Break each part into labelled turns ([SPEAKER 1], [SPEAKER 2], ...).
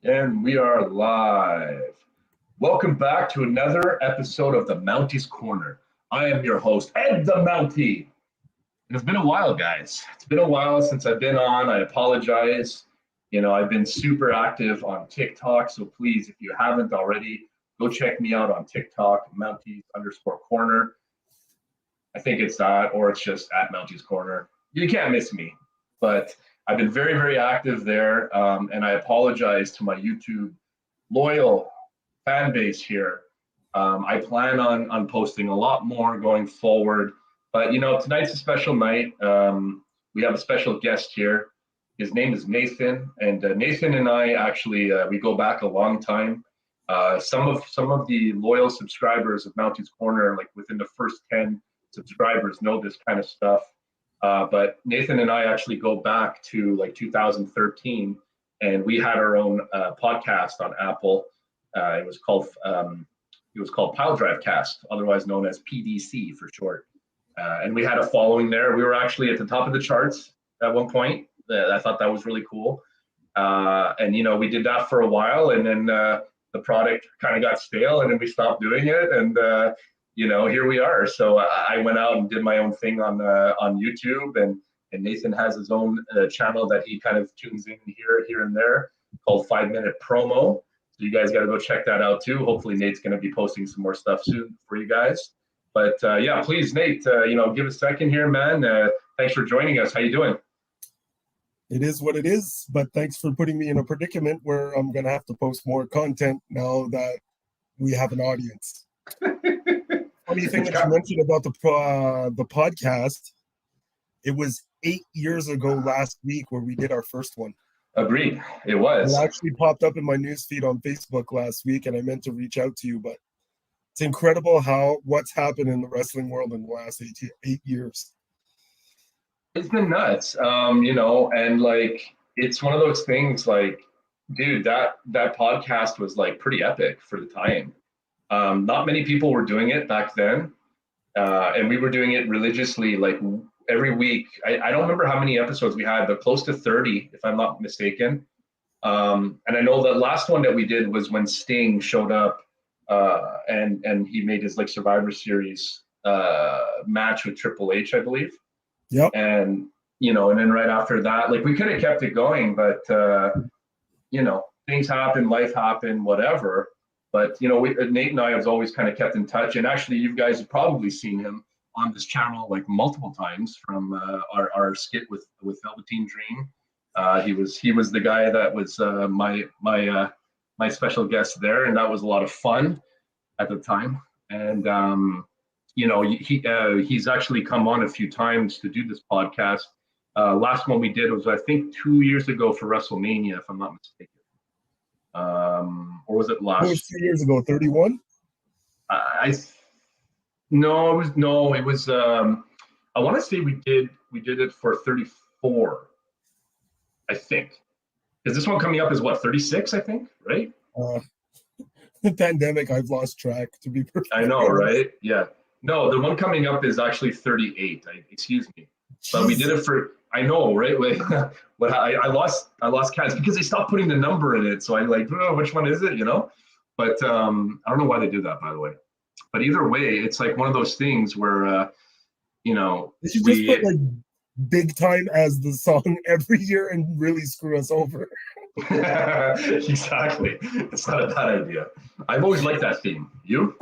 [SPEAKER 1] And we are live. Welcome back to another episode of the MOUNTIE'S Corner. I am your host, Ed the Mountie. And it's been a while, guys. It's been a while since I've been on. I apologize. I've been super active on TikTok. So please, if you haven't already, go check me out on TikTok, MOUNTIE'S_corner. I think it's that, or it's just at MOUNTIE'S Corner. You can't miss me. But I've been very, very active there, and I apologize to my YouTube loyal fan base here. I plan on posting a lot more going forward, but tonight's a special night. We have a special guest here. His name is Nathan, and Nathan and I actually we go back a long time. Some of the loyal subscribers of MOUNTIE'S Corner, like within the first 10 subscribers, know this kind of stuff. But Nathan and I actually go back to like 2013, and we had our own podcast on Apple. It was called PiledriveCast, otherwise known as PDC for short. And we had a following there. We were actually at the top of the charts at one point. I thought that was really cool. And we did that for a while, and then the product kind of got stale, and then we stopped doing it. And here we are. So I went out and did my own thing on YouTube, and Nathan has his own channel that he kind of tunes in here and there called 5 Minute Promo. So you guys got to go check that out too. Hopefully Nate's going to be posting some more stuff soon for you guys. But yeah, please, Nate, give a second here, man. Thanks for joining us. How you doing?
[SPEAKER 2] It is what it is, but thanks for putting me in a predicament where I'm going to have to post more content now that we have an audience. Funny thing that you mentioned about the podcast, it was 8 years ago last week where we did our first one.
[SPEAKER 1] Agreed. It was.
[SPEAKER 2] It actually popped up in my newsfeed on Facebook last week, and I meant to reach out to you, but it's incredible what's happened in the wrestling world in the last 8 years.
[SPEAKER 1] It's been nuts, and like it's one of those things. Like, dude, that podcast was like pretty epic for the time. Not many people were doing it back then, and we were doing it religiously, like every week. I don't remember how many episodes we had, but close to 30, if I'm not mistaken. And I know the last one that we did was when Sting showed up, and he made his like Survivor Series match with Triple H, I believe.
[SPEAKER 2] Yep.
[SPEAKER 1] And and then right after that, like we could have kept it going, but things happen, life happened, whatever. But Nate and I have always kind of kept in touch, and actually, you guys have probably seen him on this channel like multiple times from our skit with Velveteen Dream. He was the guy that was my special guest there, and that was a lot of fun at the time. And he's actually come on a few times to do this podcast. Last one we did was, I think, 2 years ago for WrestleMania, if I'm not mistaken. Or was it last?
[SPEAKER 2] It was 2 years ago, 31.
[SPEAKER 1] It was. I want to say we did it for 34. I think. Is this one coming up as what, 36? I think, right?
[SPEAKER 2] The pandemic, I've lost track, to be perfect.
[SPEAKER 1] I know, right? Yeah. No, the one coming up is actually 38. Excuse me. But we did it for. I know, right? But I lost counts because they stopped putting the number in it. So I like, oh, which one is it? But I don't know why they do that, by the way. But either way, it's like one of those things where
[SPEAKER 2] They should just put like "Big Time" as the song every year and really screw us over.
[SPEAKER 1] Exactly. It's not a bad idea. I've always liked that theme. You?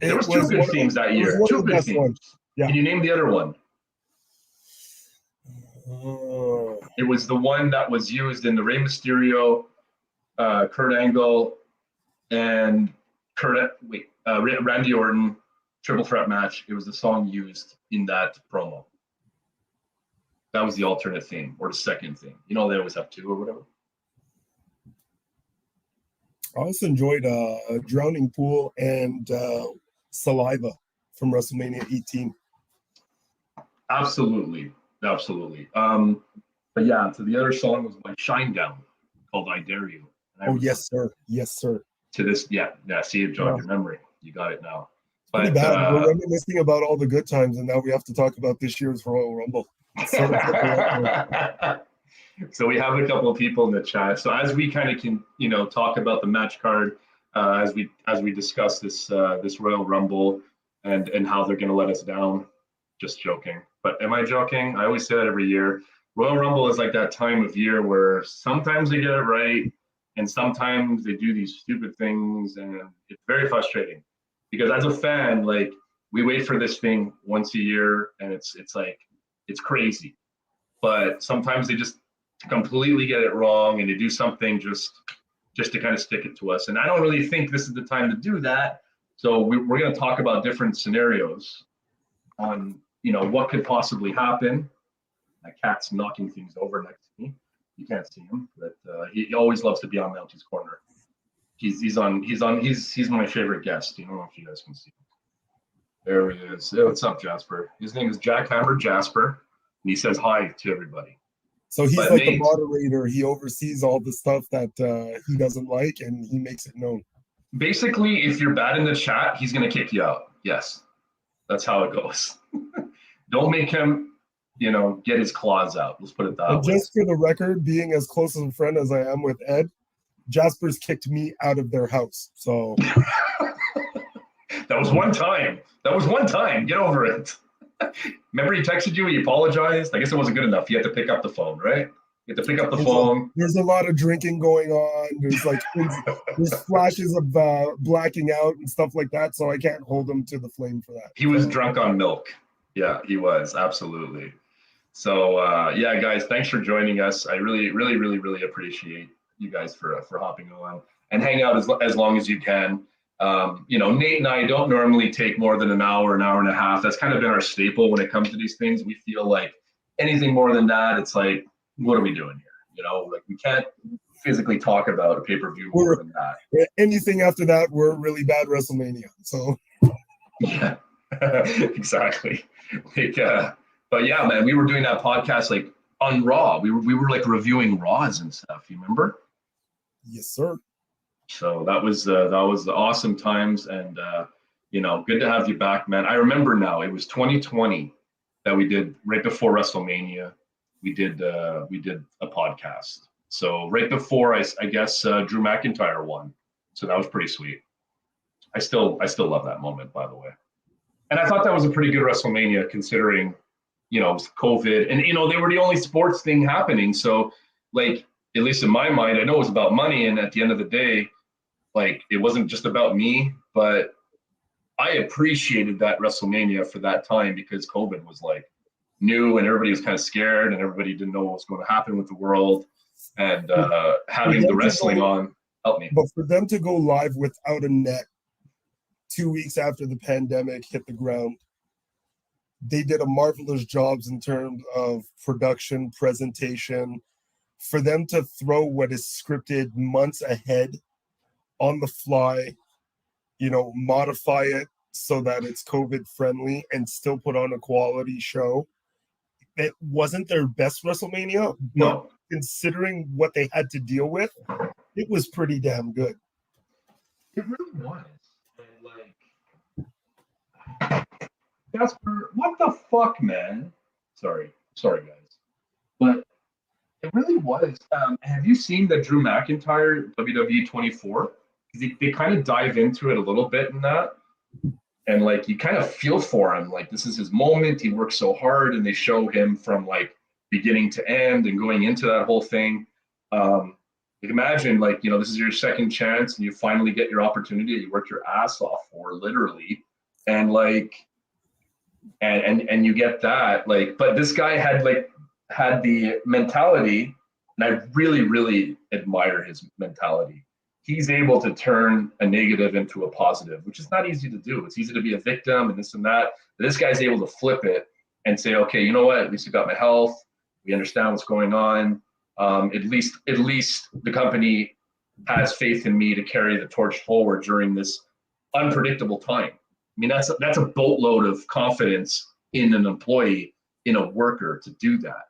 [SPEAKER 1] There was two good themes that year. Two good themes.
[SPEAKER 2] Yeah.
[SPEAKER 1] Can you name the other one? It was the one that was used in the Rey Mysterio, Kurt Angle, and Randy Orton triple threat match. It was the song used in that promo. That was the alternate theme, or the second theme. They always have two or whatever.
[SPEAKER 2] I also enjoyed Drowning Pool and Saliva from WrestleMania 18.
[SPEAKER 1] Absolutely. But yeah, so the other song was by Shinedown called "I Dare You."
[SPEAKER 2] Yes, sir.
[SPEAKER 1] To this, yeah. See, it jogged your memory. You got it now.
[SPEAKER 2] Pretty bad. We're reminiscing about all the good times, and now we have to talk about this year's Royal Rumble.
[SPEAKER 1] So we have a couple of people in the chat. So as we kind of can, talk about the match card, as we discuss this Royal Rumble and how they're going to let us down. Just joking. But am I joking? I always say that every year. Royal Rumble is like that time of year where sometimes they get it right and sometimes they do these stupid things, and it's very frustrating because as a fan, like, we wait for this thing once a year and it's like, it's crazy. But sometimes they just completely get it wrong and they do something just to kind of stick it to us. And I don't really think this is the time to do that. So we're going to talk about different scenarios on, what could possibly happen. My cat's knocking things over next to me. You can't see him, but he always loves to be on Mounty's corner. He's my favorite guest. I don't know if you guys can see him. There he is. Hey, what's up, Jasper? His name is Jackhammer Jasper, and he says hi to everybody.
[SPEAKER 2] So he's like the moderator. He oversees all the stuff that he doesn't like, and he makes it known. Basically,
[SPEAKER 1] if you're bad in the chat, he's going to kick you out. Yes, that's how it goes. Don't make him, get his claws out. Let's put it that way.
[SPEAKER 2] Just for the record, being as close a friend as I am with Ed, Jasper's kicked me out of their house. So
[SPEAKER 1] that was one time. Get over it. Remember he texted you, he apologized? I guess it wasn't good enough. You had to pick up the phone, right? You have to pick up the phone.
[SPEAKER 2] There's a lot of drinking going on. There's like there's flashes of blacking out and stuff like that. So I can't hold him to the flame for that.
[SPEAKER 1] He was drunk on milk. Yeah, he was. Absolutely. So yeah, guys, thanks for joining us. I really, really, really, really appreciate you guys for hopping on and hang out as long as you can. Nate and I don't normally take more than an hour and a half. That's kind of been our staple when it comes to these things. We feel like anything more than that, it's like, what are we doing here? Like, we can't physically talk about a pay-per-view more than that.
[SPEAKER 2] Anything after that, we're a really bad WrestleMania. So
[SPEAKER 1] yeah, exactly. But yeah, man, we were doing that podcast like on Raw. We were like reviewing Raws and stuff. You remember?
[SPEAKER 2] Yes, sir.
[SPEAKER 1] So that was the awesome times, and good to have you back, man. I remember now. It was 2020 that we did right before WrestleMania. We did a podcast. So right before I guess Drew McIntyre won. So that was pretty sweet. I still love that moment, by the way. And I thought that was a pretty good WrestleMania considering, it was COVID, and they were the only sports thing happening. So, like, at least in my mind, I know it was about money, and at the end of the day, like, it wasn't just about me, but I appreciated that WrestleMania for that time because COVID was like new and everybody was kind of scared and everybody didn't know what was going to happen with the world, and having the wrestling on helped me.
[SPEAKER 2] But for them to go live without a net 2 weeks after the pandemic hit the ground, they did a marvelous job in terms of production, presentation. For them to throw what is scripted months ahead on the fly, modify it so that it's COVID friendly and still put on a quality show. It wasn't their best WrestleMania, but considering what they had to deal with, it was pretty damn good.
[SPEAKER 1] It really was. Like, Jasper, what the fuck, man? Sorry, guys. But it really was. Have you seen the Drew McIntyre WWE 24? They kind of dive into it a little bit in that. And, like, you kind of feel for him. Like, this is his moment. He works so hard, and they show him from, like, beginning to end and going into that whole thing. Imagine, like, this is your second chance, and you finally get your opportunity. You worked your ass off for, literally. And, like, and you get that. Like, but this guy had the mentality, and I really, really admire his mentality. He's able to turn a negative into a positive, which is not easy to do. It's easy to be a victim and this and that. But this guy's able to flip it and say, okay, you know what? At least I got my health. We understand what's going on. At least the company has faith in me to carry the torch forward during this unpredictable time. I mean, that's a boatload of confidence in an employee, in a worker, to do that.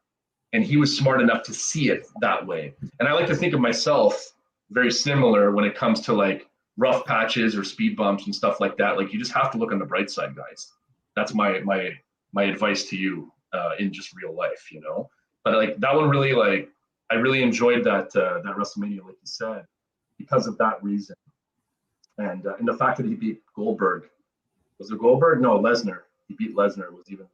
[SPEAKER 1] And he was smart enough to see it that way. And I like to think of myself very similar when it comes to, like, rough patches or speed bumps and stuff like that. Like, you just have to look on the bright side, guys. That's my advice to you in just real life, But, like, that one really, like, I really enjoyed that WrestleMania, like you said, because of that reason, and the fact that he beat Goldberg. Was it Goldberg? No, Lesnar. He beat Lesnar. Was even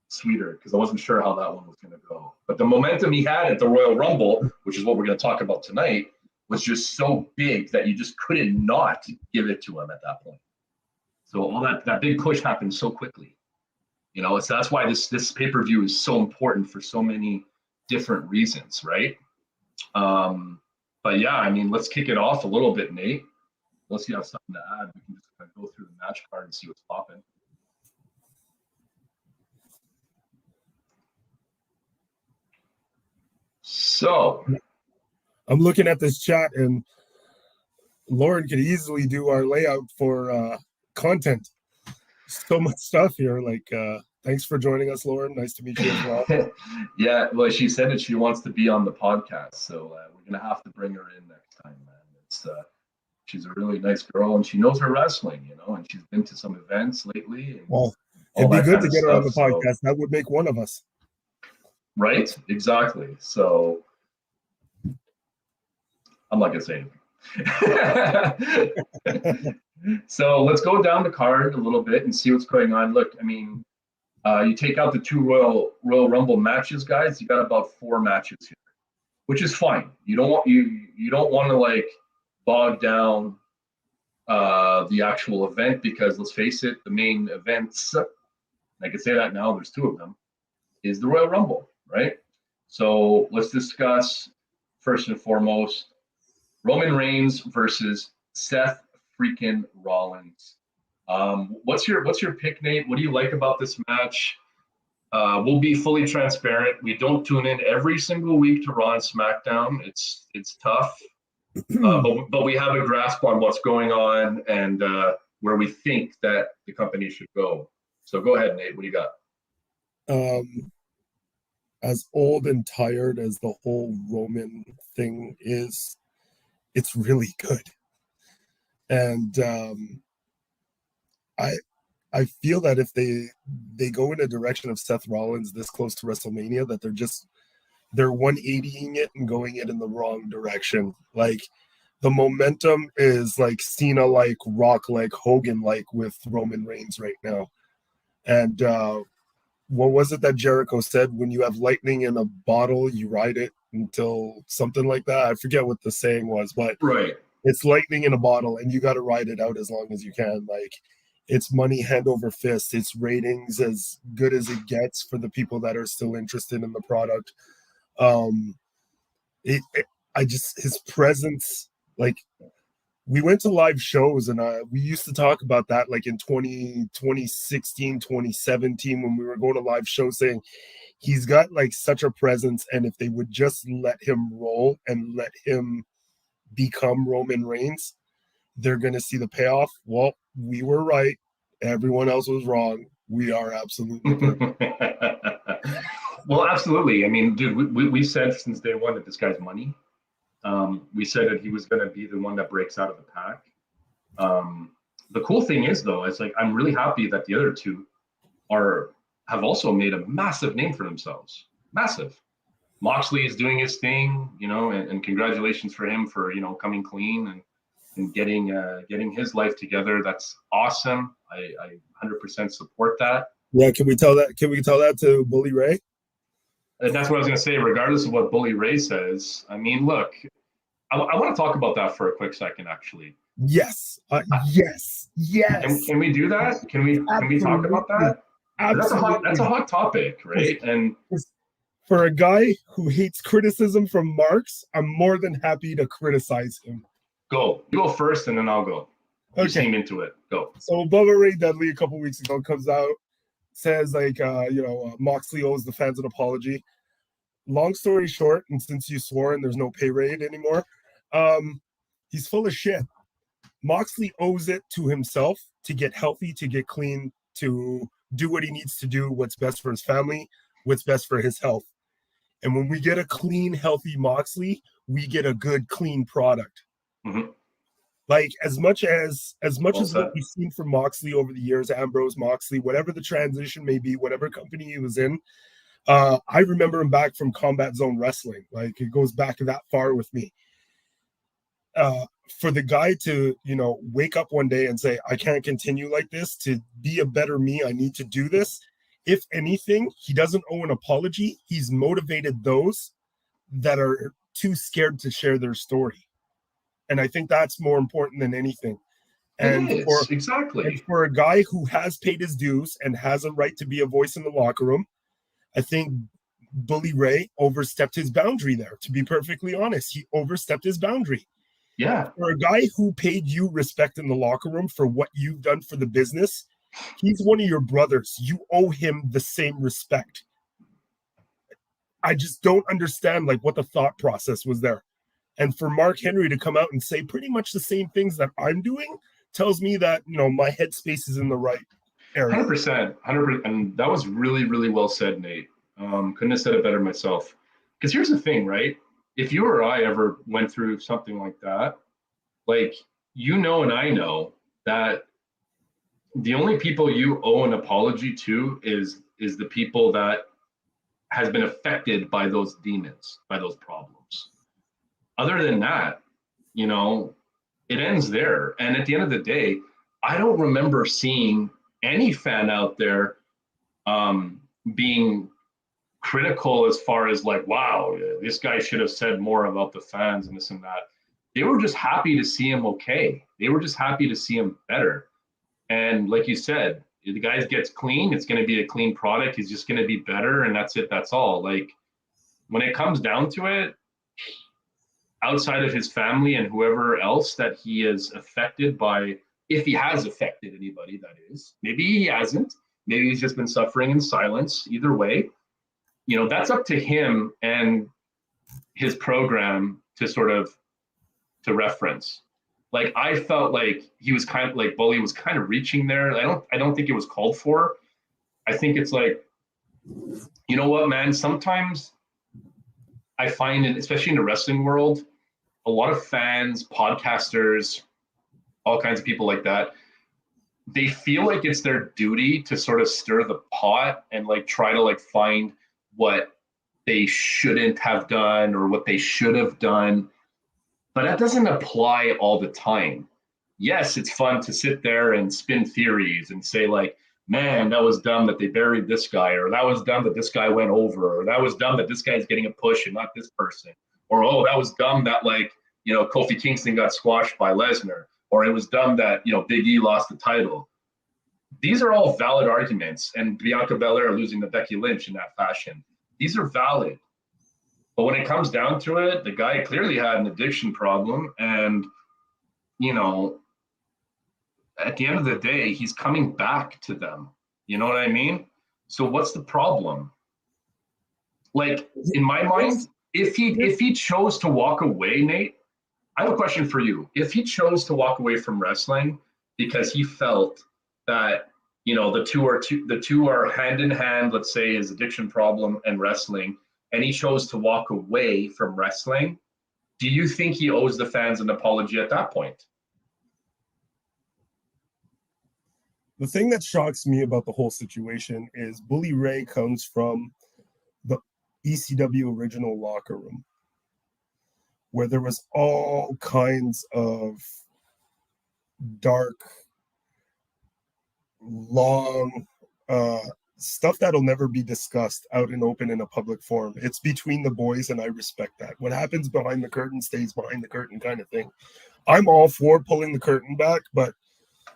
[SPEAKER 1] sweeter because I wasn't sure how that one was going to go. But the momentum he had at the Royal Rumble, which is what we're going to talk about tonight, was just so big that you just couldn't not give it to him at that point. So all that big push happened so quickly. So that's why this pay-per-view is so important for so many different reasons, right? But yeah, I mean, let's kick it off a little bit, Nate. Unless you have something to add, we can just kind of go through the match card and see what's popping. So
[SPEAKER 2] I'm looking at this chat, and Lauren could easily do our layout for content. So much stuff here. Like, thanks for joining us, Lauren. Nice to meet you as well.
[SPEAKER 1] Yeah, well, she said that she wants to be on the podcast, so we're gonna have to bring her in next time, man. It's she's a really nice girl, and she knows her wrestling, and she's been to some events lately. And
[SPEAKER 2] well, it'd be good to get her on the podcast. That would make one of us.
[SPEAKER 1] Right? Exactly. So I'm not gonna say anything. So let's go down the card a little bit and see what's going on. Look, I mean, you take out the two Royal Rumble matches, guys. You got about 4 matches here, which is fine. You don't want to like bog down the actual event because let's face it, the main events. I can say that now. There's 2 of them. Is the Royal Rumble, right? So let's discuss first and foremost Roman Reigns versus Seth freaking Rollins. What's your pick, Nate? What do you like about this match? We'll be fully transparent. We don't tune in every single week to Raw and SmackDown. It's tough, but we have a grasp on what's going on and where we think that the company should go. So go ahead, Nate. What do you got?
[SPEAKER 2] As old and tired as the whole Roman thing is, it's really good. And I feel that if they go in a direction of Seth Rollins this close to WrestleMania, that they're 180ing it and going it in the wrong direction. Like the momentum is like Cena like, Rock like, Hogan like with Roman Reigns right now. And what was it that Jericho said? When you have lightning in a bottle, you ride it until something like that. I forget what the saying was, but
[SPEAKER 1] right.
[SPEAKER 2] It's lightning in a bottle and you got to ride it out as long as you can. Like it's money hand over fist. It's ratings as good as it gets for the people that are still interested in the product. His presence, like we went to live shows and we used to talk about that like in 2016, 2017, when we were going to live shows saying he's got like such a presence. And if they would just let him roll and let him become Roman Reigns, they're going to see the payoff. Well, we were right. Everyone else was wrong. We are absolutely perfect.
[SPEAKER 1] Well, absolutely. I mean, dude, we said since day one that this guy's money. We said that he was going to be the one that breaks out of the pack. The cool thing is, though, it's like I'm really happy that the other 2 have also made a massive name for themselves. Massive. Moxley is doing his thing, and congratulations for him for coming clean and getting his life together. That's awesome. I 100% support that.
[SPEAKER 2] Yeah, can we tell that to Bully Ray?
[SPEAKER 1] And that's what I was going to say. Regardless of what Bully Ray says, I mean, look, I want to talk about that for a quick second, actually.
[SPEAKER 2] Yes, yes.
[SPEAKER 1] Can we do that? Can we talk about that?
[SPEAKER 2] Absolutely.
[SPEAKER 1] That's a hot topic, right? And
[SPEAKER 2] for a guy who hates criticism from Marks, I'm more than happy to criticize him.
[SPEAKER 1] You go first, and then I'll go. You seem into it. Go.
[SPEAKER 2] So Bubba Ray Dudley a couple weeks ago comes out, says like, Moxley owes the fans an apology. Long story short, and since you swore and there's no pay raid anymore, he's full of shit. Moxley owes it to himself to get healthy, to get clean, to do what he needs to do, what's best for his family, what's best for his health. And when we get a clean, healthy Moxley, we get a good, clean product.
[SPEAKER 1] Mm-hmm.
[SPEAKER 2] Like as much as what we've seen from Moxley over the years, Ambrose Moxley, whatever the transition may be, whatever company he was in, I remember him back from Combat Zone Wrestling. Like, it goes back that far with me. For the guy to, wake up one day and say, I can't continue like this, to be a better me, I need to do this. If anything, he doesn't owe an apology. He's motivated those that are too scared to share their story. And I think that's more important than anything. And
[SPEAKER 1] it is, exactly.
[SPEAKER 2] And for a guy who has paid his dues and has a right to be a voice in the locker room, I think Bully Ray overstepped his boundary there. To be perfectly honest, he overstepped his boundary.
[SPEAKER 1] Yeah.
[SPEAKER 2] For a guy who paid you respect in the locker room for what you've done for the business, he's one of your brothers. You owe him the same respect. I just don't understand what the thought process was there. And for Mark Henry to come out and say pretty much the same things that I'm doing tells me that, my headspace is in the right area.
[SPEAKER 1] 100%. And that was really, really well said, Nate. Couldn't have said it better myself. Because here's the thing, right? If you or I ever went through something like that, and I know that the only people you owe an apology to is the people that has been affected by those demons, by those problems. Other than that, it ends there. And at the end of the day, I don't remember seeing any fan out there being critical as far as wow, this guy should have said more about the fans and this and that. They were just happy to see him okay. They were just happy to see him better. And like you said, if the guy gets clean, it's going to be a clean product. He's just going to be better, and that's it. That's all. When it comes down to it, outside of his family and whoever else that he is affected by, if he has affected anybody, that is, maybe he hasn't. Maybe he's just been suffering in silence. Either way, that's up to him and his program to reference. I felt like he was kind of Bully was kind of reaching there. I don't think it was called for. I think it's you know what, man? Sometimes I find, especially in the wrestling world, a lot of fans, podcasters, all kinds of people like that, they feel like it's their duty to sort of stir the pot and try to find what they shouldn't have done or what they should have done. But that doesn't apply all the time. Yes, it's fun to sit there and spin theories and say man, that was dumb that they buried this guy, or that was dumb that this guy went over, or that was dumb that this guy's getting a push and not this person, or oh, that was dumb that Kofi Kingston got squashed by Lesnar, or it was dumb that Big E lost the title. These are all valid arguments, and Bianca Blair losing to Becky Lynch in that fashion. These are valid. But when it comes down to it, the guy clearly had an addiction problem. And, at the end of the day, he's coming back to them. You know what I mean? So what's the problem? In my mind, if he chose to walk away, Nate, I have a question for you. If he chose to walk away from wrestling because he felt that, the two are hand in hand, let's say his addiction problem and wrestling, and he chose to walk away from wrestling, do you think he owes the fans an apology at that point?
[SPEAKER 2] The thing that shocks me about the whole situation is Bully Ray comes from the ECW original locker room, where there was all kinds of dark, long stuff that'll never be discussed out and open in a public forum. It's between the boys, and I respect that. What happens behind the curtain stays behind the curtain, kind of thing. I'm all for pulling the curtain back, but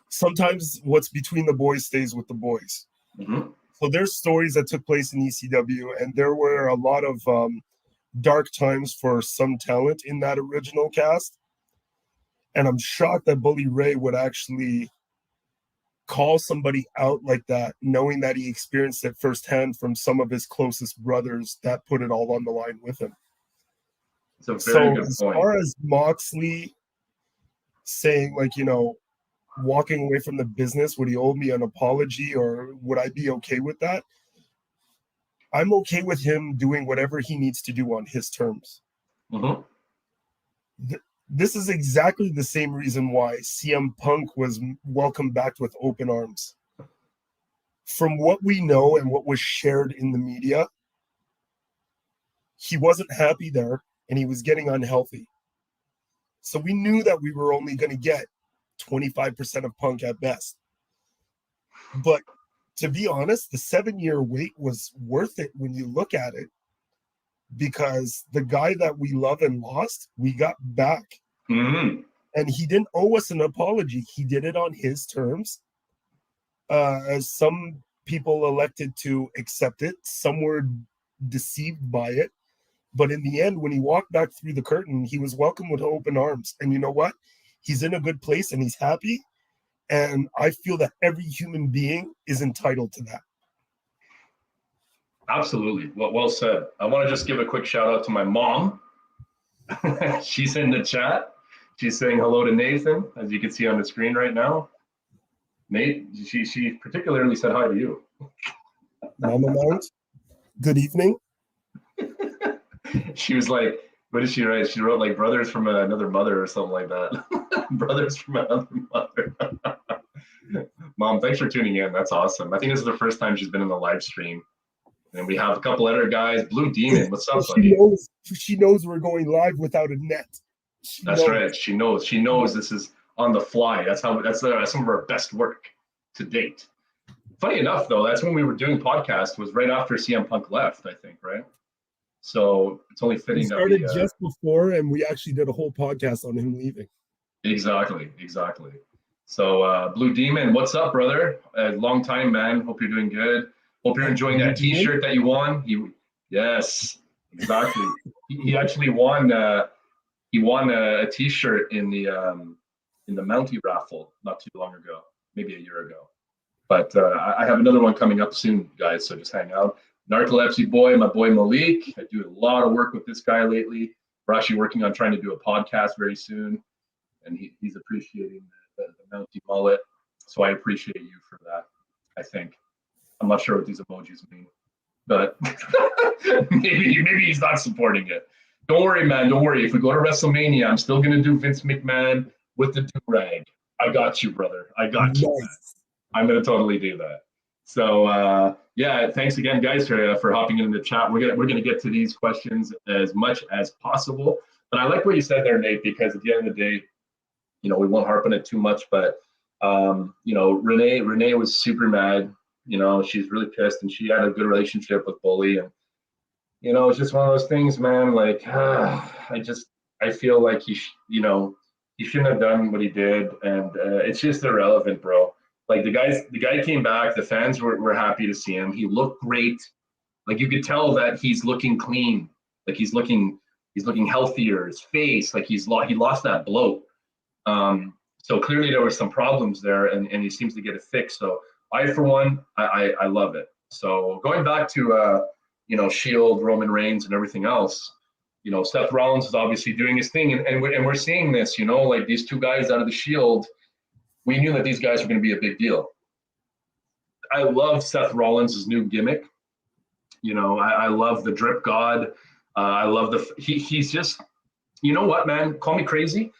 [SPEAKER 2] sometimes what's between the boys stays with the boys.
[SPEAKER 1] Mm-hmm.
[SPEAKER 2] So there's stories that took place in ECW, and there were a lot of dark times for some talent in that original cast. And I'm shocked that Bully Ray would actually call somebody out like that, knowing that he experienced it firsthand from some of his closest brothers that put it all on the line with him.
[SPEAKER 1] It's a very good
[SPEAKER 2] as
[SPEAKER 1] point.
[SPEAKER 2] Far as Moxley saying, walking away from the business, would he owe me an apology, or would I be okay with that? I'm okay with him doing whatever he needs to do on his terms.
[SPEAKER 1] Mm-hmm.
[SPEAKER 2] This is exactly the same reason why CM Punk was welcomed back with open arms. From what we know and what was shared in the media, he wasn't happy there and he was getting unhealthy. So we knew that we were only going to get 25% of Punk at best. But to be honest, the 7-year wait was worth it when you look at it, because the guy that we love and lost, we got back.
[SPEAKER 1] Mm-hmm.
[SPEAKER 2] And he didn't owe us an apology. He did it on his terms. Some people elected to accept it. Some were deceived by it. But in the end, when he walked back through the curtain, he was welcomed with open arms. And you know what? He's in a good place and he's happy. And I feel that every human being is entitled to that.
[SPEAKER 1] Absolutely. Well said. I want to just give a quick shout out to my mom. She's in the chat. She's saying hello to Nathan, as you can see on the screen right now. Nate, she particularly said hi to you.
[SPEAKER 2] Mama Mount, good evening.
[SPEAKER 1] She was like, what did she write? She wrote like brothers from another mother or something like that. Brothers from another mother. Mom, thanks for tuning in. That's awesome. I think this is the first time she's been in the live stream. And we have a couple other guys. Blue Demon, what's up, buddy?
[SPEAKER 2] She knows we're going live without a net.
[SPEAKER 1] That's right. She knows. She knows this is on the fly. That's some of our best work to date. Funny enough, though, that's when we were doing podcasts. Was right after CM Punk left, I think, right? So it's only fitting.
[SPEAKER 2] We started just before, and we actually did a whole podcast on him leaving. Exactly.
[SPEAKER 1] So Blue Demon, what's up, brother? Long time, man. Hope you're doing good. Hope you're enjoying that T-shirt that you won. Yes, exactly. He actually won. He won a T-shirt in the Mountie raffle not too long ago, maybe a year ago. But I have another one coming up soon, guys. So just hang out. Narcolepsy Boy, my boy Malik. I do a lot of work with this guy lately. We're actually working on trying to do a podcast very soon, and he's appreciating the Mountie mullet. So I appreciate you for that. I think. I'm not sure what these emojis mean, but maybe he's not supporting it. Don't worry, man. Don't worry. If we go to WrestleMania, I'm still gonna do Vince McMahon with the do-rag. I got you, brother. I got you. Man. I'm gonna totally do that. So yeah, thanks again, guys, for hopping into the chat. We're gonna get to these questions as much as possible. But I like what you said there, Nate, because at the end of the day, we won't harp on it too much. But Renee was super mad. She's really pissed, and she had a good relationship with Bully, and it's just one of those things, man. Like, I feel like he shouldn't have done what he did, and it's just irrelevant, bro. Like the guy came back. The fans were happy to see him. He looked great. Like you could tell that he's looking clean. Like he's looking healthier. His face, like he lost that bloat. So clearly there were some problems there, and he seems to get it fixed. So for one, I love it. So going back to Shield, Roman Reigns, and everything else, Seth Rollins is obviously doing his thing, and we're seeing this. Like these two guys out of the Shield. We knew that these guys were going to be a big deal. I love Seth Rollins' new gimmick. I love the drip god. I love he's just, you know what, man? Call me crazy.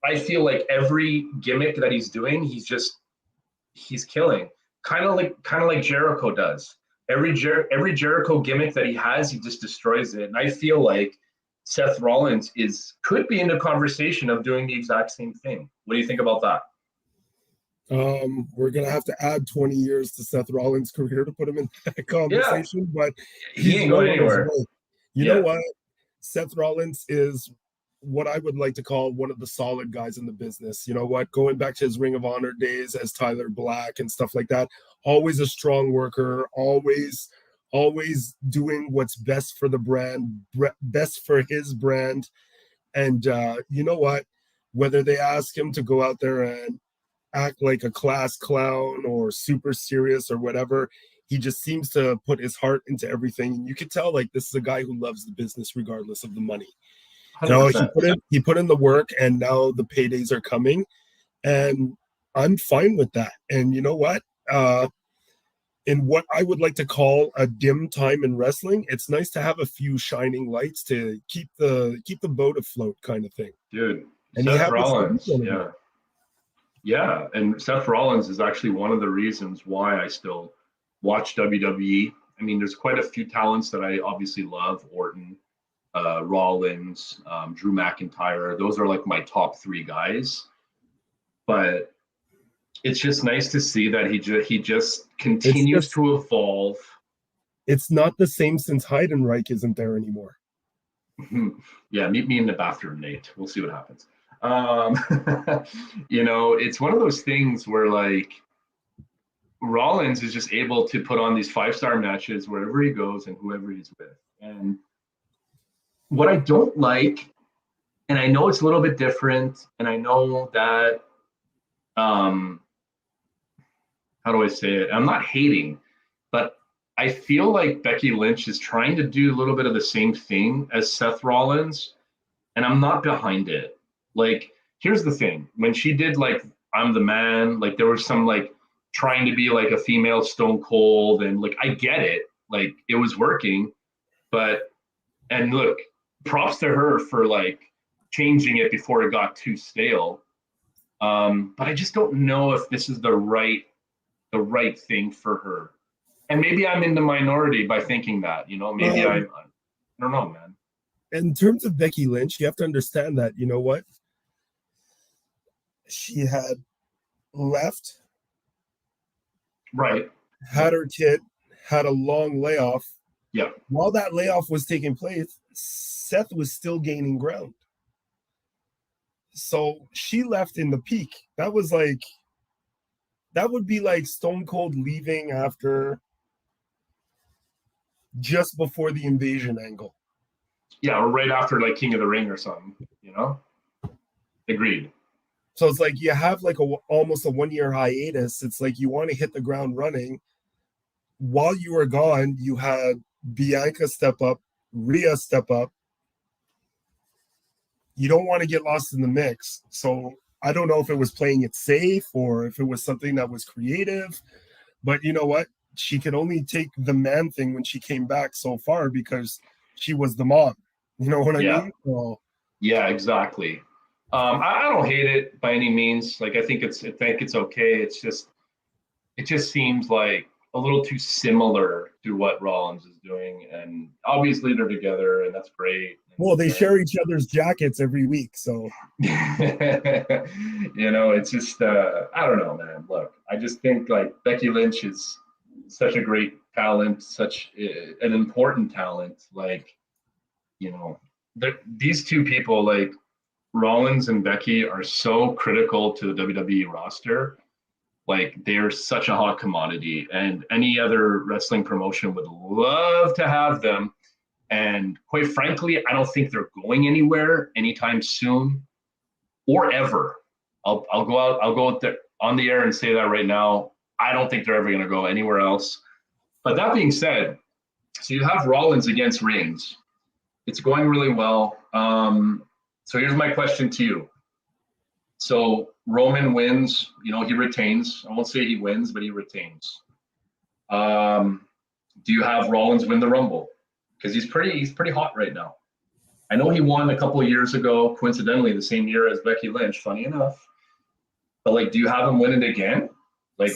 [SPEAKER 1] I feel like every gimmick that he's doing, he's killing. Kind of like Jericho does. Every Jericho gimmick that he has, he just destroys it. And I feel like Seth Rollins could be in the conversation of doing the exact same thing. What do you think about that?
[SPEAKER 2] We're gonna have to add 20 years to Seth Rollins' career to put him in that conversation, but
[SPEAKER 1] he ain't going anywhere.
[SPEAKER 2] You know what? Seth Rollins is what I would like to call one of the solid guys in the business. You know what? Going back to his Ring of Honor days as Tyler Black and stuff like that, always a strong worker, always doing what's best for the brand, best for his brand. And you know what? Whether they ask him to go out there and act like a class clown or super serious or whatever, he just seems to put his heart into everything. And you can tell like this is a guy who loves the business regardless of the money. He put in the work, and now the paydays are coming, and I'm fine with that. And you know what? In what I would like to call a dim time in wrestling, it's nice to have a few shining lights to keep the boat afloat, kind of thing.
[SPEAKER 1] Dude,
[SPEAKER 2] and
[SPEAKER 1] Seth Rollins, yeah, and Seth Rollins is actually one of the reasons why I still watch WWE. I mean, there's quite a few talents that I obviously love: Orton, Rollins, Drew McIntyre. Those are like my top 3 guys. But it's just nice to see that he just continues to evolve.
[SPEAKER 2] It's not the same since Heidenreich isn't there anymore.
[SPEAKER 1] Yeah, meet me in the bathroom, Nate. We'll see what happens. It's one of those things where like Rollins is just able to put on these 5-star matches wherever he goes and whoever he's with. And what I don't like, and I know it's a little bit different, and I know that, how do I say it? I'm not hating, but I feel like Becky Lynch is trying to do a little bit of the same thing as Seth Rollins, and I'm not behind it. Like, here's the thing. When she did, like, I'm the man, like, there was some, like, trying to be, like, a female Stone Cold, and, like, I get it. Like, it was working, but, and look, props to her for, like, changing it before it got too stale. But I just don't know if this is the right thing for her. And maybe I'm in the minority by thinking that, maybe I don't know, man.
[SPEAKER 2] In terms of Becky Lynch, you have to understand that, you know what? She had left.
[SPEAKER 1] Right.
[SPEAKER 2] Had her kid, had a long layoff.
[SPEAKER 1] Yeah.
[SPEAKER 2] While that layoff was taking place, Seth was still gaining ground. So she left in the peak. That would be like Stone Cold leaving after just before the invasion angle.
[SPEAKER 1] Yeah, or right after like King of the Ring or something, Agreed.
[SPEAKER 2] So it's like you have like almost a 1-year hiatus. It's like you want to hit the ground running. While you were gone, you had Bianca step up, Rhea step up. You don't want to get lost in the mix. So I don't know if it was playing it safe or if it was something that was creative. But you know what? She could only take the man thing when she came back so far because she was the mom. You know what I mean? So,
[SPEAKER 1] yeah, exactly. I don't hate it by any means. Like I think it's okay. It just seems like a little too similar to what Rollins is doing, and obviously they're together, and that's great.
[SPEAKER 2] Well, they share each other's jackets every week, so
[SPEAKER 1] it's just I don't know, man. Look, I just think like Becky Lynch is such a great talent, such an important talent. Like, these two people, like Rollins and Becky, are so critical to the WWE roster. Like they're such a hot commodity, and any other wrestling promotion would love to have them. And quite frankly, I don't think they're going anywhere anytime soon or ever. I'll go out there on the air and say that right now. I don't think they're ever going to go anywhere else. But that being said, so you have Rollins against Reigns. It's going really well. So here's my question to you. So Roman wins, he retains. I won't say he wins, but he retains. Do you have Rollins win the Rumble? Because he's pretty hot right now. I know he won a couple of years ago, coincidentally, the same year as Becky Lynch, funny enough. But like, do you have him win it again? Like,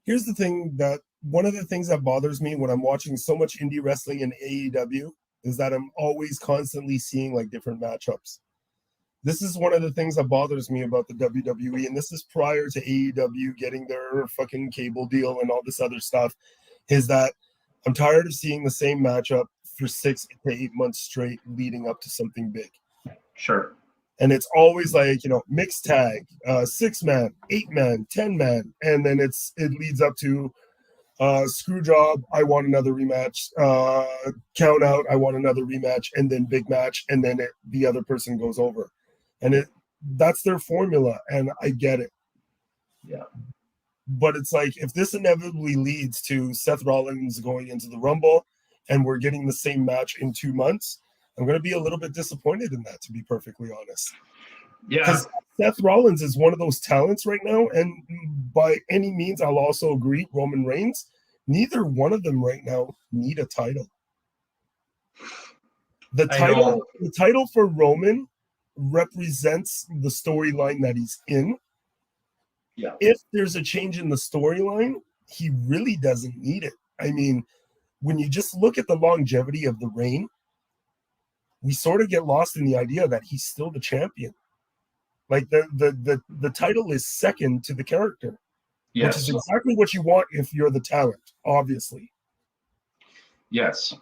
[SPEAKER 2] here's the thing that one of the things that bothers me when I'm watching so much indie wrestling in AEW is that I'm always constantly seeing like different matchups. This is one of the things that bothers me about the WWE, and this is prior to AEW getting their fucking cable deal and all this other stuff, is that I'm tired of seeing the same matchup for 6 to 8 months straight leading up to something big.
[SPEAKER 1] Sure.
[SPEAKER 2] And it's always like, mixed tag, 6-man, 8-man, 10-man. And then it leads up to screw job, I want another rematch, count out, I want another rematch, and then big match, and then the other person goes over. And that's their formula, and I get it.
[SPEAKER 1] Yeah.
[SPEAKER 2] But it's like, if this inevitably leads to Seth Rollins going into the Rumble and we're getting the same match in 2 months, I'm going to be a little bit disappointed in that, to be perfectly honest.
[SPEAKER 1] Yeah.
[SPEAKER 2] Because Seth Rollins is one of those talents right now, and by any means, I'll also agree, Roman Reigns, neither one of them right now need a title. The title for Roman represents the storyline that he's in.
[SPEAKER 1] Yeah.
[SPEAKER 2] If there's a change in the storyline, he really doesn't need it. I mean, when you just look at the longevity of the reign, we sort of get lost in the idea that he's still the champion. Like the title is second to the character, which is exactly what you want if you're the talent, obviously.
[SPEAKER 1] Yes,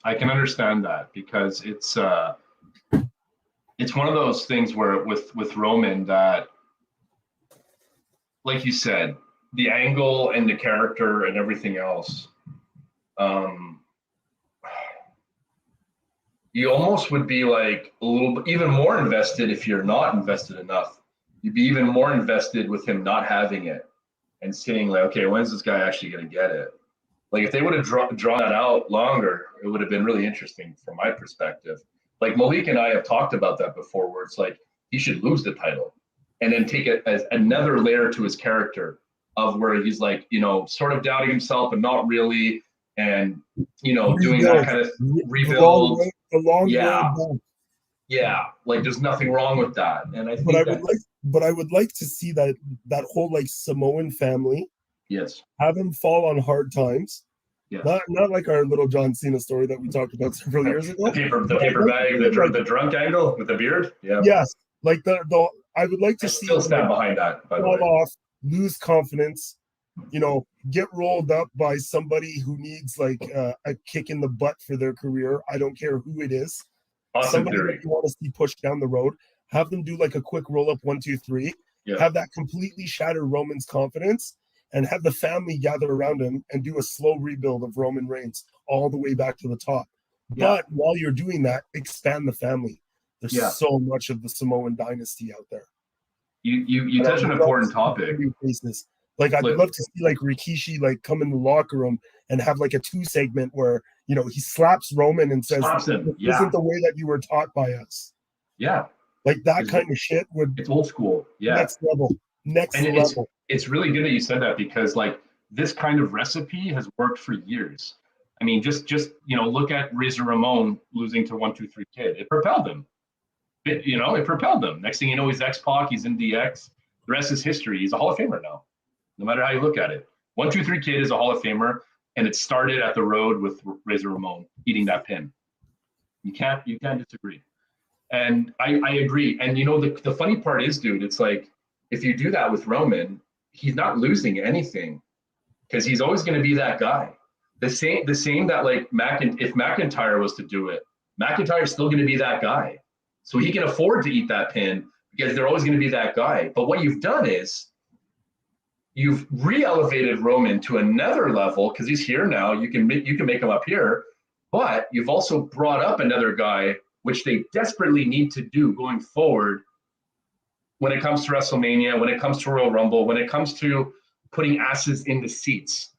[SPEAKER 1] I can understand that, because it's one of those things where with Roman that, like you said, the angle and the character and everything else, you almost would be like a little bit even more invested if you're not invested enough. You'd be even more invested with him not having it and seeing like, okay, when's this guy actually going to get it? Like if they would have drawn that out longer, it would have been really interesting from my perspective. Like Malik and I have talked about that before, where it's like he should lose the title and then take it as another layer to his character of where he's like, you know, sort of doubting himself, but not really. And, you know, doing that kind of rebuild.
[SPEAKER 2] The long
[SPEAKER 1] yeah.
[SPEAKER 2] road back.
[SPEAKER 1] Yeah. Like there's nothing wrong with that. And I think
[SPEAKER 2] I would like to see that whole like Samoan family.
[SPEAKER 1] Yes.
[SPEAKER 2] Have him fall on hard times.
[SPEAKER 1] Yes.
[SPEAKER 2] Not like our little John Cena story that we talked about several years ago.
[SPEAKER 1] The paper bag, the drunk angle with the beard. Yeah.
[SPEAKER 2] Yes. Like the I would like to see
[SPEAKER 1] still stand behind that, by the way.
[SPEAKER 2] Off, lose confidence, you know, get rolled up by somebody who needs like a kick in the butt for their career. I don't care who it is.
[SPEAKER 1] Awesome
[SPEAKER 2] somebody
[SPEAKER 1] theory.
[SPEAKER 2] that you want to see pushed down the road. Have them do like a quick roll up 1, 2, 3.
[SPEAKER 1] Yeah.
[SPEAKER 2] Have that completely shatter Roman's confidence, and have the family gather around him and do a slow rebuild of Roman Reigns all the way back to the top.
[SPEAKER 1] Yeah.
[SPEAKER 2] But while you're doing that, expand the family. There's so much of the Samoan dynasty out there.
[SPEAKER 1] You touch an important topic.
[SPEAKER 2] Like I'd love to see like Rikishi like come in the locker room and have like a 2 segment where, you know, he slaps Roman and says, "This isn't the way that you were taught by us."
[SPEAKER 1] Yeah.
[SPEAKER 2] Like that kind of shit
[SPEAKER 1] it's old school. Yeah.
[SPEAKER 2] Next level.
[SPEAKER 1] It's really good that you said that, because like this kind of recipe has worked for years. I mean, just you know, look at Razor Ramon losing to 1, 2, 3 Kid. It propelled him. It propelled him. Next thing you know, he's X-Pac, he's in DX. The rest is history. He's a Hall of Famer now, no matter how you look at it. 1, 2, 3 Kid is a Hall of Famer, and it started at the Road with Razor Ramon eating that pin. You can't disagree. And I agree. And you know, the funny part is, dude, it's like if you do that with Roman, he's not losing anything, because he's always going to be that guy. The same that like if McIntyre was to do it, McIntyre's still going to be that guy. So he can afford to eat that pin because they're always going to be that guy. But what you've done is you've re-elevated Roman to another level, because he's here now. You can make him up here, but you've also brought up another guy, which they desperately need to do going forward when it comes to WrestleMania, when it comes to Royal Rumble, when it comes to putting asses in the seats.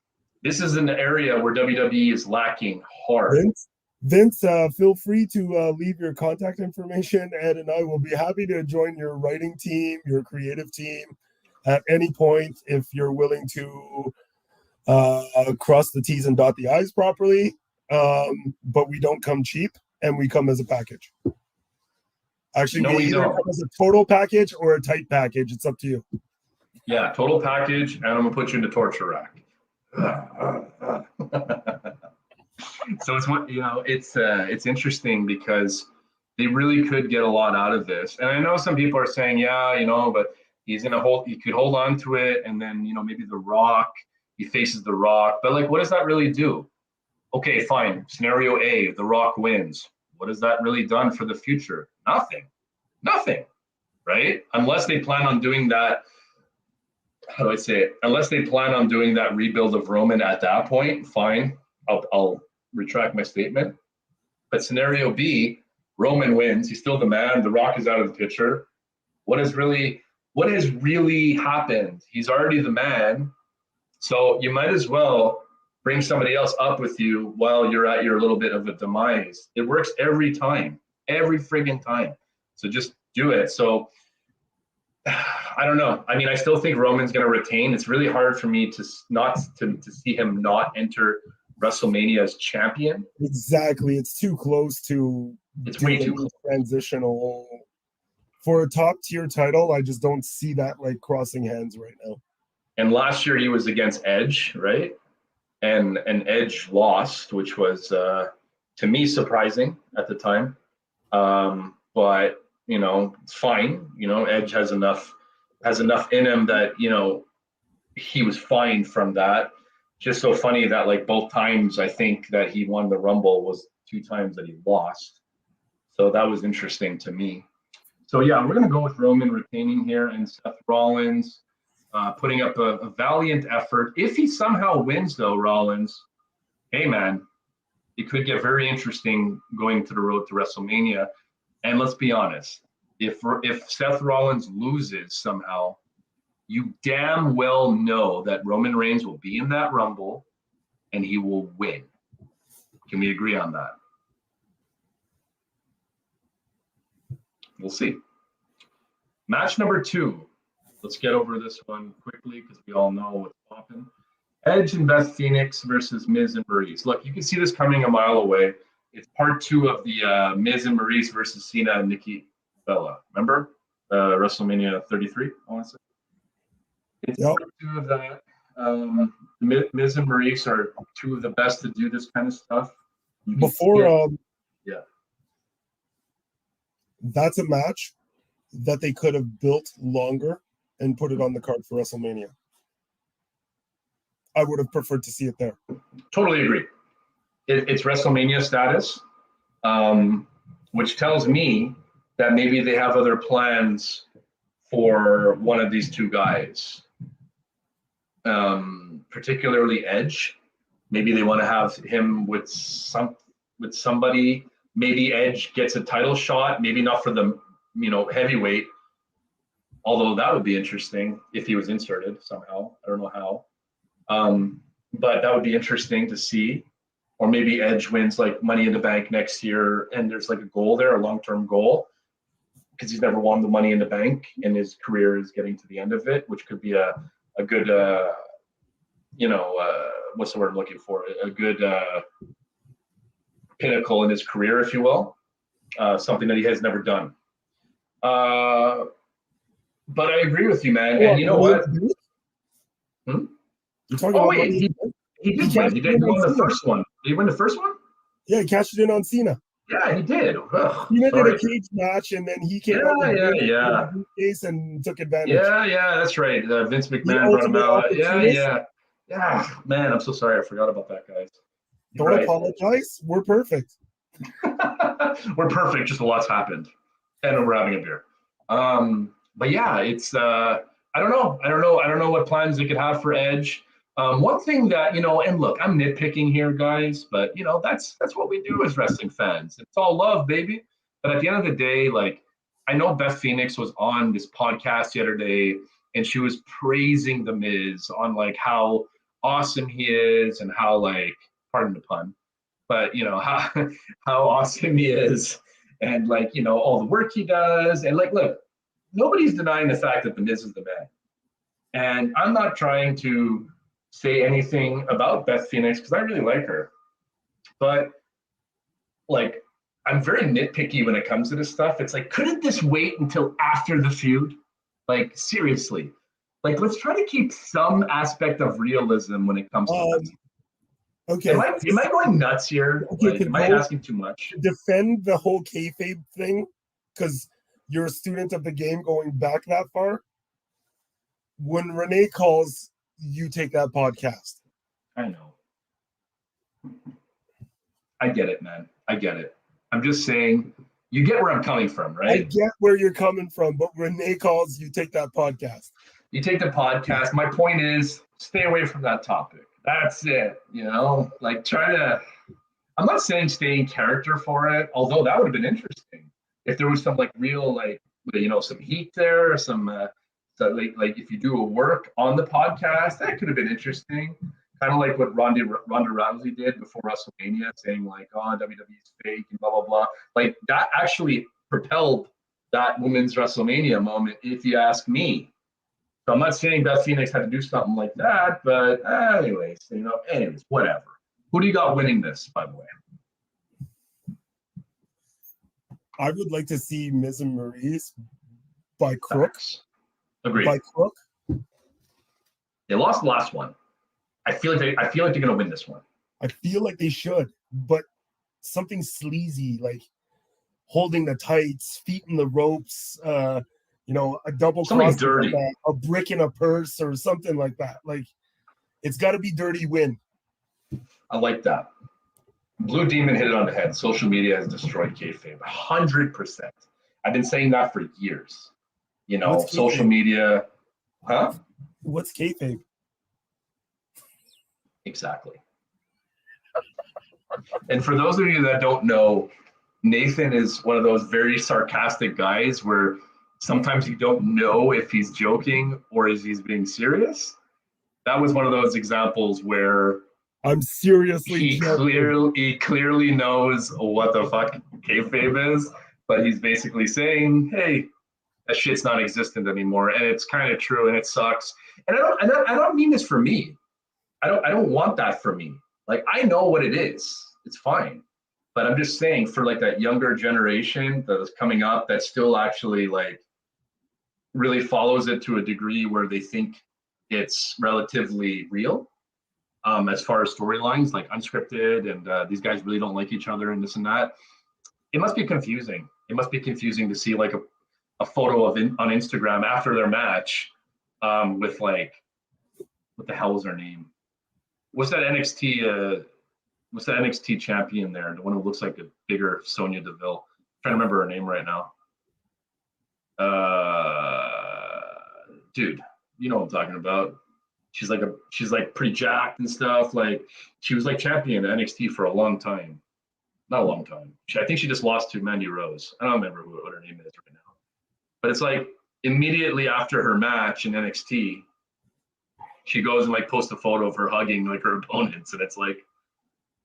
[SPEAKER 1] This is an area where WWE is lacking hard.
[SPEAKER 2] Vince, feel free to leave your contact information. Ed and I will be happy to join your writing team, your creative team at any point if you're willing to cross the T's and dot the I's properly. But we don't come cheap, and we come as a package. Actually,
[SPEAKER 1] no,
[SPEAKER 2] we either come as a total package or a tight package. It's up to you.
[SPEAKER 1] Yeah, total package, and I'm gonna put you in the torture rack. So it's interesting because they really could get a lot out of this. And I know some people are saying, but he could hold on to it, and then maybe he faces The Rock. But like, what does that really do? Okay, fine. Scenario A, The Rock wins. What has that really done for the future? Nothing, right? Unless they plan on doing that. How do I say it? Unless they plan on doing that rebuild of Roman at that point, fine. I'll retract my statement. But scenario B, Roman wins. He's still the man. The Rock is out of the picture. What has really happened? He's already the man. So you might as well bring somebody else up with you while you're at your little bit of a demise. It works every time, every friggin' time. So just do it. So I don't know. I mean, I still think Roman's going to retain. It's really hard for me to see him not enter WrestleMania as champion.
[SPEAKER 2] Exactly. It's too close to.
[SPEAKER 1] It's way too close.
[SPEAKER 2] Transitional for a top tier title. I just don't see that like crossing hands right now.
[SPEAKER 1] And last year he was against Edge, right? And Edge lost, which was to me surprising at the time. But it's fine. Edge has enough in him that he was fine from that. Just so funny that like both times I think that he won the Rumble was 2 times that he lost. So that was interesting to me. So yeah, we're gonna go with Roman retaining here and Seth Rollins putting up a valiant effort. If he somehow wins, though, Rollins, hey man, it could get very interesting going to the road to WrestleMania. And let's be honest, if Seth Rollins loses somehow, you damn well know that Roman Reigns will be in that Rumble and he will win. Can we agree on that? We'll see. Match number 2. Let's get over this one quickly because we all know what's popping. Edge and Beth Phoenix versus Miz and Maurice. Look, you can see this coming a mile away. It's part 2 of the Miz and Maurice versus Cena and Nikki Bella. Remember? WrestleMania 33, I want to say. It's part 2 of that. Miz and Maurice are 2 of the best to do this kind of stuff.
[SPEAKER 2] That's a match that they could have built longer and put it on the card for WrestleMania. I would have preferred to see it there.
[SPEAKER 1] Totally agree. It's WrestleMania status, which tells me that maybe they have other plans for one of these 2 guys, particularly Edge. Maybe they want to have him with somebody. Maybe Edge gets a title shot, maybe not for the heavyweight, although that would be interesting if he was inserted somehow. I don't know how. But that would be interesting to see. Or maybe Edge wins like Money in the Bank next year and there's like a goal there, a long-term goal, because he's never won the Money in the Bank and his career is getting to the end of it, which could be a good, what's the word I'm looking for? A good pinnacle in his career, if you will. Something that he has never done. But I agree with you, man. And you know what?
[SPEAKER 2] You're talking about
[SPEAKER 1] wait, he did win. He won the first one. Did he win the first one?
[SPEAKER 2] Yeah, he cashed it in on Cena.
[SPEAKER 1] Yeah, he did.
[SPEAKER 2] Cena did a cage match, and then he came out with
[SPEAKER 1] a
[SPEAKER 2] briefcase and took advantage.
[SPEAKER 1] Yeah, that's right. Vince McMahon brought him out. Yeah. Man, I'm so sorry. I forgot about that, guys.
[SPEAKER 2] Don't apologize. We're perfect.
[SPEAKER 1] We're perfect. Just a lot's happened, and we're having a beer. But yeah, it's I don't know what plans they could have for Edge. One thing that, and look, I'm nitpicking here, guys, but that's what we do as wrestling fans. It's all love, baby. But at the end of the day, like, I know Beth Phoenix was on this podcast the other day and she was praising The Miz on like how awesome he is and how, like, pardon the pun, but how awesome he is and like, all the work he does. And like, look, nobody's denying the fact that The Miz is the man. And I'm not trying to say anything about Beth Phoenix because I really like her. But like, I'm very nitpicky when it comes to this stuff. It's like, couldn't this wait until after the feud? Like, seriously. Like, let's try to keep some aspect of realism when it comes to this.
[SPEAKER 2] Okay.
[SPEAKER 1] Am I going nuts here?
[SPEAKER 2] Okay,
[SPEAKER 1] like, am I asking too much?
[SPEAKER 2] Defend the whole kayfabe thing, because you're a student of the game going back that far. When Renee calls, you take that podcast.
[SPEAKER 1] I know. I get it, man. I get it. I'm just saying, you get where I'm coming from, right?
[SPEAKER 2] I get where you're coming from, but Renee calls, you take that podcast.
[SPEAKER 1] You take the podcast. My point is, stay away from that topic. That's it. Like, I'm not saying stay in character for it, although that would have been interesting if there was some like real, like, some heat there, or some like if you do a work on the podcast, that could have been interesting. Kind of like what Ronda Rousey did before WrestleMania, saying like, "Oh, WWE's fake" and blah blah blah. Like, that actually propelled that women's WrestleMania moment, if you ask me. So I'm not saying Beth Phoenix had to do something like that, but anyways, whatever. Who do you got winning this, by the way?
[SPEAKER 2] I would like to see Miz and Maurice by crook.
[SPEAKER 1] Agreed.
[SPEAKER 2] By crook.
[SPEAKER 1] They lost the last one. I feel like they're gonna win this one.
[SPEAKER 2] I feel like they should, but something sleazy, like holding the tights, feet in the ropes, a double
[SPEAKER 1] something
[SPEAKER 2] cross,
[SPEAKER 1] dirty,
[SPEAKER 2] like a brick in a purse or something like that. Like, it's got to be dirty win.
[SPEAKER 1] I like that. Blue Demon hit it on the head. Social media has destroyed kayfabe 100%. I've been saying that for years. Social media, huh?
[SPEAKER 2] What's kayfabe?
[SPEAKER 1] Exactly. And for those of you that don't know, Nathan is one of those very sarcastic guys where sometimes you don't know if he's joking or if he's being serious. That was one of those examples where
[SPEAKER 2] I'm seriously
[SPEAKER 1] he clearly knows what the fuck kayfabe is, but he's basically saying, hey, that shit's not existent anymore. And it's kind of true and it sucks. And I don't mean this for me. I don't want that for me. Like, I know what it is. It's fine. But I'm just saying, for like that younger generation that is coming up that still actually like really follows it to a degree where they think it's relatively real, as far as storylines, like unscripted, and these guys really don't like each other and this and that. It must be confusing. It must be confusing to see like a photo of on Instagram after their match, with like, what the hell is her name? What's that NXT champion there? The one who looks like a bigger Sonya Deville. I'm trying to remember her name right now. Dude, you know what I'm talking about. She's like pretty jacked and stuff. Like, she was like champion at NXT for a long time. Not a long time. I think she just lost to Mandy Rose. I don't remember what her name is right now. But it's like immediately after her match in NXT, she goes and like posts a photo of her hugging like her opponents, and it's like,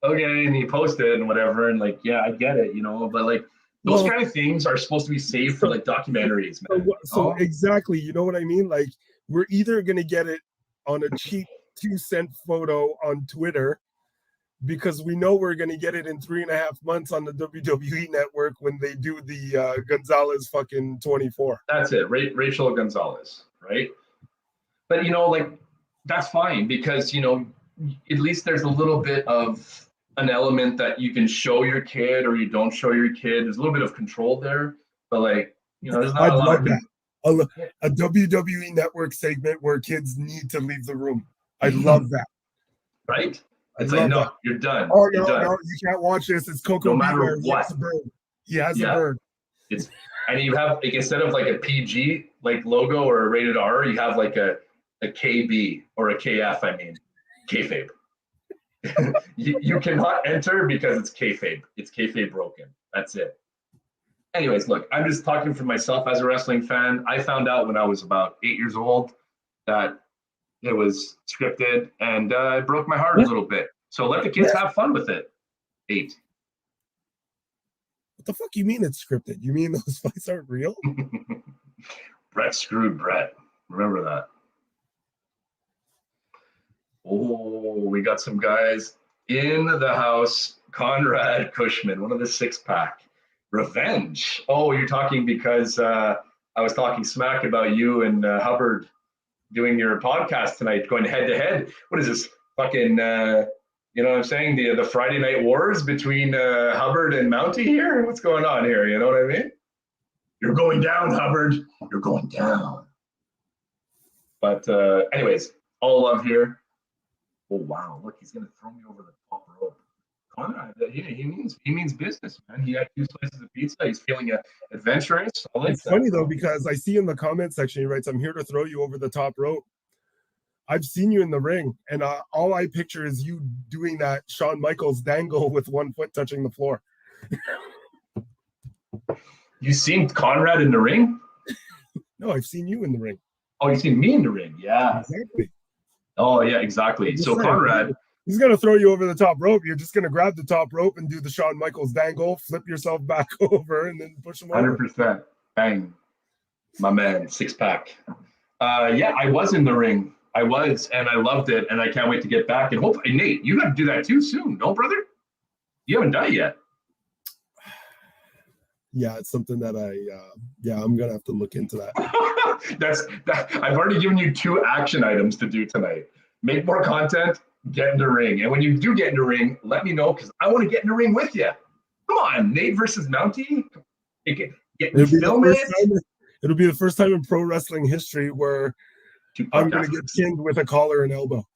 [SPEAKER 1] okay, and he posted and whatever, and like, yeah, I get it, but like those kind of things are supposed to be saved for like documentaries, man.
[SPEAKER 2] So exactly, you know what I mean? Like, we're either gonna get it on a cheap 2-cent photo on Twitter, because we know we're gonna get it in 3.5 months on the WWE network when they do the Gonzalez fucking 24.
[SPEAKER 1] That's it, Rachel Gonzalez, right? But like, that's fine, because at least there's a little bit of an element that you can show your kid or you don't show your kid. There's a little bit of control there, but like, there's not a lot of
[SPEAKER 2] a WWE network segment where kids need to leave the room. I love that.
[SPEAKER 1] Right? It's like, no, you're done.
[SPEAKER 2] Oh,
[SPEAKER 1] you're done.
[SPEAKER 2] No, you can't watch this. It's Coco.
[SPEAKER 1] No matter
[SPEAKER 2] Beware.
[SPEAKER 1] what.
[SPEAKER 2] He has a bird.
[SPEAKER 1] And you have, like, instead of like a PG like logo or a rated R, you have like a KB or a KF. I mean, kayfabe. you cannot enter because it's kayfabe. It's kayfabe broken. That's it. Anyways, look, I'm just talking for myself as a wrestling fan. I found out when I was about 8 years old that it was scripted, and it broke my heart a little bit. So let the kids have fun with it. 8.
[SPEAKER 2] What the fuck you mean it's scripted? You mean those fights aren't real?
[SPEAKER 1] Brett screwed Brett. Remember that. Oh, we got some guys in the house. Conrad Cushman, one of the 6-pack. Revenge. Oh, you're talking because I was talking smack about you and Hubbard doing your podcast tonight, going head to head. What is this fucking, you know what I'm saying? The Friday night wars between Hubbard and Mountie here? What's going on here? You know what I mean? You're going down, Hubbard. You're going down. But anyways, all love here. Oh, wow. Look, he's going to throw me over the top rope. Conrad, he means business, man. He had 2 slices of pizza. He's feeling adventurous.
[SPEAKER 2] It's funny, though, because I see in the comment section, he writes, I'm here to throw you over the top rope. I've seen you in the ring, and all I picture is you doing that Shawn Michaels dangle with 1 foot touching the floor.
[SPEAKER 1] You seen Conrad in the ring?
[SPEAKER 2] No, I've seen you in the ring.
[SPEAKER 1] Oh, you've seen me in the ring? Yeah.
[SPEAKER 2] Exactly.
[SPEAKER 1] Oh, yeah, exactly. So saying, Conrad...
[SPEAKER 2] He's going to throw you over the top rope. You're just going to grab the top rope and do the Shawn Michaels dangle, flip yourself back over, and then push him over.
[SPEAKER 1] 100%. Bang. My man, 6-pack. Yeah, I was in the ring. I was, and I loved it, and I can't wait to get back. And hopefully, Nate, you got to do that too soon, no, brother? You haven't done it yet.
[SPEAKER 2] Yeah, it's something that I'm going to have to look into that.
[SPEAKER 1] I've already given you 2 action items to do tonight. Make more content. Get in the ring. And when you do get in the ring, let me know, because I want to get in the ring with you. Come on, Nate versus Mountie. We film it.
[SPEAKER 2] It'll be the first time in pro wrestling history where I'm going to get pinned with a collar and elbow.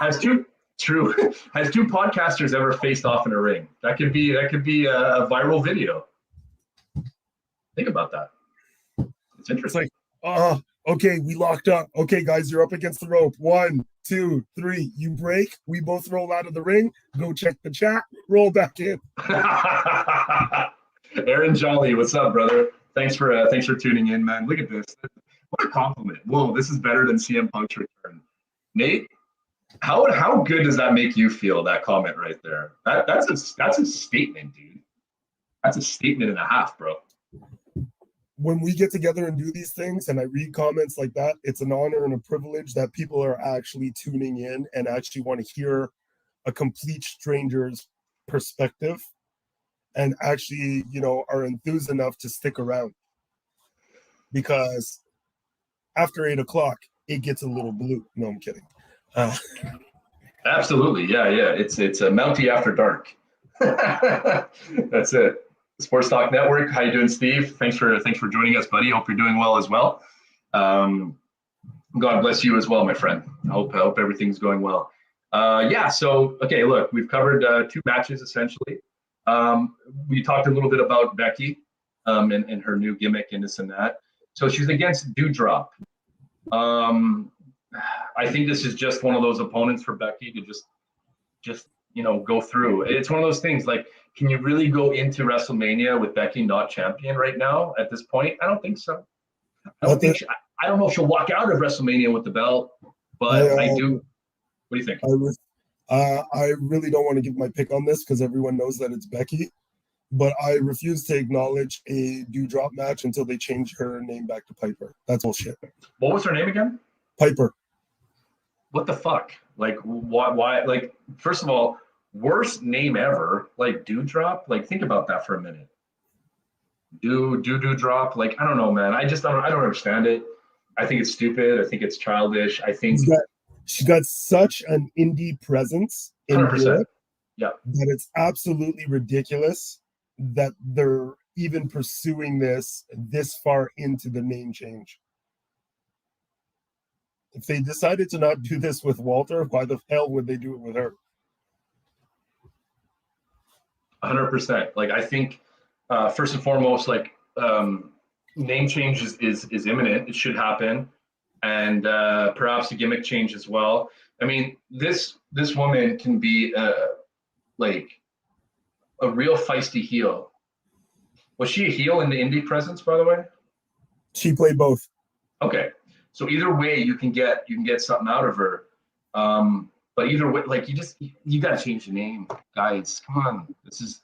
[SPEAKER 1] Has two podcasters ever faced off in a ring? That could be a viral video. Think about that. It's interesting.
[SPEAKER 2] It's like, okay, we locked up. Okay, guys, you're up against the rope. 1, 2, 3. You break. We both roll out of the ring. Go check the chat. Roll back in.
[SPEAKER 1] Aaron Jolly, what's up, brother? Thanks for tuning in, man. Look at this. What a compliment. Whoa, this is better than CM Punk's return. Nate, how good does that make you feel, that comment right there? That's a statement, dude. That's a statement and a half, bro.
[SPEAKER 2] When we get together and do these things and I read comments like that, it's an honor and a privilege that people are actually tuning in and actually want to hear a complete stranger's perspective and actually, are enthused enough to stick around. Because after 8 o'clock, it gets a little blue. No, I'm kidding.
[SPEAKER 1] Absolutely. Yeah. It's a Mountie after dark. That's it. Sports Talk Network. How you doing, Steve? Thanks for joining us, buddy. Hope you're doing well as well. God bless you as well, my friend. I hope everything's going well. So okay, look, we've covered 2 matches essentially. We talked a little bit about Becky and her new gimmick and this and that. So she's against Dewdrop. I think this is just one of those opponents for Becky to just go through. It's one of those things like, can you really go into WrestleMania with Becky not champion right now at this point? I don't think so. I don't know if she'll walk out of WrestleMania with the belt, but I do. What do you think?
[SPEAKER 2] I really don't want to give my pick on this because everyone knows that it's Becky, but I refuse to acknowledge a Dewdrop match until they change her name back to Piper. That's bullshit.
[SPEAKER 1] What was her name again?
[SPEAKER 2] Piper.
[SPEAKER 1] What the fuck? Like, why? Like, first of all, worst name ever. Like Dewdrop. Like, think about that for a minute. Dewdrop. Like, I don't know, man. I don't understand it. I think it's stupid. I think it's childish. I think
[SPEAKER 2] she got such an indie presence in
[SPEAKER 1] 100%.
[SPEAKER 2] Europe,
[SPEAKER 1] yeah,
[SPEAKER 2] that it's absolutely ridiculous that they're even pursuing this far into the name change. If they decided to not do this with Walter, why the hell would they do it with her?
[SPEAKER 1] 100%. Like, I think first and foremost, like, name change is imminent. It should happen, and perhaps a gimmick change as well. I mean, this woman can be like a real feisty heel. Was she a heel in the indie presence, by the way?
[SPEAKER 2] She played both.
[SPEAKER 1] Okay, so either way, you can get something out of her. But either way, like, you gotta change the name, guys. Come on, it's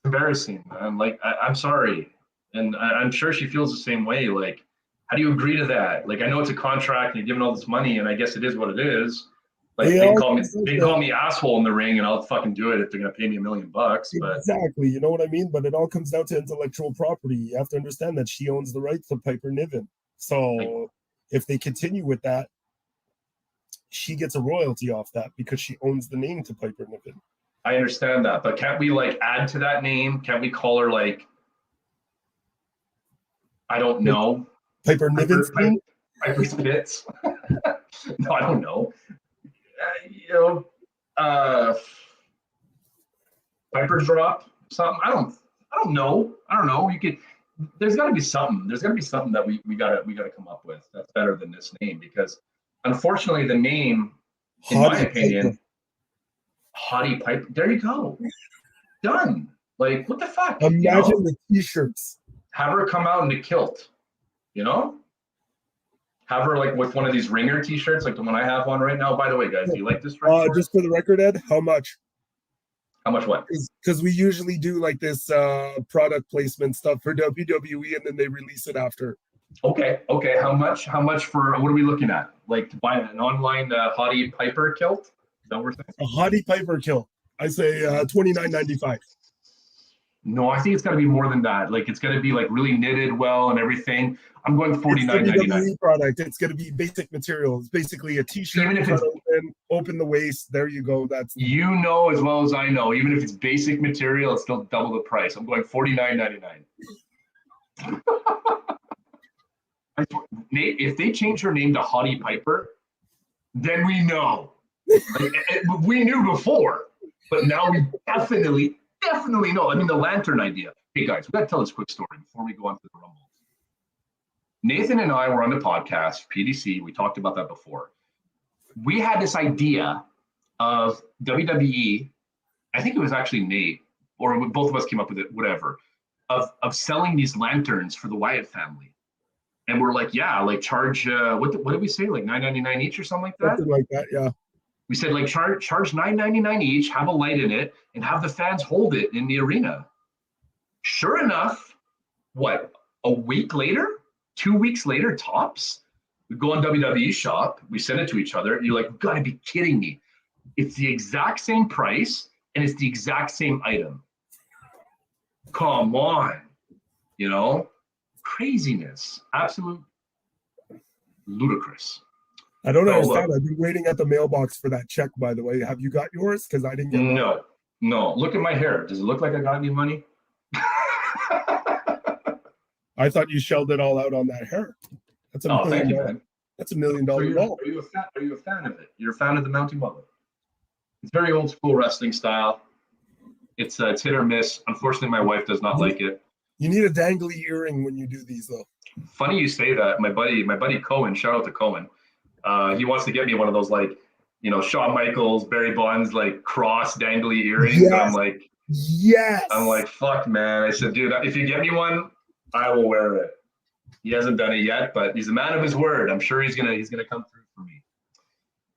[SPEAKER 1] embarrassing, man. Like, I'm sorry, and I'm sure she feels the same way. Like, how do you agree to that? Like, I know it's a contract and you're giving all this money, and I guess it is what it is. Like, they can call me asshole in the ring, and I'll fucking do it if they're gonna pay me $1 million. But
[SPEAKER 2] exactly, you know what I mean. But it all comes down to intellectual property. You have to understand that she owns the rights to Piper Niven. So if they continue with that, she gets a royalty off that because she owns the name to Piper Niven.
[SPEAKER 1] I understand that, but can't we like add to that name? Can't we call her like, I don't know,
[SPEAKER 2] Piper Niven's name?
[SPEAKER 1] Piper Spitz? No, I don't know. Piper Drop something. I don't know. You could. There's got to be something. There's got to be something that we gotta come up with that's better than this name, because unfortunately the name, in my opinion, Hottie Piper. There you go. Done. Like, what the fuck?
[SPEAKER 2] Imagine the t-shirts.
[SPEAKER 1] Have her come out in a kilt. Have her like with one of these ringer t-shirts, like the one I have on right now. By the way, guys, do you like this?
[SPEAKER 2] Just for the record, Ed, how much?
[SPEAKER 1] How much what?
[SPEAKER 2] Because we usually do like this product placement stuff for WWE, and then they release it after.
[SPEAKER 1] Okay. How much for, what are we looking at? Like, to buy an online Hottie Piper kilt? Is that what we're saying?
[SPEAKER 2] A Hottie Piper kilt. I say $29.95.
[SPEAKER 1] No, I think it's got to be more than that. Like, it's got to be like really knitted well and everything. I'm going $49.99.
[SPEAKER 2] Product. It's going to be basic material. It's basically a t-shirt.
[SPEAKER 1] Even if it's
[SPEAKER 2] in, open the waist. There you go. That's
[SPEAKER 1] you know as well as I know. Even if it's basic material, it's still double the price. I'm going $49.99. Nate, if they change her name to Hottie Piper, then we know. Like, we knew before, but now we definitely know. I mean, the lantern idea. Hey guys, we got to tell this quick story before we go on to the Rumble. Nathan and I were on the podcast, PDC. We talked about that before. We had this idea of WWE. I think it was actually Nate, or both of us came up with it, whatever, of selling these lanterns for the Wyatt family. And we're like, yeah, like charge, what did we say? Like $9.99 each or something like that?
[SPEAKER 2] something like that, yeah.
[SPEAKER 1] We said like charge $9.99 each, have a light in it, and have the fans hold it in the arena. Sure enough, what, a week later, 2 weeks later, tops, we go on WWE shop, we send it to each other. You're like, you gotta be kidding me. It's the exact same price and it's the exact same item. Come on, you know? Craziness, absolute ludicrous.
[SPEAKER 2] I don't understand. I've been waiting at the mailbox for that check, by the way. Have you got yours? Because I didn't get mine.
[SPEAKER 1] No. Look at my hair. Does it look like I got any money?
[SPEAKER 2] I thought you shelled it all out on that hair. That's $1 million.
[SPEAKER 1] Thank you, man.
[SPEAKER 2] That's $1 million.
[SPEAKER 1] Are you a fan of it? You're a fan of the mounting mullet? It's very old school wrestling style. It's hit or miss. Unfortunately, my wife does not like it.
[SPEAKER 2] You need a dangly earring when you do these, though.
[SPEAKER 1] Funny you say that. My buddy Cohen, shout out to Cohen. He wants to get me one of those, like, you know, Shawn Michaels, Barry Bonds, like cross dangly earrings. Yes. And I'm like,
[SPEAKER 2] yes.
[SPEAKER 1] I'm like, fuck, man. I said, dude, if you get me one, I will wear it. He hasn't done it yet, but he's a man of his word. I'm sure he's gonna come through for me.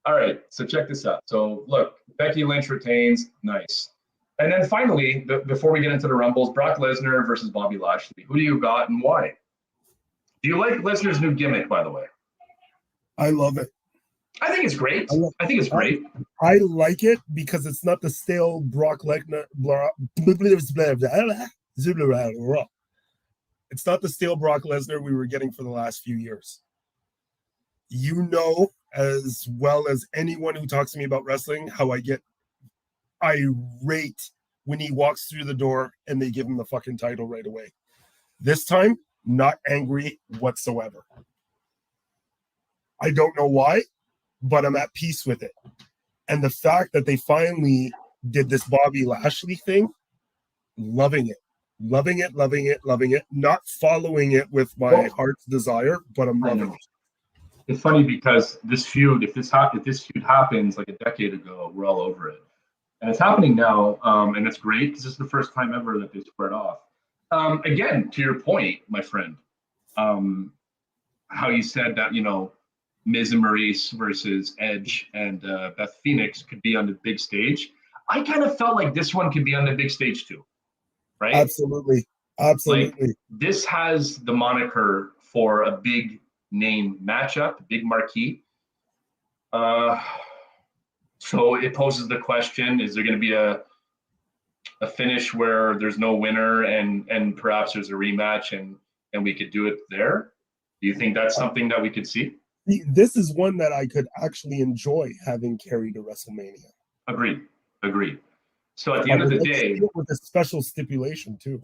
[SPEAKER 1] All right, so check this out. So look, Becky Lynch retains, nice. And then finally, before we get into the Rumbles, Brock Lesnar versus Bobby Lashley. Who do you got and why? Do you like Lesnar's new gimmick, by the way?
[SPEAKER 2] I love it.
[SPEAKER 1] I think it's great. I think it's great.
[SPEAKER 2] I like it because it's not the stale Brock Lesnar. It's not the stale Brock Lesnar we were getting for the last few years. You know as well as anyone who talks to me about wrestling how I get irate when he walks through the door and they give him the fucking title right away. This time, not angry whatsoever. I don't know why, but I'm at peace with it. And the fact that they finally did this Bobby Lashley thing, loving it. Loving it. Not following it with my heart's desire, but I'm loving it.
[SPEAKER 1] It's funny because this feud, if this feud happens like a decade ago, we're all over it. And it's happening now, and it's great because this is the first time ever that they squared off. Again, to your point, my friend, how you said that, you know, Miz and Maurice versus Edge and Beth Phoenix could be on the big stage. I kind of felt like this one could be on the big stage too, right?
[SPEAKER 2] Absolutely. Like,
[SPEAKER 1] this has the moniker for a big name matchup, big marquee. So it poses the question, is there going to be a finish where there's no winner and perhaps there's a rematch and we could do it there? Do you think that's something that we could see?
[SPEAKER 2] This is one that I could actually enjoy having carried to WrestleMania.
[SPEAKER 1] Agreed. So at the end of the day,
[SPEAKER 2] with a special stipulation too.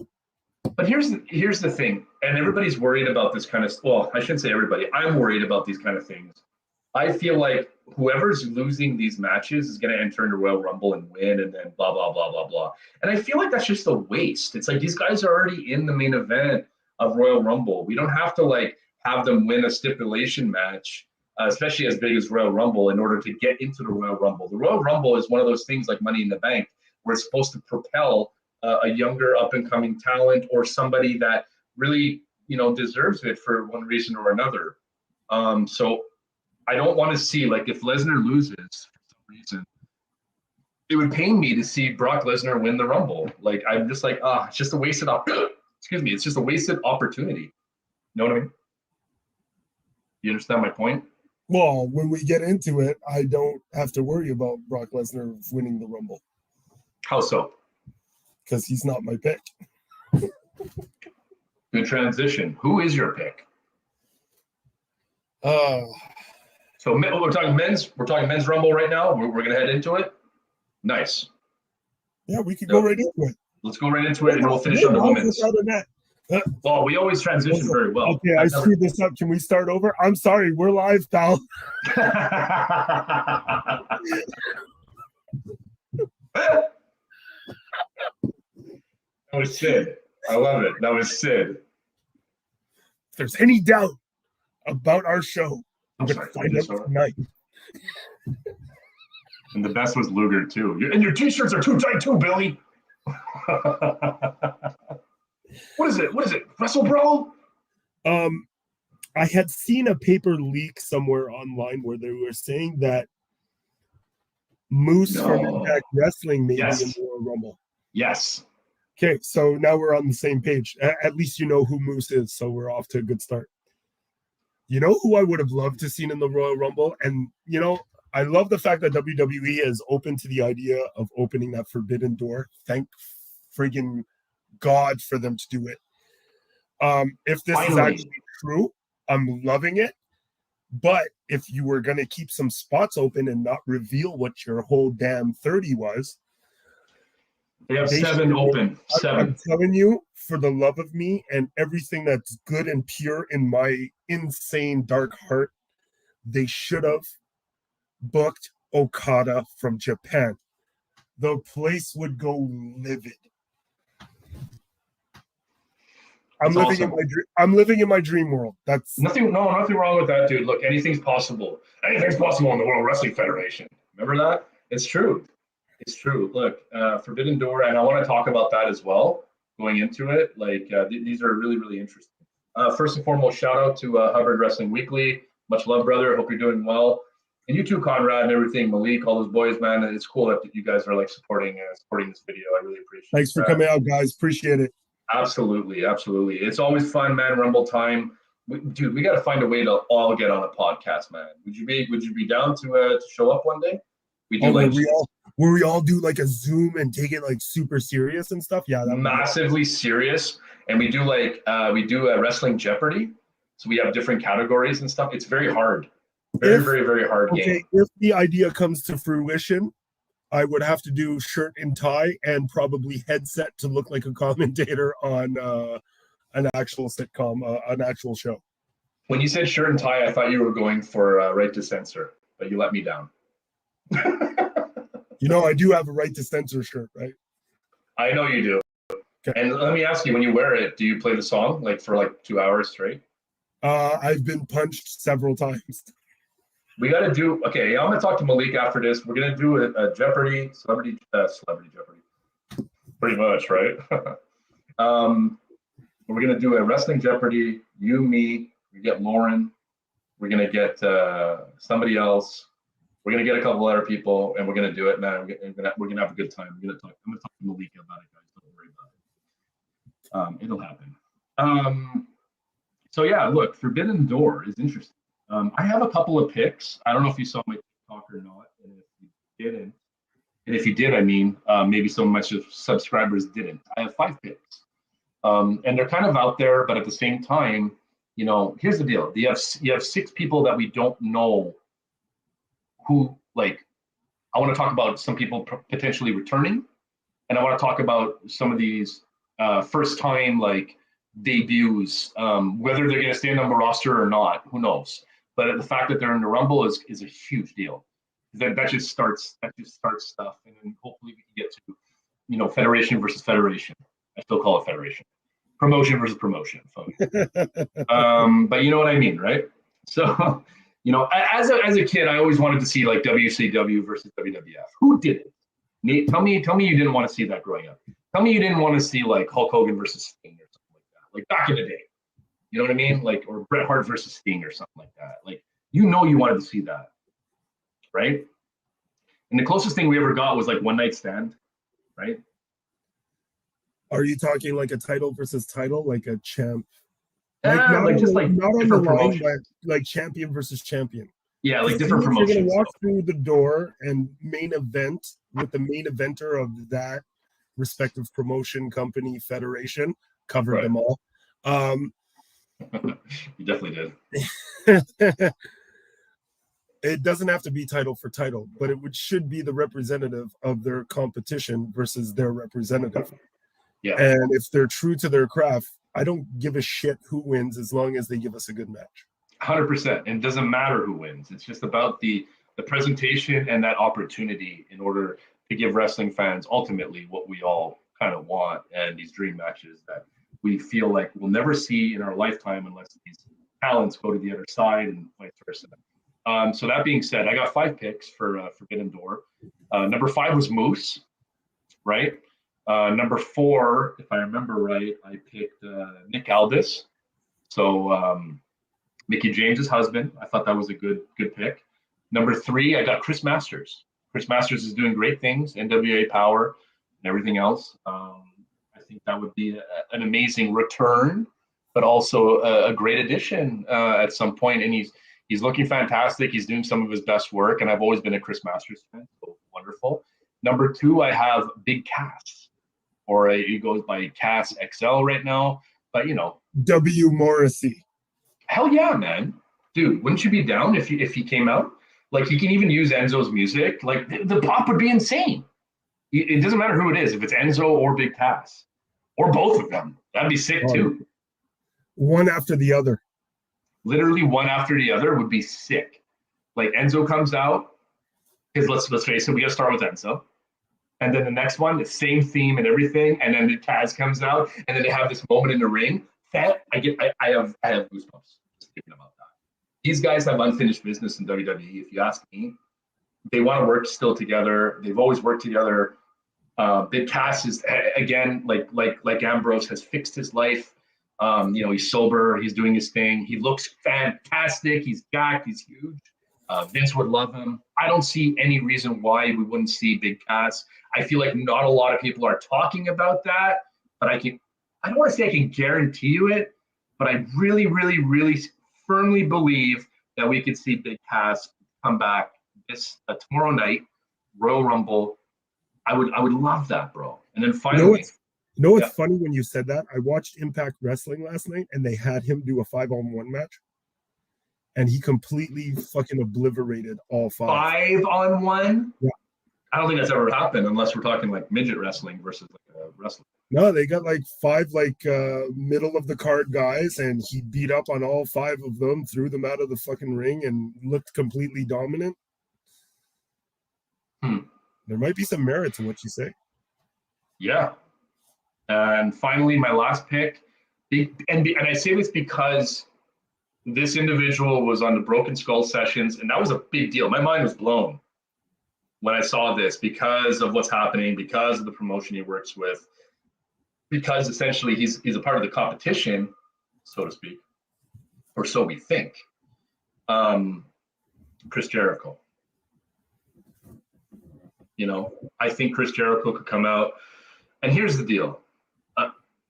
[SPEAKER 1] But here's the thing, and everybody's worried about this kind of. Well, I shouldn't say everybody. I'm worried about these kind of things. I feel like whoever's losing these matches is going to enter into Royal Rumble and win, and then blah blah blah blah blah. And I feel like that's just a waste. It's like these guys are already in the main event of Royal Rumble. We don't have to like have them win a stipulation match, especially as big as Royal Rumble, in order to get into the Royal Rumble. The Royal Rumble is one of those things like Money in the Bank, where it's supposed to propel a younger up-and-coming talent or somebody that really, you know, deserves it for one reason or another. So I don't want to see, like, if Lesnar loses for some reason, it would pain me to see Brock Lesnar win the Rumble. Like, I'm just like, it's just a wasted it's just a wasted opportunity. You know what I mean? You understand my point?
[SPEAKER 2] Well, when we get into it, I don't have to worry about Brock Lesnar winning the Rumble.
[SPEAKER 1] How so?
[SPEAKER 2] Because he's not my pick.
[SPEAKER 1] Good transition. Who is your pick? So we're talking men's. We're talking men's Rumble right now. We're gonna head into it. Nice.
[SPEAKER 2] Yeah, we can go right into it.
[SPEAKER 1] Let's go right into it, and we'll finish on the women's. Well, we always transition very well.
[SPEAKER 2] Okay, I screwed this up. Can we start over? I'm sorry, we're live, pal.
[SPEAKER 1] That was Sid. I love it. That was Sid.
[SPEAKER 2] If there's any doubt about our show, I'm going to find out tonight.
[SPEAKER 1] And the best was Luger, too. And your t-shirts are too tight, too, Billy. What is it? Wrestle Bro?
[SPEAKER 2] I had seen a paper leak somewhere online where they were saying that Moose from Impact Wrestling may be in the Royal Rumble.
[SPEAKER 1] Yes.
[SPEAKER 2] Okay, so now we're on the same page. At least you know who Moose is, so we're off to a good start. You know who I would have loved to seen in the Royal Rumble? And, you know, I love the fact that WWE is open to the idea of opening that forbidden door. Thank friggin' God for them to do it. If this is actually true, I'm loving it. But if you were going to keep some spots open and not reveal what your whole damn 30 was.
[SPEAKER 1] They have 7 open. 7.
[SPEAKER 2] I'm telling you, for the love of me and everything that's good and pure in my insane dark heart, they should have booked Okada from Japan. The place would go livid. I'm living in my dream world. That's
[SPEAKER 1] nothing wrong with that, dude. Look, anything's possible. Anything's possible in the World Wrestling Federation. Remember that? It's true. It's true. Look, Forbidden Door, and I want to talk about that as well. Going into it, like these are really, really interesting. First and foremost, shout out to Hubbard Wrestling Weekly. Much love, brother. Hope you're doing well. And you too, Conrad, and everything. Malik, all those boys, man. It's cool that you guys are like supporting this video. I really appreciate it.
[SPEAKER 2] Thanks for coming out, guys. Appreciate it.
[SPEAKER 1] Absolutely. It's always fun, man. Rumble time, dude. We got to find a way to all get on a podcast, man. Would you be down to show up one day? We do
[SPEAKER 2] where we all do like a Zoom and take it like super serious and stuff. Yeah,
[SPEAKER 1] massively serious. And we do a wrestling Jeopardy. So we have different categories and stuff. It's very hard. Very hard game.
[SPEAKER 2] If the idea comes to fruition, I would have to do shirt and tie and probably headset to look like a commentator on an actual sitcom, an actual show.
[SPEAKER 1] When you said shirt and tie, I thought you were going for right to censor, but you let me down.
[SPEAKER 2] You know, I do have a right to censor shirt, right?
[SPEAKER 1] I know you do. Okay. And let me ask you, when you wear it, do you play the song like for 2 hours straight?
[SPEAKER 2] I've been punched several times.
[SPEAKER 1] We got to do, okay, I'm going to talk to Malik after this. We're going to do a Jeopardy, celebrity Jeopardy. Pretty much, right? We're going to do a wrestling Jeopardy, you, me, we get Lauren, we're going to get somebody else, we're going to get a couple other people, and we're going to do it, man. We're going to have a good time. I'm going to talk to Malik about it, guys. Don't worry about it. It'll happen. So yeah, look, Forbidden Door is interesting. I have a couple of picks. I don't know if you saw my TikTok or not, and if you didn't, and if you did, I mean, maybe some of my subscribers didn't. I have 5 picks, and they're kind of out there, but at the same time, you know, here's the deal: you have 6 people that we don't know who. Like, I want to talk about some people potentially returning, and I want to talk about some of these first-time debuts, whether they're going to stand on the roster or not, who knows? But the fact that they're in the Rumble is a huge deal. That just starts stuff, and then hopefully we can get to, you know, federation versus federation. I still call it federation. Promotion versus promotion, folks. But you know what I mean, right? So, you know, as a kid, I always wanted to see like WCW versus WWF. Who did it? Tell me you didn't want to see that growing up. Tell me you didn't want to see like Hulk Hogan versus Sting or something like that, like back in the day. You know what I mean? Like, or Bret Hart versus Sting or something like that. Like, you know, you wanted to see that, right? And the closest thing we ever got was like One Night Stand, right?
[SPEAKER 2] Are you talking like a title versus title, like a champ?
[SPEAKER 1] Not on the line,
[SPEAKER 2] but like champion versus champion.
[SPEAKER 1] Yeah, like different promotions.
[SPEAKER 2] You're gonna walk through the door and main event with the main eventer of that respective promotion, company, federation, covered them all.
[SPEAKER 1] You definitely did.
[SPEAKER 2] It doesn't have to be title for title, but should be the representative of their competition versus their representative.
[SPEAKER 1] Yeah.
[SPEAKER 2] And if they're true to their craft, I don't give a shit who wins as long as they give us a good match.
[SPEAKER 1] 100%. And it doesn't matter who wins. It's just about the presentation and that opportunity in order to give wrestling fans ultimately what we all kind of want, and these dream matches that we feel like we'll never see in our lifetime unless these talents go to the other side and vice versa. So that being said, I got 5 picks for Forbidden Door. Number 5 was Moose, right? Number 4, if I remember right, I picked Nick Aldis. So Mickey James's husband. I thought that was a good pick. Number 3, I got Chris Masters. Chris Masters is doing great things, NWA Power and everything else. I think that would be an amazing return, but also a great addition at some point. And he's looking fantastic. He's doing some of his best work, and I've always been a Chris Masters fan. So wonderful. Number 2, I have Big Cass, or he goes by Cass XL right now. But
[SPEAKER 2] W. Morrissey.
[SPEAKER 1] Hell yeah, man, dude! Wouldn't you be down if he came out? Like, he can even use Enzo's music. Like, the pop would be insane. It doesn't matter who it is, if it's Enzo or Big Cass, or both of them. That'd be sick too.
[SPEAKER 2] One after the other.
[SPEAKER 1] Literally one after the other would be sick. Like, Enzo comes out, because let's face it, we got to start with Enzo, and then the next one, the same theme and everything, and then the Taz comes out, and then they have this moment in the ring. That I have goosebumps just thinking about that. These guys have unfinished business in WWE. If you ask me, they want to work still together. They've always worked together. Big Cass is, again, like Ambrose, has fixed his life. He's sober. He's doing his thing. He looks fantastic. He's jacked. He's huge. Vince would love him. I don't see any reason why we wouldn't see Big Cass. I feel like not a lot of people are talking about that, but I don't want to say I can guarantee you it, but I really, really, really firmly believe that we could see Big Cass come back tomorrow night, Royal Rumble. I would love that, bro. And then finally,
[SPEAKER 2] what's funny when you said that? I watched Impact Wrestling last night, and they had him do a 5-on-1 match, and he completely fucking obliterated all 5.
[SPEAKER 1] 5-on-1?
[SPEAKER 2] Yeah.
[SPEAKER 1] I don't think that's ever happened unless we're talking like midget wrestling versus like wrestling.
[SPEAKER 2] No, they got like 5 middle of the card guys, and he beat up on all 5 of them, threw them out of the fucking ring, and looked completely dominant. There might be some merit to what you say.
[SPEAKER 1] Yeah. And finally, my last pick, and I say this because this individual was on the Broken Skull sessions, and that was a big deal. My mind was blown when I saw this because of what's happening, because of the promotion he works with, because essentially he's a part of the competition, so to speak, or so we think. Chris Jericho. I think Chris Jericho could come out. And here's the deal.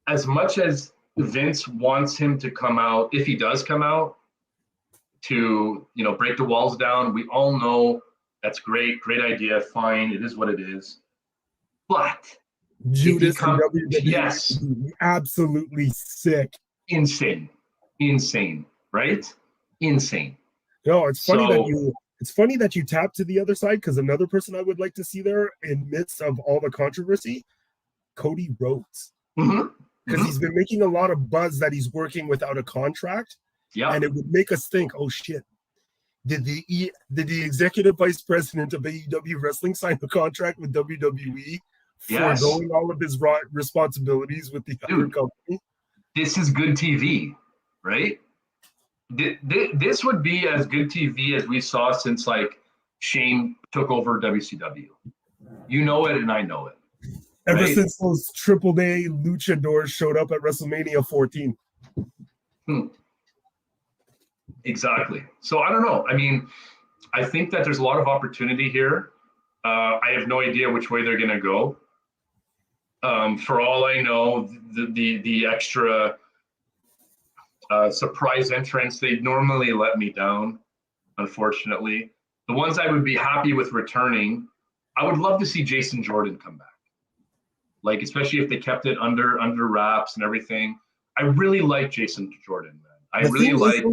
[SPEAKER 1] As much as Vince wants him to come out, if he does come out, to, break the walls down, we all know that's great idea, fine, it is what it is. But
[SPEAKER 2] Judas and WWE,
[SPEAKER 1] yes,
[SPEAKER 2] absolutely sick.
[SPEAKER 1] Insane, right? Insane.
[SPEAKER 2] No, it's funny that you tap to the other side, because another person I would like to see there in midst of all the controversy, Cody Rhodes. Because he's been making a lot of buzz that he's working without a contract. Yeah. And it would make us think, oh shit, did the executive vice president of AEW Wrestling sign a contract with WWE for going all of his responsibilities with the other company?
[SPEAKER 1] This is good TV, right? This would be as good TV as we saw since like Shane took over WCW. You know it, and I know it.
[SPEAKER 2] Ever since those AAA luchadors showed up at WrestleMania 14.
[SPEAKER 1] Exactly. So I don't know. I mean, I think that there's a lot of opportunity here. I have no idea which way they're going to go. For all I know, the extra surprise entrance, they normally let me down, unfortunately. The ones I would be happy with returning, I would love to see Jason Jordan come back. Like, especially if they kept it under wraps and everything. I really like Jason Jordan, man. I really like.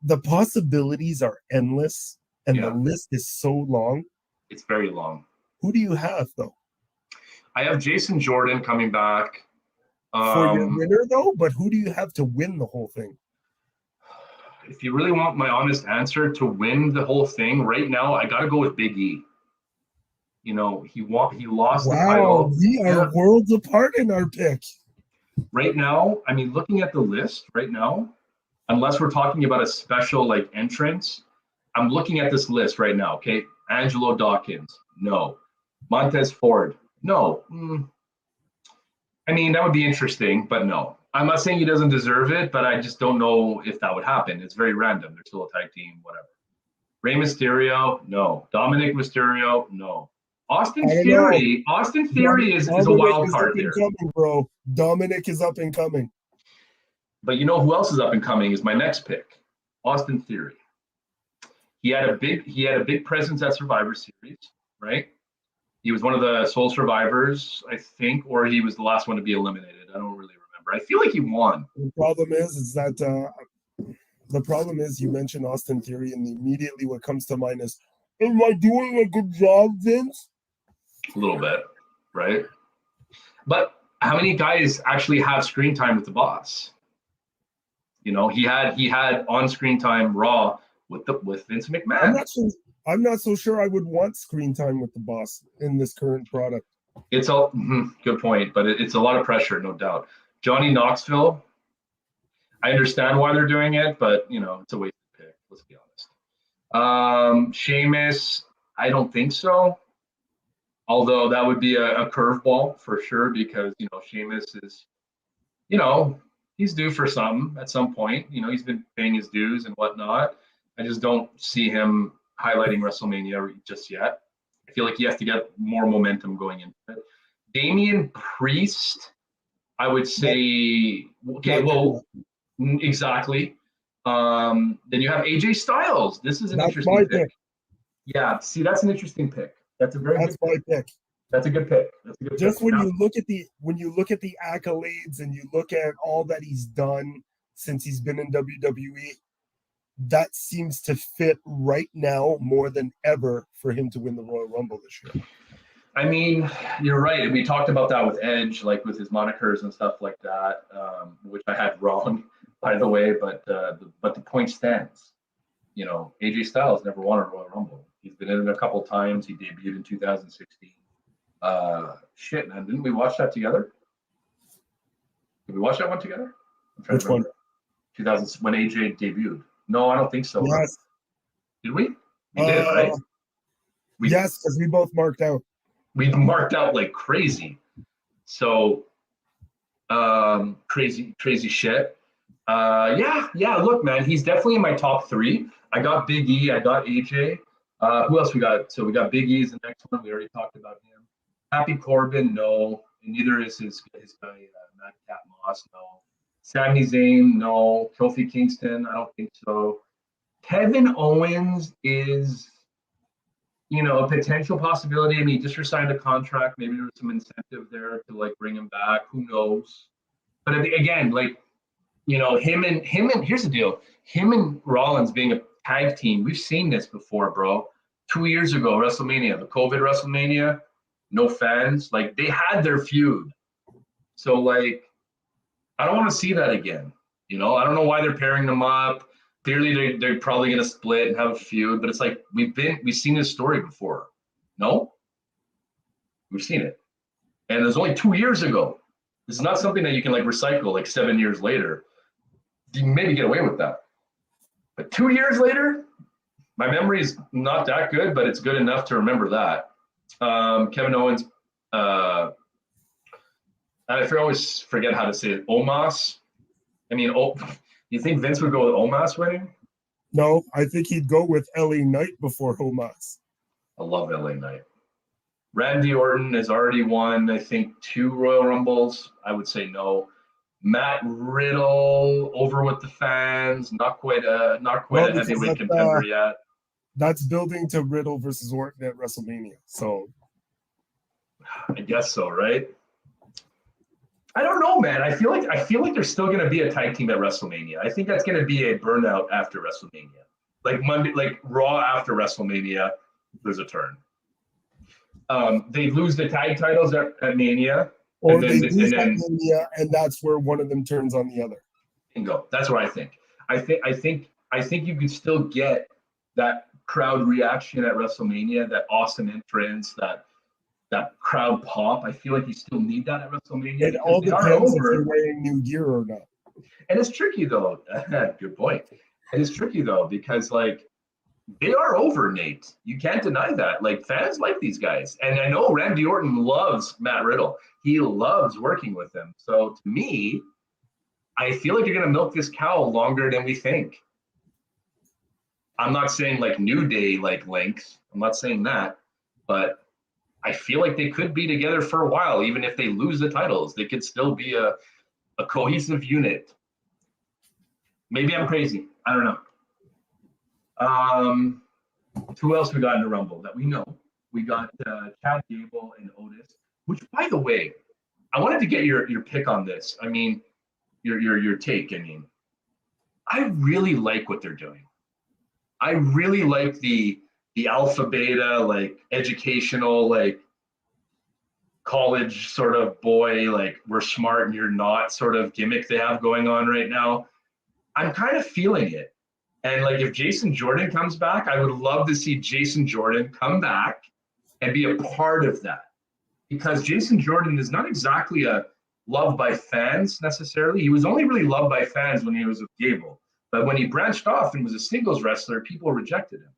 [SPEAKER 2] The possibilities are endless and the list is so long.
[SPEAKER 1] It's very long.
[SPEAKER 2] Who do you have, though?
[SPEAKER 1] I have Jason Jordan coming back.
[SPEAKER 2] For your winner, though? But who do you have to win the whole thing?
[SPEAKER 1] If you really want my honest answer, to win the whole thing right now, I got to go with Big E. You know, he lost the title.
[SPEAKER 2] We are worlds apart in our pick.
[SPEAKER 1] Right now, I mean, looking at the list right now, unless we're talking about a special like entrance, I'm looking at this list right now. Okay, Angelo Dawkins, no. Montez Ford, no. I mean, that would be interesting, but no. I'm not saying he doesn't deserve it, but I just don't know if that would happen. It's very random. They're still a tag team, whatever. Rey Mysterio, no. Dominic Mysterio, no. Austin Theory is a wild card here.
[SPEAKER 2] Coming, bro. Dominic is up and coming.
[SPEAKER 1] But you know who else is up and coming is my next pick, Austin Theory. He had a big presence at Survivor Series, right? He was one of the sole survivors, I think, or he was the last one to be eliminated. I don't really remember. I feel like he won.
[SPEAKER 2] The problem is you mentioned Austin Theory, and immediately what comes to mind is, am I doing a good job, Vince?
[SPEAKER 1] A little bit, right? But how many guys actually have screen time with the boss? You know, he had on-screen time Raw with Vince McMahon.
[SPEAKER 2] I'm not so sure I would want screen time with the boss in this current product.
[SPEAKER 1] It's a good point, but it's a lot of pressure, no doubt. Johnny Knoxville, I understand why they're doing it, but you know, it's a wasted pick. Let's be honest. Sheamus, I don't think so. Although that would be a curveball for sure, because you know Sheamus is, you know, he's due for something at some point. You know, he's been paying his dues and whatnot. I just don't see him highlighting WrestleMania just yet. I feel like he has to get more momentum going into it. Damian Priest, I would say, okay, well, exactly. Then you have AJ Styles. This is an interesting pick. Yeah, see, that's an interesting pick. That's my
[SPEAKER 2] pick.
[SPEAKER 1] That's a good pick.
[SPEAKER 2] Just when you look at the accolades and you look at all that he's done since he's been in WWE, that seems to fit right now more than ever for him to win the Royal Rumble this year.
[SPEAKER 1] I mean, you're right. We talked about that with Edge, like with his monikers and stuff like that, which I had wrong, by the way. But the point stands. You know, AJ Styles never won a Royal Rumble. He's been in it a couple times. He debuted in 2016. Shit, man, didn't we watch that together? Did we watch that one together?
[SPEAKER 2] Which one?
[SPEAKER 1] 2000, when AJ debuted. No, I don't think so.
[SPEAKER 2] Yes.
[SPEAKER 1] Did we? We did, right?
[SPEAKER 2] Yes, because we both marked out.
[SPEAKER 1] We marked out like crazy. So, crazy shit. Yeah. Look, man, he's definitely in my top three. I got Big E. I got AJ. Who else we got? So we got Big E's the next one. We already talked about him. Happy Corbin, no. And neither is his guy, Madcap Moss, no. Sami Zayn, no. Kofi Kingston, I don't think so. Kevin Owens is, you know, a potential possibility. I mean, he just resigned a contract. Maybe there's some incentive there to like bring him back. Who knows? But again, like, you know, him and here's the deal. Him and Rollins being a tag team, we've seen this before, bro. 2 years ago, WrestleMania, the COVID WrestleMania, no fans. Like, they had their feud. So, like, I don't want to see that again. You know, I don't know why they're pairing them up. Clearly, they're probably going to split and have a feud. But it's like, we've seen this story before. No? We've seen it. And it was only 2 years ago. This is not something that you can, like, recycle, like, 7 years later. You can maybe get away with that. But 2 years later, my memory is not that good, but it's good enough to remember that. Kevin Owens, I always forget how to say it. Omos. I mean, you think Vince would go with Omos winning?
[SPEAKER 2] No, I think he'd go with LA Knight before Omos.
[SPEAKER 1] I love LA Knight. Randy Orton has already won, I think, 2 Royal Rumbles. I would say no. Matt Riddle over with the fans, not quite a heavyweight contender yet.
[SPEAKER 2] That's building to Riddle versus Orton at WrestleMania. So
[SPEAKER 1] I guess so, right? I don't know, man. I feel like there's still going to be a tag team at WrestleMania. I think that's going to be a burnout after WrestleMania. Like Monday, like Raw after WrestleMania, there's a turn. They lose the tag titles at Mania,
[SPEAKER 2] Or
[SPEAKER 1] and then
[SPEAKER 2] they lose at Mania, and that's where one of them turns on the other.
[SPEAKER 1] Bingo. That's what I think. I think you could still get that crowd reaction at WrestleMania, that awesome entrance, that crowd pop. I feel like you still need that at WrestleMania.
[SPEAKER 2] It all depends if you're wearing new gear or not.
[SPEAKER 1] And it's tricky though. Good point. And it's tricky though because like they are over, Nate. You can't deny that. Like fans like these guys, and I know Randy Orton loves Matt Riddle. He loves working with him. So to me, I feel like you're going to milk this cow longer than we think. I'm not saying like New Day like links. I'm not saying that, but I feel like they could be together for a while, even if they lose the titles. They could still be a cohesive unit. Maybe I'm crazy. I don't know. Who else we got in the Rumble that we know? We got Chad Gable and Otis, which, by the way, I wanted to get your pick on this. I mean, your take. I mean, I really like what they're doing. I really like the alpha beta, like educational, like college sort of boy, like we're smart and you're not sort of gimmick they have going on right now. I'm kind of feeling it. And like if Jason Jordan comes back, I would love to see Jason Jordan come back and be a part of that. Because Jason Jordan is not exactly a loved by fans necessarily. He was only really loved by fans when he was with Gable. But when he branched off and was a singles wrestler, people rejected him.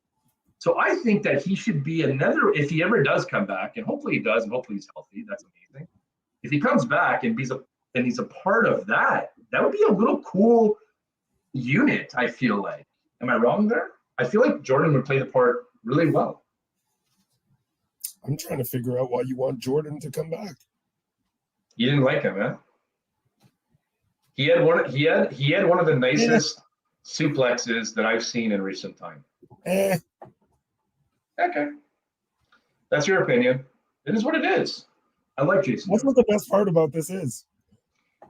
[SPEAKER 1] So I think that he should be another, if he ever does come back, and hopefully he does, and hopefully he's healthy, that's amazing. If he comes back and he's a part of that, that would be a little cool unit, I feel like. Am I wrong there? I feel like Jordan would play the part really well.
[SPEAKER 2] I'm trying to figure out why you want Jordan to come back.
[SPEAKER 1] You didn't like him, huh? He had one of the nicest suplexes that I've seen in recent time. Okay. That's your opinion. It is what it is. I like Jason.
[SPEAKER 2] That's what the best part about this is.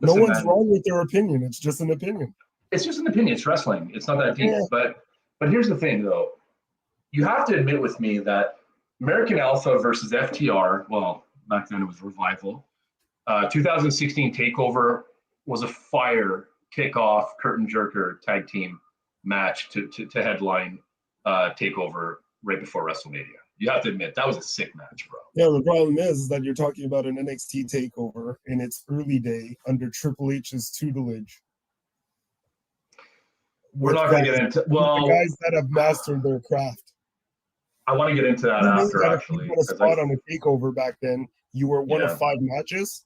[SPEAKER 2] Listen, no one's wrong with their opinion. It's just an opinion.
[SPEAKER 1] It's just an opinion. It's wrestling. It's not that deep. Yeah. But here's the thing, though. You have to admit with me that American Alpha versus FTR, well, back then it was Revival. 2016 TakeOver was a fire kickoff curtain jerker tag team match to headline TakeOver right before WrestleMania. You have to admit that was a sick match, bro.
[SPEAKER 2] Yeah, the problem is that you're talking about an NXT TakeOver in its early day under Triple H's tutelage.
[SPEAKER 1] We're not going to get into
[SPEAKER 2] the guys that have mastered their craft.
[SPEAKER 1] I want to get into that after, actually.
[SPEAKER 2] If you got a spot on a TakeOver back then, you were one of 5 matches,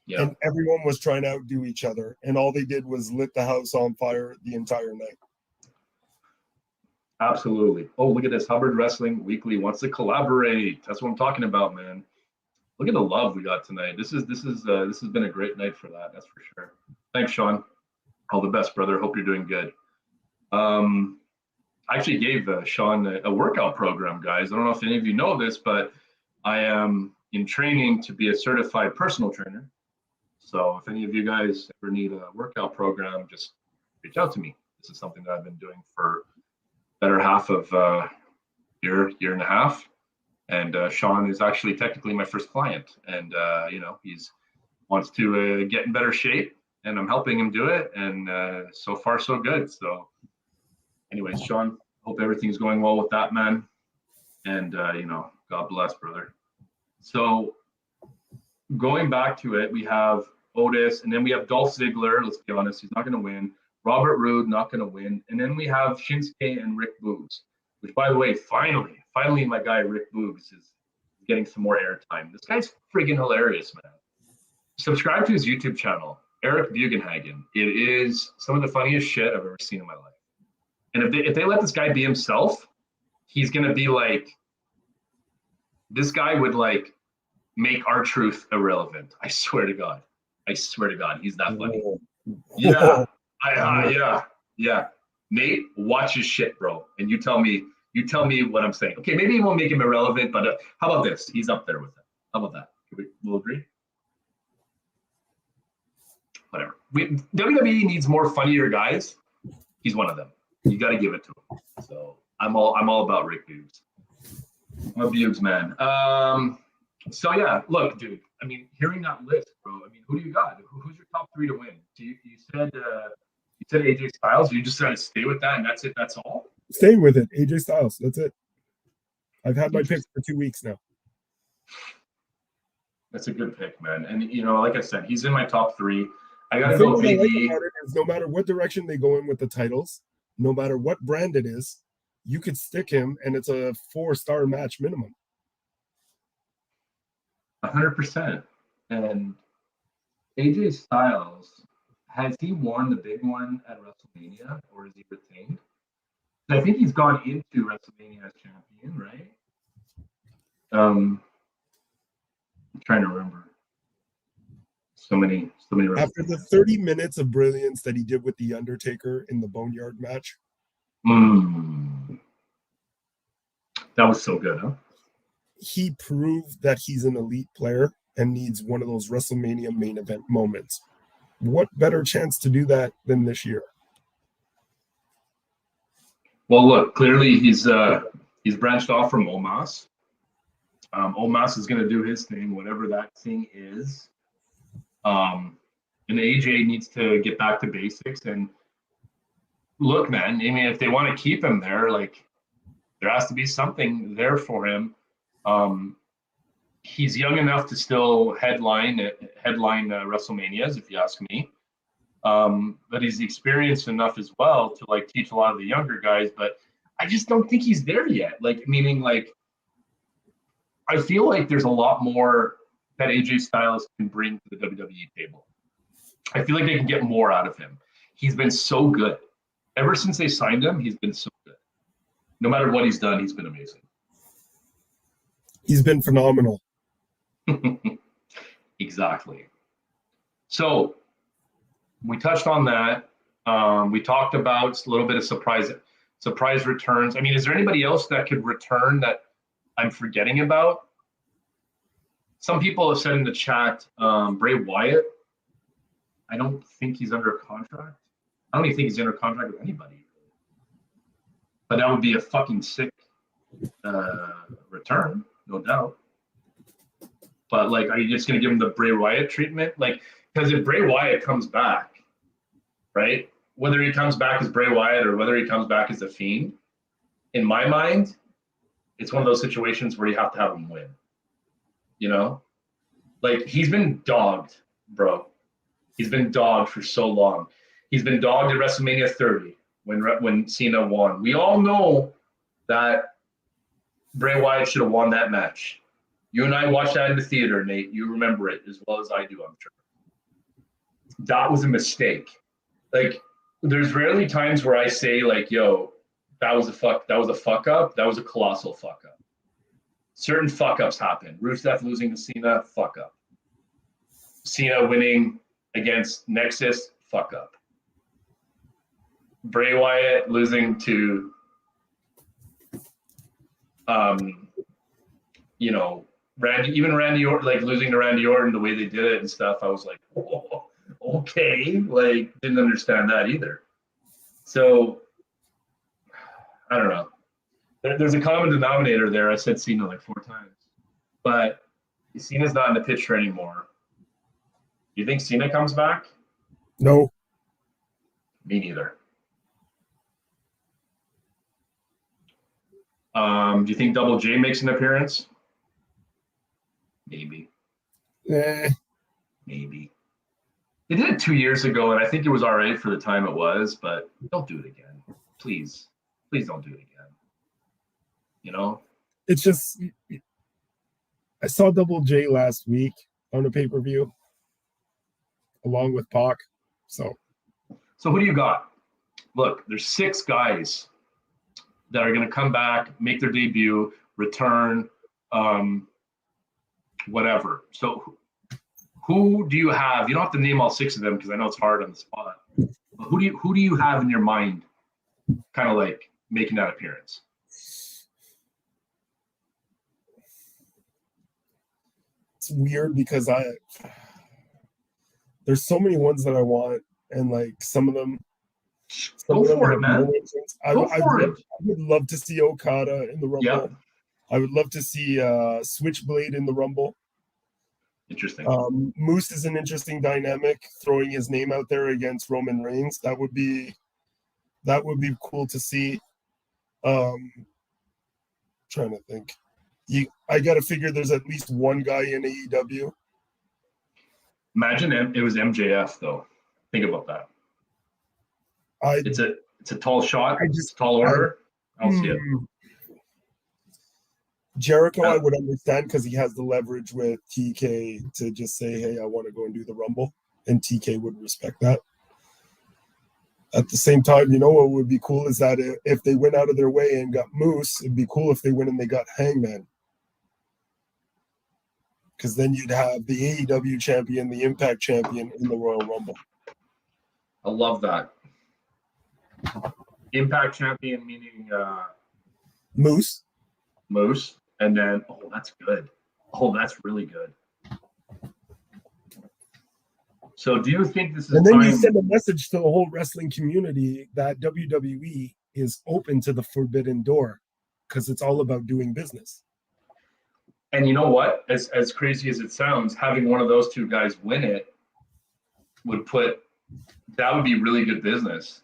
[SPEAKER 2] and everyone was trying to outdo each other, and all they did was lit the house on fire the entire night.
[SPEAKER 1] Absolutely. Oh, look at this. Hubbard Wrestling Weekly wants to collaborate. That's what I'm talking about, man. Look at the love we got tonight. This has been a great night for that. That's for sure. Thanks, Sean. All the best, brother. Hope you're doing good. I actually gave Sean a workout program, guys. I don't know if any of you know this, but I am in training to be a certified personal trainer. So if any of you guys ever need a workout program, just reach out to me. This is something that I've been doing for better half of year and a half. And Sean is actually technically my first client. And, he's wants to get in better shape, and I'm helping him do it. And so far, so good. So anyways, Sean, hope everything's going well with that, man. And, God bless, brother. So going back to it, we have Otis, and then we have Dolph Ziggler. Let's be honest, he's not going to win. Robert Roode, not going to win. And then we have Shinsuke and Rick Boogs, which, by the way, finally, my guy Rick Boogs is getting some more airtime. This guy's freaking hilarious, man. Subscribe to his YouTube channel, Eric Bugenhagen. It is some of the funniest shit I've ever seen in my life. And if they let this guy be himself, he's going to be like, this guy would like make R-Truth irrelevant. I swear to God. He's that funny. Yeah. Yeah. Nate, watch his shit, bro. And you tell me what I'm saying. Okay, maybe he won't make him irrelevant, but how about this? He's up there with it. How about that? We'll agree? Whatever. WWE needs more funnier guys. He's one of them. You got to give it to him. So I'm all about Rick Buggs. I'm a Buggs man. So yeah, look, dude. I mean, hearing that list, bro. I mean, who do you got? Who's your top 3 to win? You said AJ Styles. You just got to stay with that, and that's it. That's all.
[SPEAKER 2] Staying with it, AJ Styles. That's it. I've had my picks for 2 weeks now.
[SPEAKER 1] That's a good pick, man. And like I said, he's in my top 3. I gotta
[SPEAKER 2] The
[SPEAKER 1] go
[SPEAKER 2] thing
[SPEAKER 1] KD.
[SPEAKER 2] I like about it is no matter what direction they go in with the titles, no matter what brand it is, you could stick him, and it's a 4-star match minimum.
[SPEAKER 1] 100%. And AJ Styles, has he won the big one at WrestleMania, or is he retained? I think he's gone into WrestleMania as champion, right? I'm trying to remember. So many.
[SPEAKER 2] After the 30 minutes of brilliance that he did with The Undertaker in the Boneyard match.
[SPEAKER 1] That was so good, huh?
[SPEAKER 2] He proved that he's an elite player and needs one of those WrestleMania main event moments. What better chance to do that than this year?
[SPEAKER 1] Well, look, clearly he's branched off from Omos. Omos is going to do his thing, whatever that thing is. And AJ needs to get back to basics. And look, man, I mean, if they want to keep him there, like, there has to be something there for him. He's young enough to still headline WrestleManias, if you ask me. But he's experienced enough as well to like teach a lot of the younger guys. But I just don't think he's there yet. Like, meaning, like, I feel like there's a lot more that AJ Styles can bring to the WWE table. I feel like they can get more out of him. He's been so good. Ever since they signed him, he's been so good. No matter what he's done, he's been amazing.
[SPEAKER 2] He's been phenomenal.
[SPEAKER 1] Exactly. So we touched on that. We talked about a little bit of surprise returns. I mean, is there anybody else that could return that I'm forgetting about? Some people have said in the chat, Bray Wyatt. I don't think he's under contract. I don't even think he's under contract with anybody. But that would be a fucking sick return, no doubt. But, like, are you just going to give him the Bray Wyatt treatment? Like, because if Bray Wyatt comes back, right, whether he comes back as Bray Wyatt or whether he comes back as The Fiend, in my mind, it's one of those situations where you have to have him win. You know? Like, he's been dogged, bro. He's been dogged for so long. He's been dogged at WrestleMania 30 when Cena won. We all know that Bray Wyatt should have won that match. You and I watched that in the theater, Nate. You remember it as well as I do, I'm sure. That was a mistake. Like, there's rarely times where I say, like, yo, that was a fuck up. That was a colossal fuck up. Certain fuck ups happen. Rusev losing to Cena, fuck up. Cena winning against Nexus, fuck up. Bray Wyatt losing to, Randy Orton, like losing to Randy Orton, the way they did it and stuff, I was like, oh, okay, like, didn't understand that either. So, I don't know. There's a common denominator there. I said Cena like 4 times, but Cena's not in the picture anymore. You think Cena comes back?
[SPEAKER 2] No.
[SPEAKER 1] Me neither. Do you think Double J makes an appearance? Maybe. Maybe. They did it 2 years ago, and I think it was all right for the time it was, but don't do it again. Please. Please don't do it again. You know?
[SPEAKER 2] It's just, I saw Double J last week on a pay-per-view along with Pac. So
[SPEAKER 1] who do you got? Look, there's 6 guys that are going to come back, make their debut, return, whatever. So who do you have? You don't have to name all 6 of them because I know it's hard on the spot. But who do you have in your mind kind of like making that appearance?
[SPEAKER 2] It's weird because there's so many ones that I want, and like some of them
[SPEAKER 1] Go for it, man. Go for it.
[SPEAKER 2] I would love to see Okada in the Rumble.
[SPEAKER 1] Yep.
[SPEAKER 2] I would love to see Switchblade in the Rumble.
[SPEAKER 1] Interesting.
[SPEAKER 2] Moose is an interesting dynamic, throwing his name out there against Roman Reigns. That would be cool to see. Trying to think. I got to figure there's at least one guy in AEW.
[SPEAKER 1] Imagine it was MJF though. Think about that. It's a tall shot. It's a tall order. I'll see it.
[SPEAKER 2] Jericho, I would understand because he has the leverage with TK to just say, "Hey, I want to go and do the Rumble," and TK would respect that. At the same time, you know what would be cool is that if they went out of their way and got Moose, it'd be cool if they went and they got Hangman. Because then you'd have the AEW champion, the Impact champion in the Royal Rumble.
[SPEAKER 1] I love that. Impact champion meaning
[SPEAKER 2] Moose.
[SPEAKER 1] And then, that's good. That's really good. So do you think this is
[SPEAKER 2] And then
[SPEAKER 1] time...
[SPEAKER 2] you send a message to the whole wrestling community that WWE is open to the forbidden door because it's all about doing business.
[SPEAKER 1] And you know what? As crazy as it sounds, having one of those two guys win it would be really good business.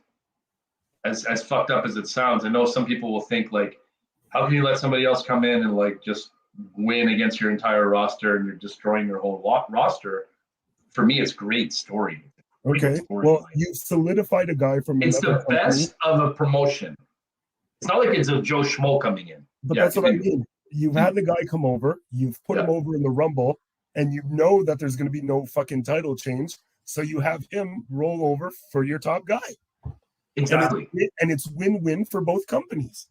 [SPEAKER 1] As fucked up as it sounds, I know some people will think like, how can you let somebody else come in and like just win against your entire roster and you're destroying your whole roster? For me, it's great story.
[SPEAKER 2] Okay. Well, you've solidified a guy from
[SPEAKER 1] it's the
[SPEAKER 2] company.
[SPEAKER 1] Best of a promotion. It's not like it's a Joe Schmo coming in.
[SPEAKER 2] But that's what I mean. You've had the guy come over, you've put him over in the Rumble, and you know that there's going to be no fucking title change. So you have him roll over for your top guy.
[SPEAKER 1] Exactly.
[SPEAKER 2] And it's win-win for both companies.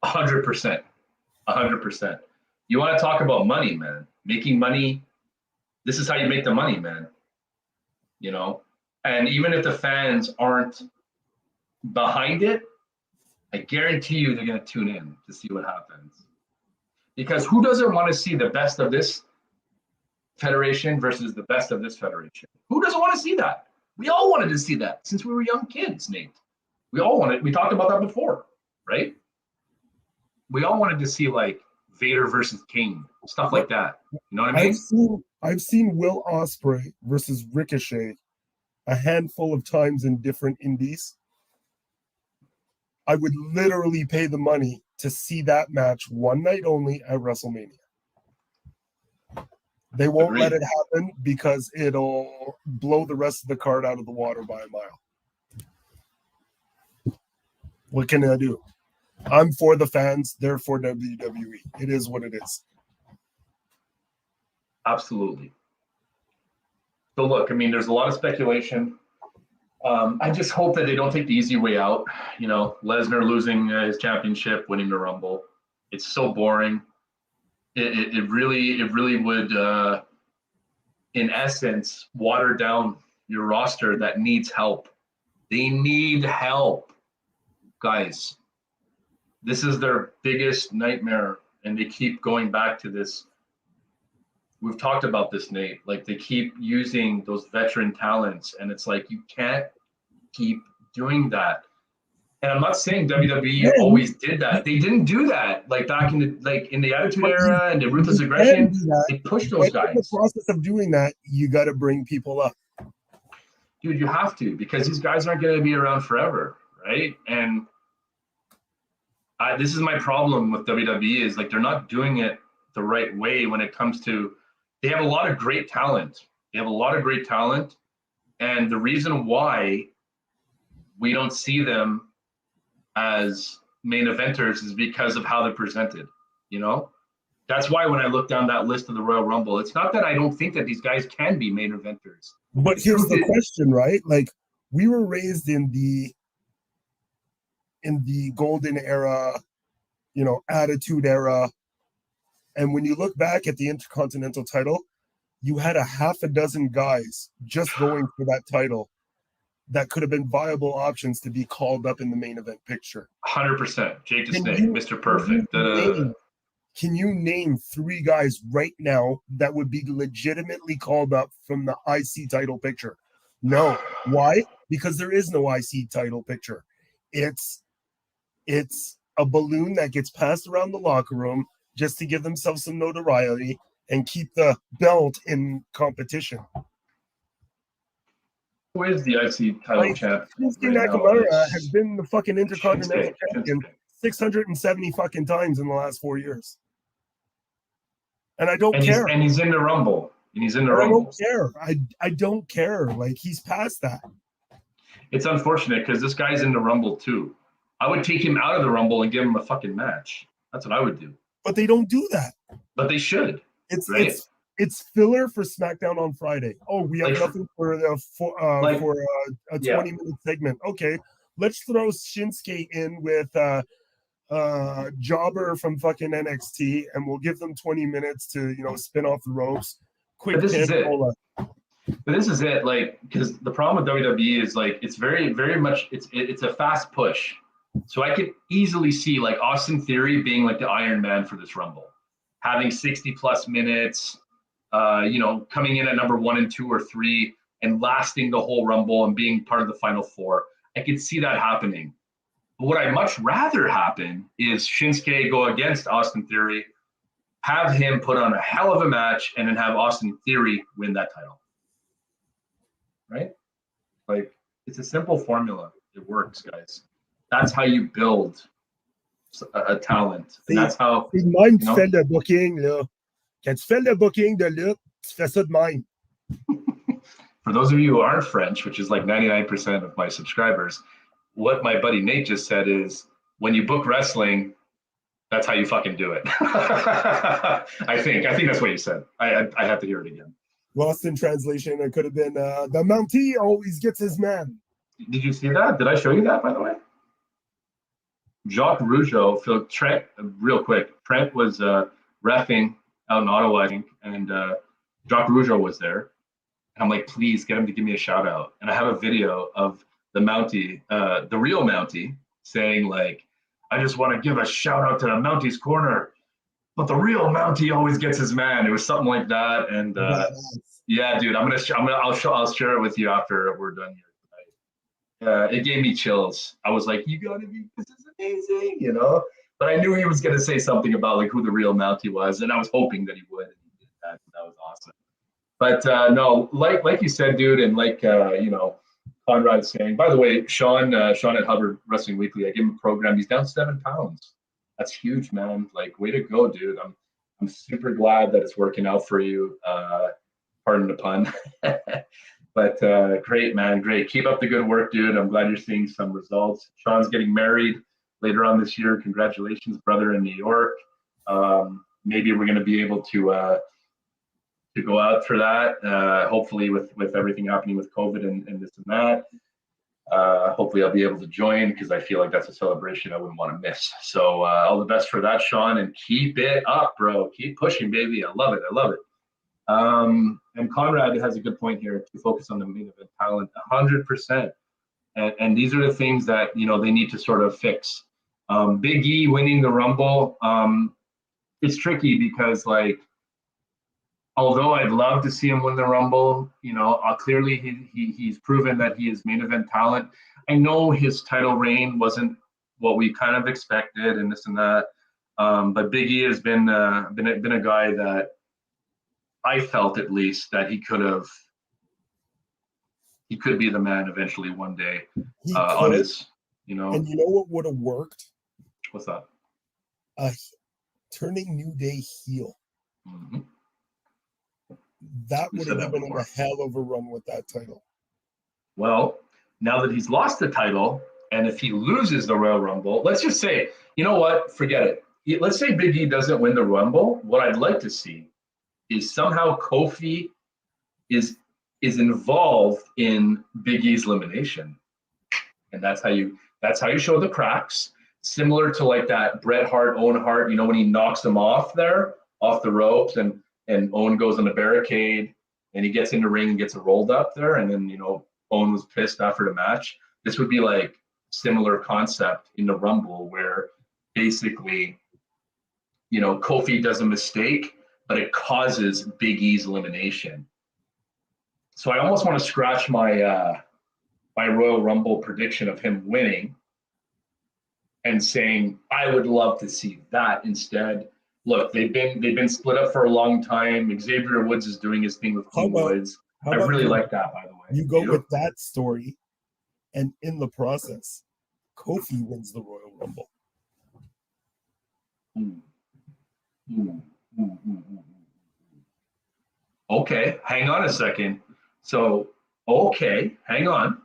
[SPEAKER 1] 100%. 100%. You want to talk about money, man. Making money. This is how you make the money, man. You know? And even if the fans aren't behind it, I guarantee you they're going to tune in to see what happens. Because who doesn't want to see the best of this federation versus the best of this federation? Who doesn't want to see that? We all wanted to see that since we were young kids, Nate. We all wanted. We talked about that before, right? We all wanted to see like Vader versus King, stuff like that. You know what I mean?
[SPEAKER 2] I've seen Will Ospreay versus Ricochet a handful of times in different indies. I would literally pay the money to see that match one night only at WrestleMania. They won't let it happen because it'll blow the rest of the card out of the water by a mile. What can I do? I'm for the fans, they're for WWE. It is what it is.
[SPEAKER 1] Absolutely. So look, I mean, there's a lot of speculation. I just hope that they don't take the easy way out. You know, Lesnar losing his championship, winning the Rumble. It's so boring. It really would, in essence, water down your roster that needs help. They need help, guys. This is their biggest nightmare, and they keep going back to this. We've talked about this, Nate. Like, they keep using those veteran talents, and it's like, you can't keep doing that. And I'm not saying WWE always did that. They didn't do that. Like, back in the Attitude Era and the Ruthless Aggression, they pushed those guys.
[SPEAKER 2] In the process of doing that, you got to bring people up.
[SPEAKER 1] Dude, you have to, because these guys aren't going to be around forever, right? And this is my problem with WWE is like they're not doing it the right way when it comes to. They have a lot of great talent. And the reason why we don't see them as main eventers is because of how they're presented. You know, that's why when I look down that list of the Royal Rumble, it's not that I don't think that these guys can be main eventers.
[SPEAKER 2] But here's the question, right? Like, we were raised in the golden era, you know, Attitude Era. And when you look back at the Intercontinental title, you had a half a dozen guys just going for that title that could have been viable options to be called up in the main event picture.
[SPEAKER 1] 100%. Jake the Snake, Mr. Perfect.
[SPEAKER 2] Can you name 3 guys right now that would be legitimately called up from the IC title picture? No. Why? because there is no IC title picture. It's a balloon that gets passed around the locker room just to give themselves some notoriety and keep the belt in competition.
[SPEAKER 1] Who is the IC title champ?
[SPEAKER 2] Shinsuke Nakamura has been the fucking Intercontinental Champion 670 fucking times in the last 4 years. And I don't care.
[SPEAKER 1] And he's in the Rumble. And he's in the
[SPEAKER 2] Rumble.
[SPEAKER 1] Rumble.
[SPEAKER 2] I don't care. I don't care. Like, he's past that.
[SPEAKER 1] It's unfortunate because this guy's in the Rumble too. I would take him out of the Rumble and give him a fucking match. That's what I would do.
[SPEAKER 2] But they don't do that.
[SPEAKER 1] But they should.
[SPEAKER 2] It's filler for SmackDown on Friday. Oh, we have nothing for a 20-minute segment. Okay, let's throw Shinsuke in with Jobber from fucking NXT, and we'll give them 20 minutes to spin off the ropes. Quick,
[SPEAKER 1] but this is it. But this is it, like, because the problem with WWE is like it's very, very much it's a fast push. So I could easily see like Austin Theory being like the Iron Man for this Rumble, having 60 plus minutes, coming in at number 1 and 2 or 3 and lasting the whole Rumble and being part of the Final Four. I could see that happening. But what I'd much rather happen is Shinsuke go against Austin Theory, have him put on a hell of a match, and then have Austin Theory win that title. Right? Like, it's a simple formula. It works, guys. That's how you build a talent. And that's how.
[SPEAKER 2] C'est même tu fais le booking, là. Quand tu fais le booking de lutte, tu fais ça de même.
[SPEAKER 1] For those of you who aren't French, which is like 99% of my subscribers, what my buddy Nate just said is when you book wrestling, that's how you fucking do it. I think that's what you said. I have to hear it again.
[SPEAKER 2] Lost in translation, it could have been the Mountie always gets his man.
[SPEAKER 1] Did you see that? Did I show you that, by the way? Jacques Rougeau, Phil Trent, real quick. Trent was reffing out in Ottawa, I think, and Jacques Rougeau was there. And I'm like, please get him to give me a shout out. And I have a video of the Mountie, the real Mountie, saying like, I just want to give a shout out to the Mountie's Corner, but the real Mountie always gets his man. It was something like that. And yeah, dude, I'll share it with you after we're done here. It gave me chills. I was like, you gotta be, this is amazing, But I knew he was gonna say something about like who the real Mountie was, and I was hoping that he would. And he did that. That was awesome. But no, like you said, dude, and like Conrad's saying. By the way, Sean at Hubbard Wrestling Weekly, I gave him a program. He's down 7 pounds. That's huge, man. Like, way to go, dude. I'm super glad that it's working out for you. Pardon the pun. But great, man. Great. Keep up the good work, dude. I'm glad you're seeing some results. Sean's getting married later on this year. Congratulations, brother, in New York. Maybe we're going to be able to go out for that. Hopefully with everything happening with COVID and this and that. Hopefully I'll be able to join because I feel like that's a celebration I wouldn't want to miss. So all the best for that, Sean, and keep it up, bro. Keep pushing, baby. I love it. And Conrad has a good point here to focus on the main event talent 100%. And these are the things that, they need to sort of fix. Big E winning the Rumble, it's tricky because, like, although I'd love to see him win the Rumble, clearly he's proven that he is main event talent. I know his title reign wasn't what we kind of expected and this and that. But Big E has been a guy that I felt, at least, that he could be the man eventually one day. On his,
[SPEAKER 2] And you know what would have worked?
[SPEAKER 1] What's that?
[SPEAKER 2] Turning New Day heel.
[SPEAKER 1] Mm-hmm.
[SPEAKER 2] That would have given him a hell of a run with that title.
[SPEAKER 1] Well, now that he's lost the title, and if he loses the Royal Rumble, let's just say, you know what? Forget it. Let's say Big E doesn't win the Rumble. What I'd like to see is somehow Kofi is involved in Big E's elimination, and that's how you show the cracks. Similar to like that Bret Hart, Owen Hart, when he knocks him off the ropes, and Owen goes on the barricade, and he gets in the ring and gets rolled up there, and then Owen was pissed after the match. This would be like similar concept in the Rumble, where basically, Kofi does a mistake, but it causes Big E's elimination. So I almost want to scratch my my Royal Rumble prediction of him winning and saying, I would love to see that instead. Look, they've been split up for a long time. Xavier Woods is doing his thing with King Woods. I really like that, by the way.
[SPEAKER 2] You go with that story, and in the process, Kofi wins the Royal Rumble.
[SPEAKER 1] Okay, hang on a second. So, okay, hang on.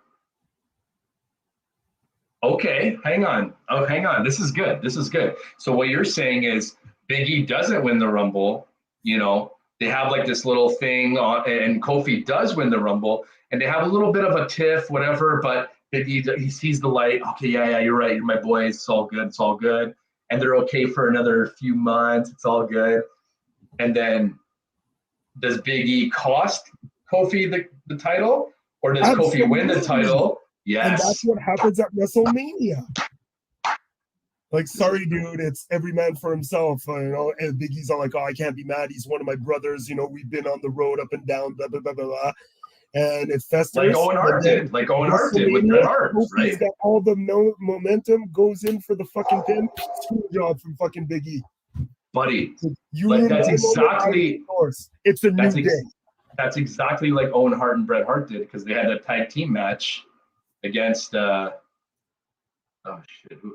[SPEAKER 1] Okay, hang on. Oh, hang on. This is good. This is good. So what you're saying is Big E doesn't win the Rumble. You know, they have like this little thing on, and Kofi does win the Rumble, and they have a little bit of a tiff, whatever. But Big E, he sees the light. Okay, yeah, you're right. You're my boys. It's all good. It's all good. And they're okay for another few months. It's all good. And then does Big E cost Kofi the title, or does
[SPEAKER 2] Absolutely.
[SPEAKER 1] Kofi win the title? Yes.
[SPEAKER 2] And that's what happens at WrestleMania. Like, sorry, dude, it's every man for himself. You know, and Big E's all like, oh, I can't be mad. He's one of my brothers. You know, we've been on the road up and down, blah, blah, blah, blah, blah. And it festers.
[SPEAKER 1] Like Owen Hart did. Like Owen Hart did with Bret Hart, right?
[SPEAKER 2] Got all the momentum, goes in for the fucking pin. Screw job from fucking Big E.
[SPEAKER 1] Buddy,
[SPEAKER 2] you
[SPEAKER 1] that's exactly.
[SPEAKER 2] It's a new day.
[SPEAKER 1] That's exactly like Owen Hart and Bret Hart did, because they had a tag team match against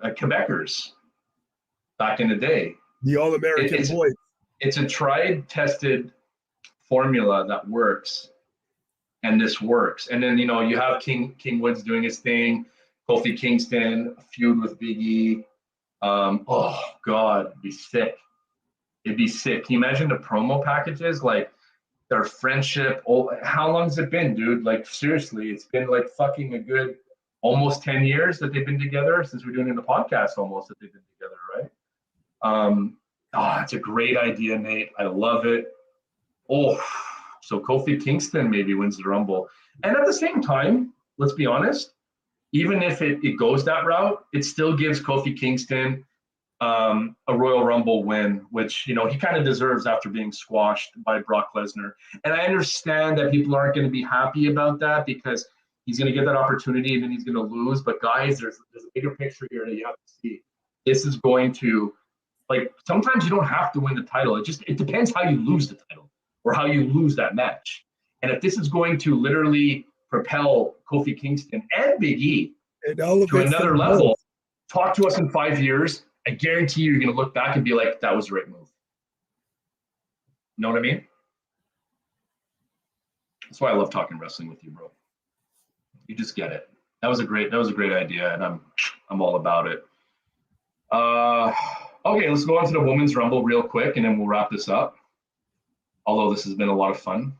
[SPEAKER 1] Quebecers back in the day.
[SPEAKER 2] The All-American boys.
[SPEAKER 1] It's a tried, tested formula that works, and this works. And then, you know, you have King Woods doing his thing, Kofi Kingston, a feud with Big E. Oh, God, it'd be sick. It'd be sick. Can you imagine the promo packages? Like, their friendship. Oh, how long's it been, dude? Like, seriously, it's been like fucking a good almost 10 years that they've been together, since we're doing in the podcast almost that they've been together, right? It's a great idea, Nate. I love it. Oh, so Kofi Kingston maybe wins the Rumble. And at the same time, let's be honest, even if it goes that route, it still gives Kofi Kingston a Royal Rumble win, which, you know, he kind of deserves after being squashed by Brock Lesnar. And I understand that people aren't going to be happy about that, because he's going to get that opportunity and then he's going to lose. But guys, there's a bigger picture here that you have to see. This is going to, like, sometimes you don't have to win the title. It depends how you lose the title or how you lose that match. And if this is going to literally propel Kofi Kingston and Big E to another level, talk to us in 5 years. I guarantee you're going to look back and be like, that was the right move. You know what I mean? That's why I love talking wrestling with you, bro. You just get it. That was a great idea, and I'm all about it. Okay, let's go on to the Women's Rumble real quick, and then we'll wrap this up. Although this has been a lot of fun.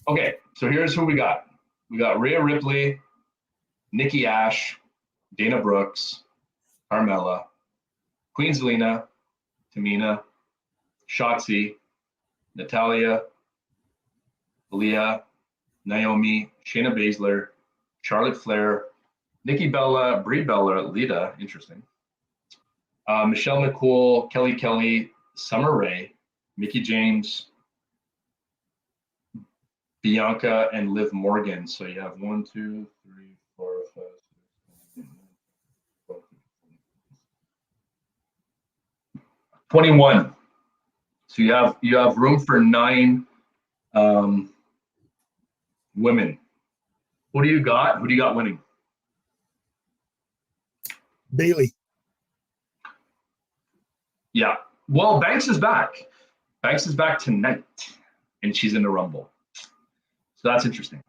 [SPEAKER 1] Okay, so here's who we got. We got Rhea Ripley, Nikki Ash, Dana Brooks, Carmella, Queen Zelina, Tamina, Shotzi, Natalya, Leah, Naomi, Shayna Baszler, Charlotte Flair, Nikki Bella, Brie Bella, Lita, interesting. Michelle McCool, Kelly Kelly, Summer Rae, Mickie James, Bianca, and Liv Morgan. So you have 1, 2, 3, 4, 5, 6, 7, 8, 21. So you have room for 9 women. Who do you got? Who do you got winning?
[SPEAKER 2] Bayley.
[SPEAKER 1] Yeah. Well, Banks is back. Banks is back tonight, and she's in the Rumble. So that's interesting.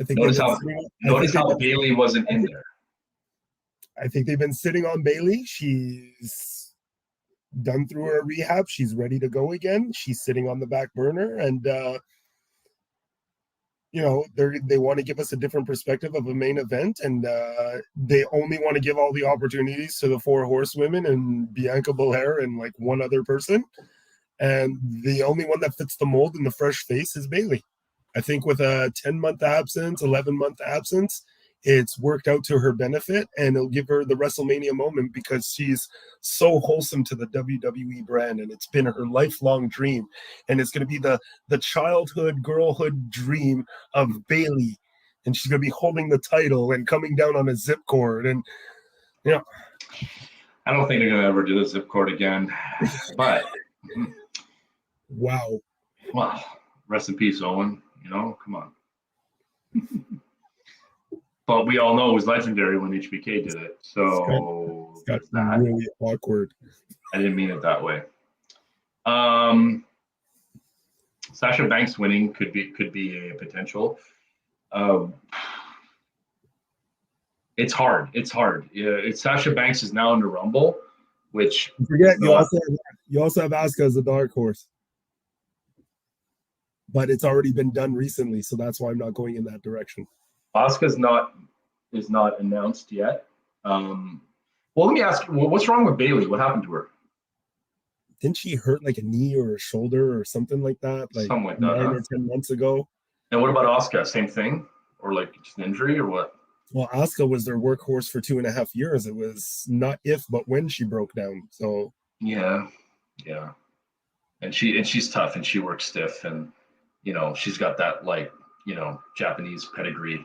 [SPEAKER 2] I think
[SPEAKER 1] notice how Bayley wasn't in there.
[SPEAKER 2] I think they've been sitting on Bayley. She's done through her rehab. She's ready to go again. She's sitting on the back burner, and you know, they want to give us a different perspective of a main event, and they only want to give all the opportunities to the 4 horsewomen and Bianca Belair and like one other person. And the only one that fits the mold in the fresh face is Bayley. I think with a 10-month absence, 11-month absence, it's worked out to her benefit, and it'll give her the WrestleMania moment because she's so wholesome to the WWE brand, and it's been her lifelong dream, and it's going to be the childhood girlhood dream of Bayley, and she's going to be holding the title and coming down on a zip cord, and
[SPEAKER 1] I don't think they're going to ever do the zip cord again, but
[SPEAKER 2] wow.
[SPEAKER 1] Well, rest in peace, Owen. Come on. But we all know it was legendary when HBK did it. So
[SPEAKER 2] it's got really awkward.
[SPEAKER 1] I didn't mean it that way. Sasha Banks winning could be a potential. It's hard. Sasha Banks is now in the Rumble, which
[SPEAKER 2] forget you also have Asuka as a dark horse. But it's already been done recently, so that's why I'm not going in that direction.
[SPEAKER 1] Asuka's is not announced yet. Well, let me ask you, what's wrong with Bayley? What happened to her?
[SPEAKER 2] Didn't she hurt like a knee or a shoulder or something like that?
[SPEAKER 1] Something like that,
[SPEAKER 2] 9 or 10 months ago.
[SPEAKER 1] And what about Asuka? Same thing? Or like just an injury or what?
[SPEAKER 2] Well, Asuka was their workhorse for 2.5 years. It was not if, but when she broke down. So
[SPEAKER 1] yeah. And she's tough and she works stiff and she's got that Japanese pedigree,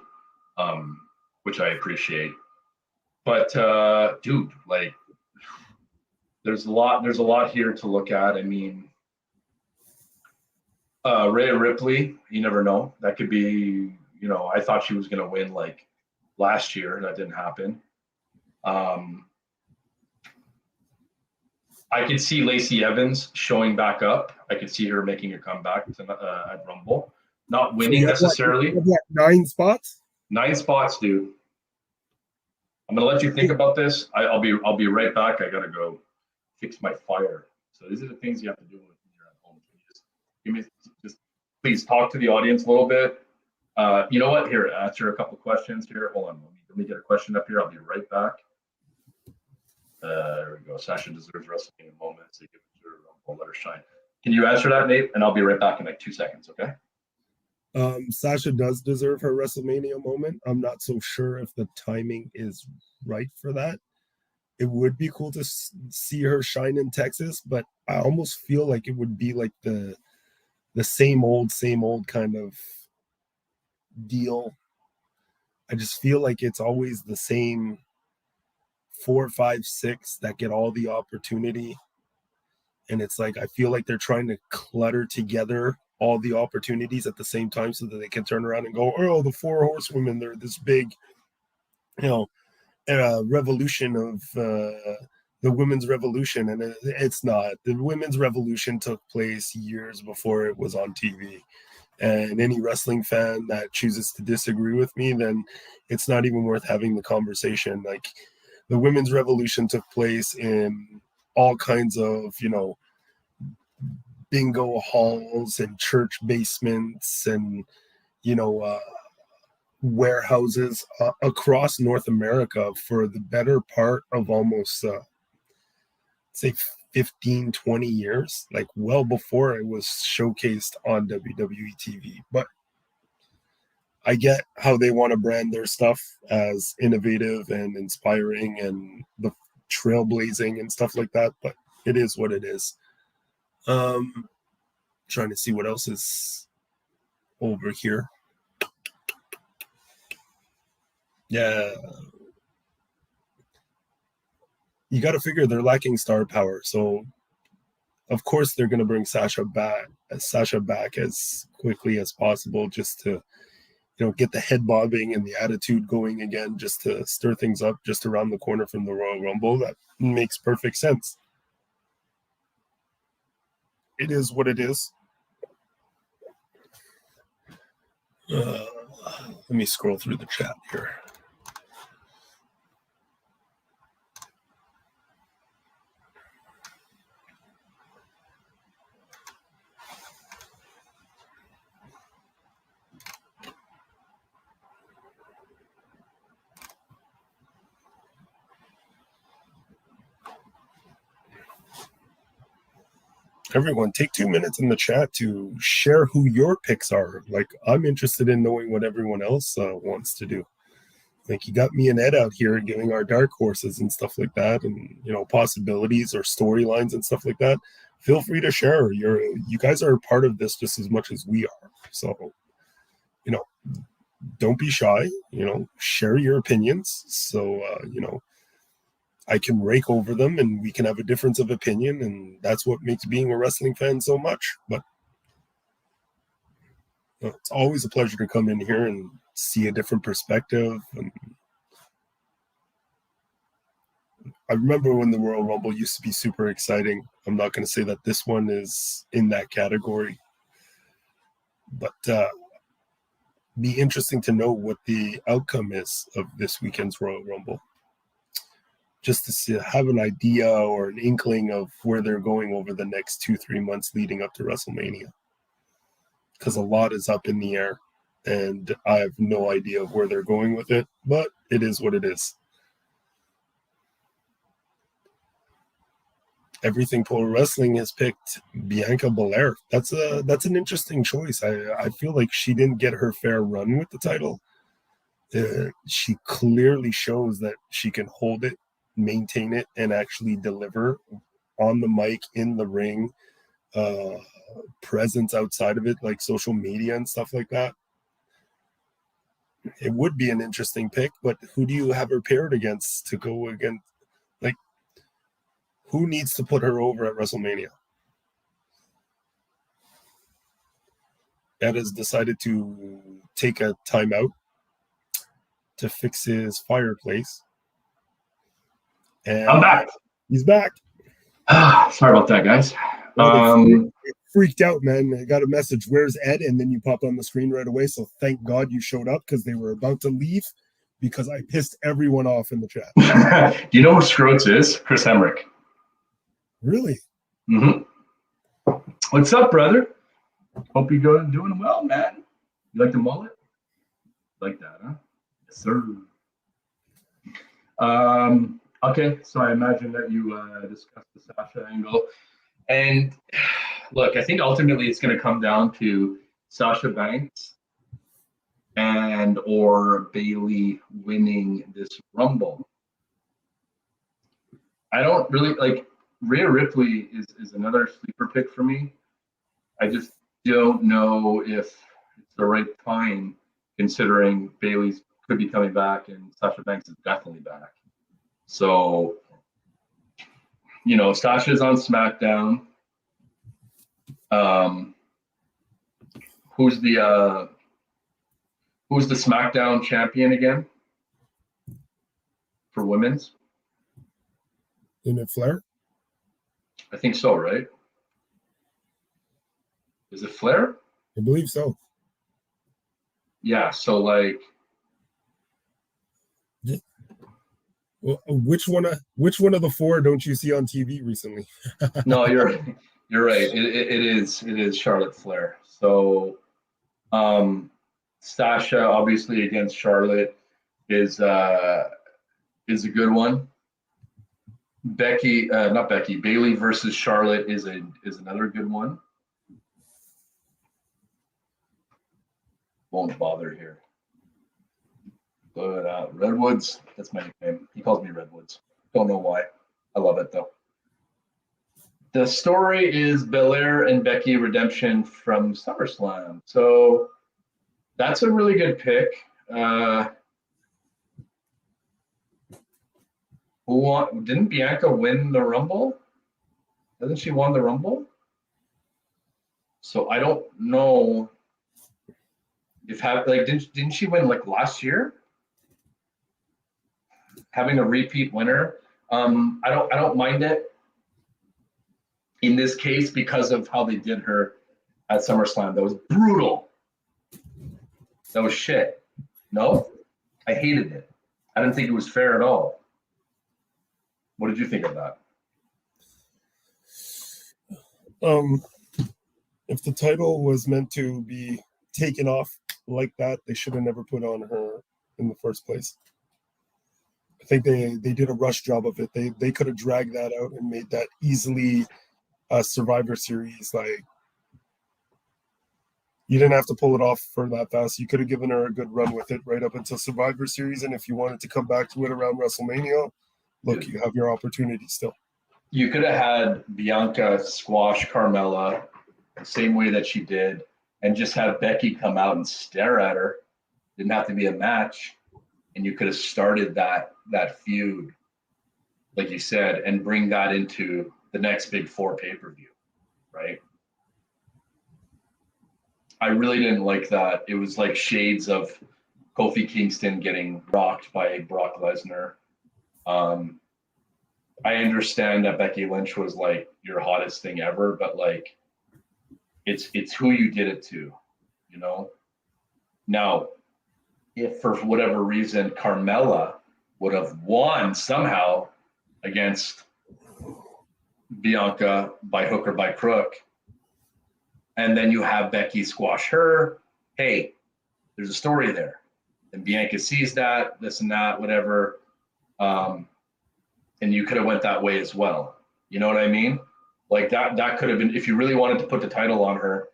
[SPEAKER 1] which I appreciate. But dude, there's a lot here to look at. I mean, Rhea Ripley, you never know. That could be, I thought she was gonna win last year. That didn't happen. I could see Lacey Evans showing back up. I could see her making a comeback at Rumble. Not winning necessarily.
[SPEAKER 2] 9 spots?
[SPEAKER 1] 9 spots, dude. I'm gonna let you think about this. I'll be right back. I gotta go fix my fire. So these are the things you have to do when you're at home. Just please talk to the audience a little bit. You know what? Here, answer a couple questions here. Hold on. Let me get a question up here. I'll be right back. There we go. Sasha deserves wrestling in a moment. So give it to her. I'll let her shine. Can you answer that, Nate? And I'll be right back in 2 seconds, okay?
[SPEAKER 2] Sasha does deserve her WrestleMania moment. I'm not so sure if the timing is right for that. It would be cool to see her shine in Texas, but I almost feel like it would be like the same old kind of deal. I just feel like it's always the same 4, 5, 6 that get all the opportunity. And it's I feel like they're trying to clutter together all the opportunities at the same time so that they can turn around and go, oh, the 4 horsewomen, they're this big, revolution of the women's revolution. And it's not. The women's revolution took place years before it was on TV. And any wrestling fan that chooses to disagree with me, then it's not even worth having the conversation. The women's revolution took place in all kinds of, bingo halls and church basements and, warehouses across North America for the better part of almost, say, 15, 20 years, well before it was showcased on WWE TV. But I get how they want to brand their stuff as innovative and inspiring and the trailblazing and stuff like that, but it is what it is. Trying to see what else is over here. Yeah. You got to figure they're lacking star power. So, of course, they're going to bring Sasha back as quickly as possible just to, get the head bobbing and the attitude going again, just to stir things up just around the corner from the Royal Rumble. That makes perfect sense. It is what it is. Let me scroll through the chat here. Everyone, take 2 minutes in the chat to share who your picks are. I'm interested in knowing what everyone else wants to do. Like, you got me and Ed out here giving our dark horses and stuff like that, and possibilities or storylines and stuff like that. Feel free to share. You guys are a part of this just as much as we are. So, don't be shy. Share your opinions. So, I can rake over them and we can have a difference of opinion, and that's what makes being a wrestling fan so much. But it's always a pleasure to come in here and see a different perspective. And I remember when the Royal Rumble used to be super exciting. I'm not going to say that this one is in that category, but be interesting to know what the outcome is of this weekend's Royal Rumble, just to have an idea or an inkling of where they're going over the next 2-3 months leading up to WrestleMania, because a lot is up in the air and I have no idea of where they're going with it, but it is what it is. Everything Pro Wrestling has picked Bianca Blair. That's an interesting choice. I feel like she didn't get her fair run with the title. She clearly shows that she can hold it, maintain it, and actually deliver on the mic, in the ring, presence outside of it, like social media and stuff like that. It would be an interesting pick, but who do you have her paired against to go against? Like, who needs to put her over at WrestleMania? Ed has decided to take a timeout to fix his fireplace. And
[SPEAKER 1] I'm back.
[SPEAKER 2] He's back.
[SPEAKER 1] Sorry about that, guys.
[SPEAKER 2] It freaked out, man. I got a message, "Where's Ed?" And then you popped on the screen right away. So thank God you showed up, because they were about to leave, because I pissed everyone off in the chat.
[SPEAKER 1] Do you know who Scroats is? Chris Hemrick.
[SPEAKER 2] Really?
[SPEAKER 1] Mm-hmm. What's up, brother? Hope you're doing well, man. You like the mullet? Like that, huh? Yes, sir. Okay, so I imagine that you discussed the Sasha angle. And look, I think ultimately it's going to come down to Sasha Banks and or Bayley winning this Rumble. I don't really like Rhea Ripley is another sleeper pick for me. I just don't know if it's the right time, considering Bayley's could be coming back and Sasha Banks is definitely back. So, Sasha's on SmackDown. Who's the SmackDown champion again for women's?
[SPEAKER 2] Isn't it Flair?
[SPEAKER 1] I think so, right? Is it Flair?
[SPEAKER 2] I believe so.
[SPEAKER 1] Yeah, so like,
[SPEAKER 2] well, which one of the four don't you see on TV recently?
[SPEAKER 1] No, you're right. It is Charlotte Flair. So, Sasha obviously against Charlotte is a good one. Bayley versus Charlotte is another good one. Won't bother here. But Redwoods, that's my nickname. He calls me Redwoods. Don't know why. I love it though. The story is Belair and Becky redemption from SummerSlam. So that's a really good pick. Didn't Bianca win the Rumble? Hasn't she won the Rumble? So I don't know if didn't she win like last year? Having a repeat winner. I don't mind it in this case because of how they did her at SummerSlam. That was brutal. That was shit. No? I hated it. I didn't think it was fair at all. What did you think of that?
[SPEAKER 2] If the title was meant to be taken off like that, they should have never put on her in the first place. I think they did a rush job of it. They could have dragged that out and made that easily a Survivor Series, like You didn't have to pull it off for that fast. You could have given her a good run with it right up until Survivor Series. And if you wanted to come back to it around WrestleMania, look, you have your opportunity still.
[SPEAKER 1] You could have had Bianca squash Carmella the same way that she did and just have Becky come out and stare at her. Didn't have to be a match. And you could have started that feud, like you said, and bring that into the next big 4 pay-per-view, right? I really didn't like that. It was like shades of Kofi Kingston getting rocked by Brock Lesnar. I understand that Becky Lynch was like your hottest thing ever, but like it's who you did it to, you know? Now, if for whatever reason Carmella would have won somehow against Bianca by hook or by crook, and then you have Becky squash her, hey, there's a story there. And Bianca sees that, this and that, whatever. And you could have went that way as well. You know what I mean? Like that could have been, if you really wanted to put the title on her,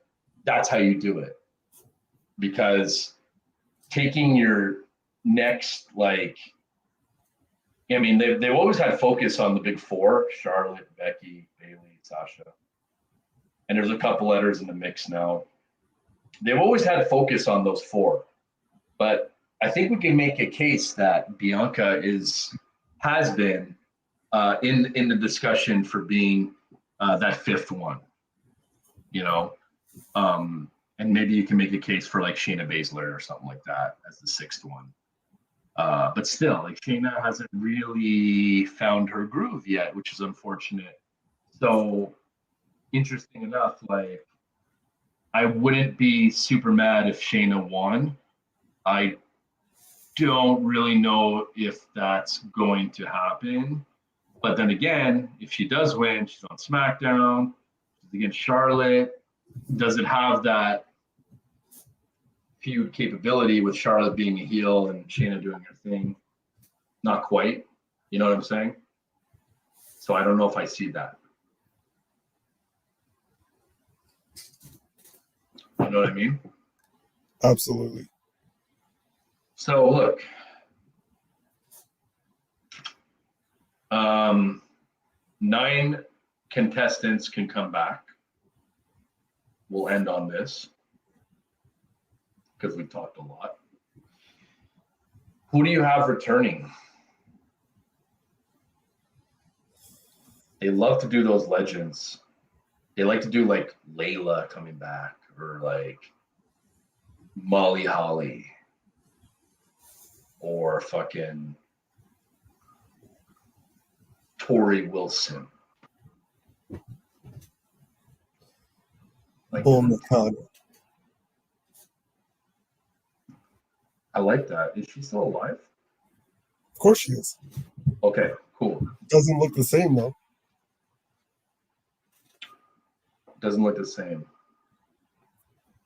[SPEAKER 1] that's how you do it. Because taking your next, like, I mean, they've always had focus on the big 4, Charlotte, Becky, Bayley, Sasha. And there's a couple letters in the mix now. They've always had focus on those 4. But I think we can make a case that Bianca has been in the discussion for being that 5th one, you know? And maybe you can make a case for like Shayna Baszler or something like that as the 6th one. But still, like Shayna hasn't really found her groove yet, which is unfortunate. So interesting enough, like I wouldn't be super mad if Shayna won. I don't really know if that's going to happen. But then again, if she does win, she's on SmackDown, she's against Charlotte. Does it have that feud capability with Charlotte being a heel and Shayna doing her thing? Not quite. You know what I'm saying? So I don't know if I see that. You know what I mean?
[SPEAKER 2] Absolutely.
[SPEAKER 1] So look, 9 contestants can come back. We'll end on this because we've talked a lot. Who do you have returning? They love to do those legends. They like to do like Layla coming back or like Molly Holly or fucking Tori Wilson. Like,
[SPEAKER 2] Bull Nakano.
[SPEAKER 1] I like that. Is she still alive?
[SPEAKER 2] Of course she is.
[SPEAKER 1] Okay, cool.
[SPEAKER 2] Doesn't look the same though.
[SPEAKER 1] Doesn't look the same.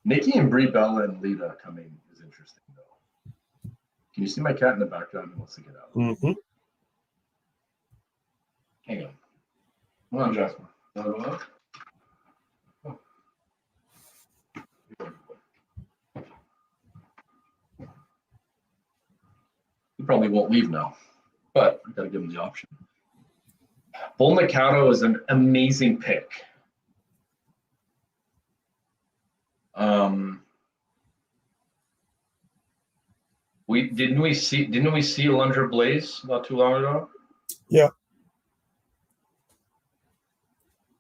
[SPEAKER 1] Nikki and Brie Bella and Lita coming is interesting though. Can you see my cat in the background? He wants to get out.
[SPEAKER 2] Mm-hmm.
[SPEAKER 1] Hang on. Come on, Jasper. Wanna go out? Oh. He probably won't leave now, but I gotta give him the option. Bull Nakano is an amazing pick. Didn't we see Alundra Blaze not too long ago?
[SPEAKER 2] Yeah.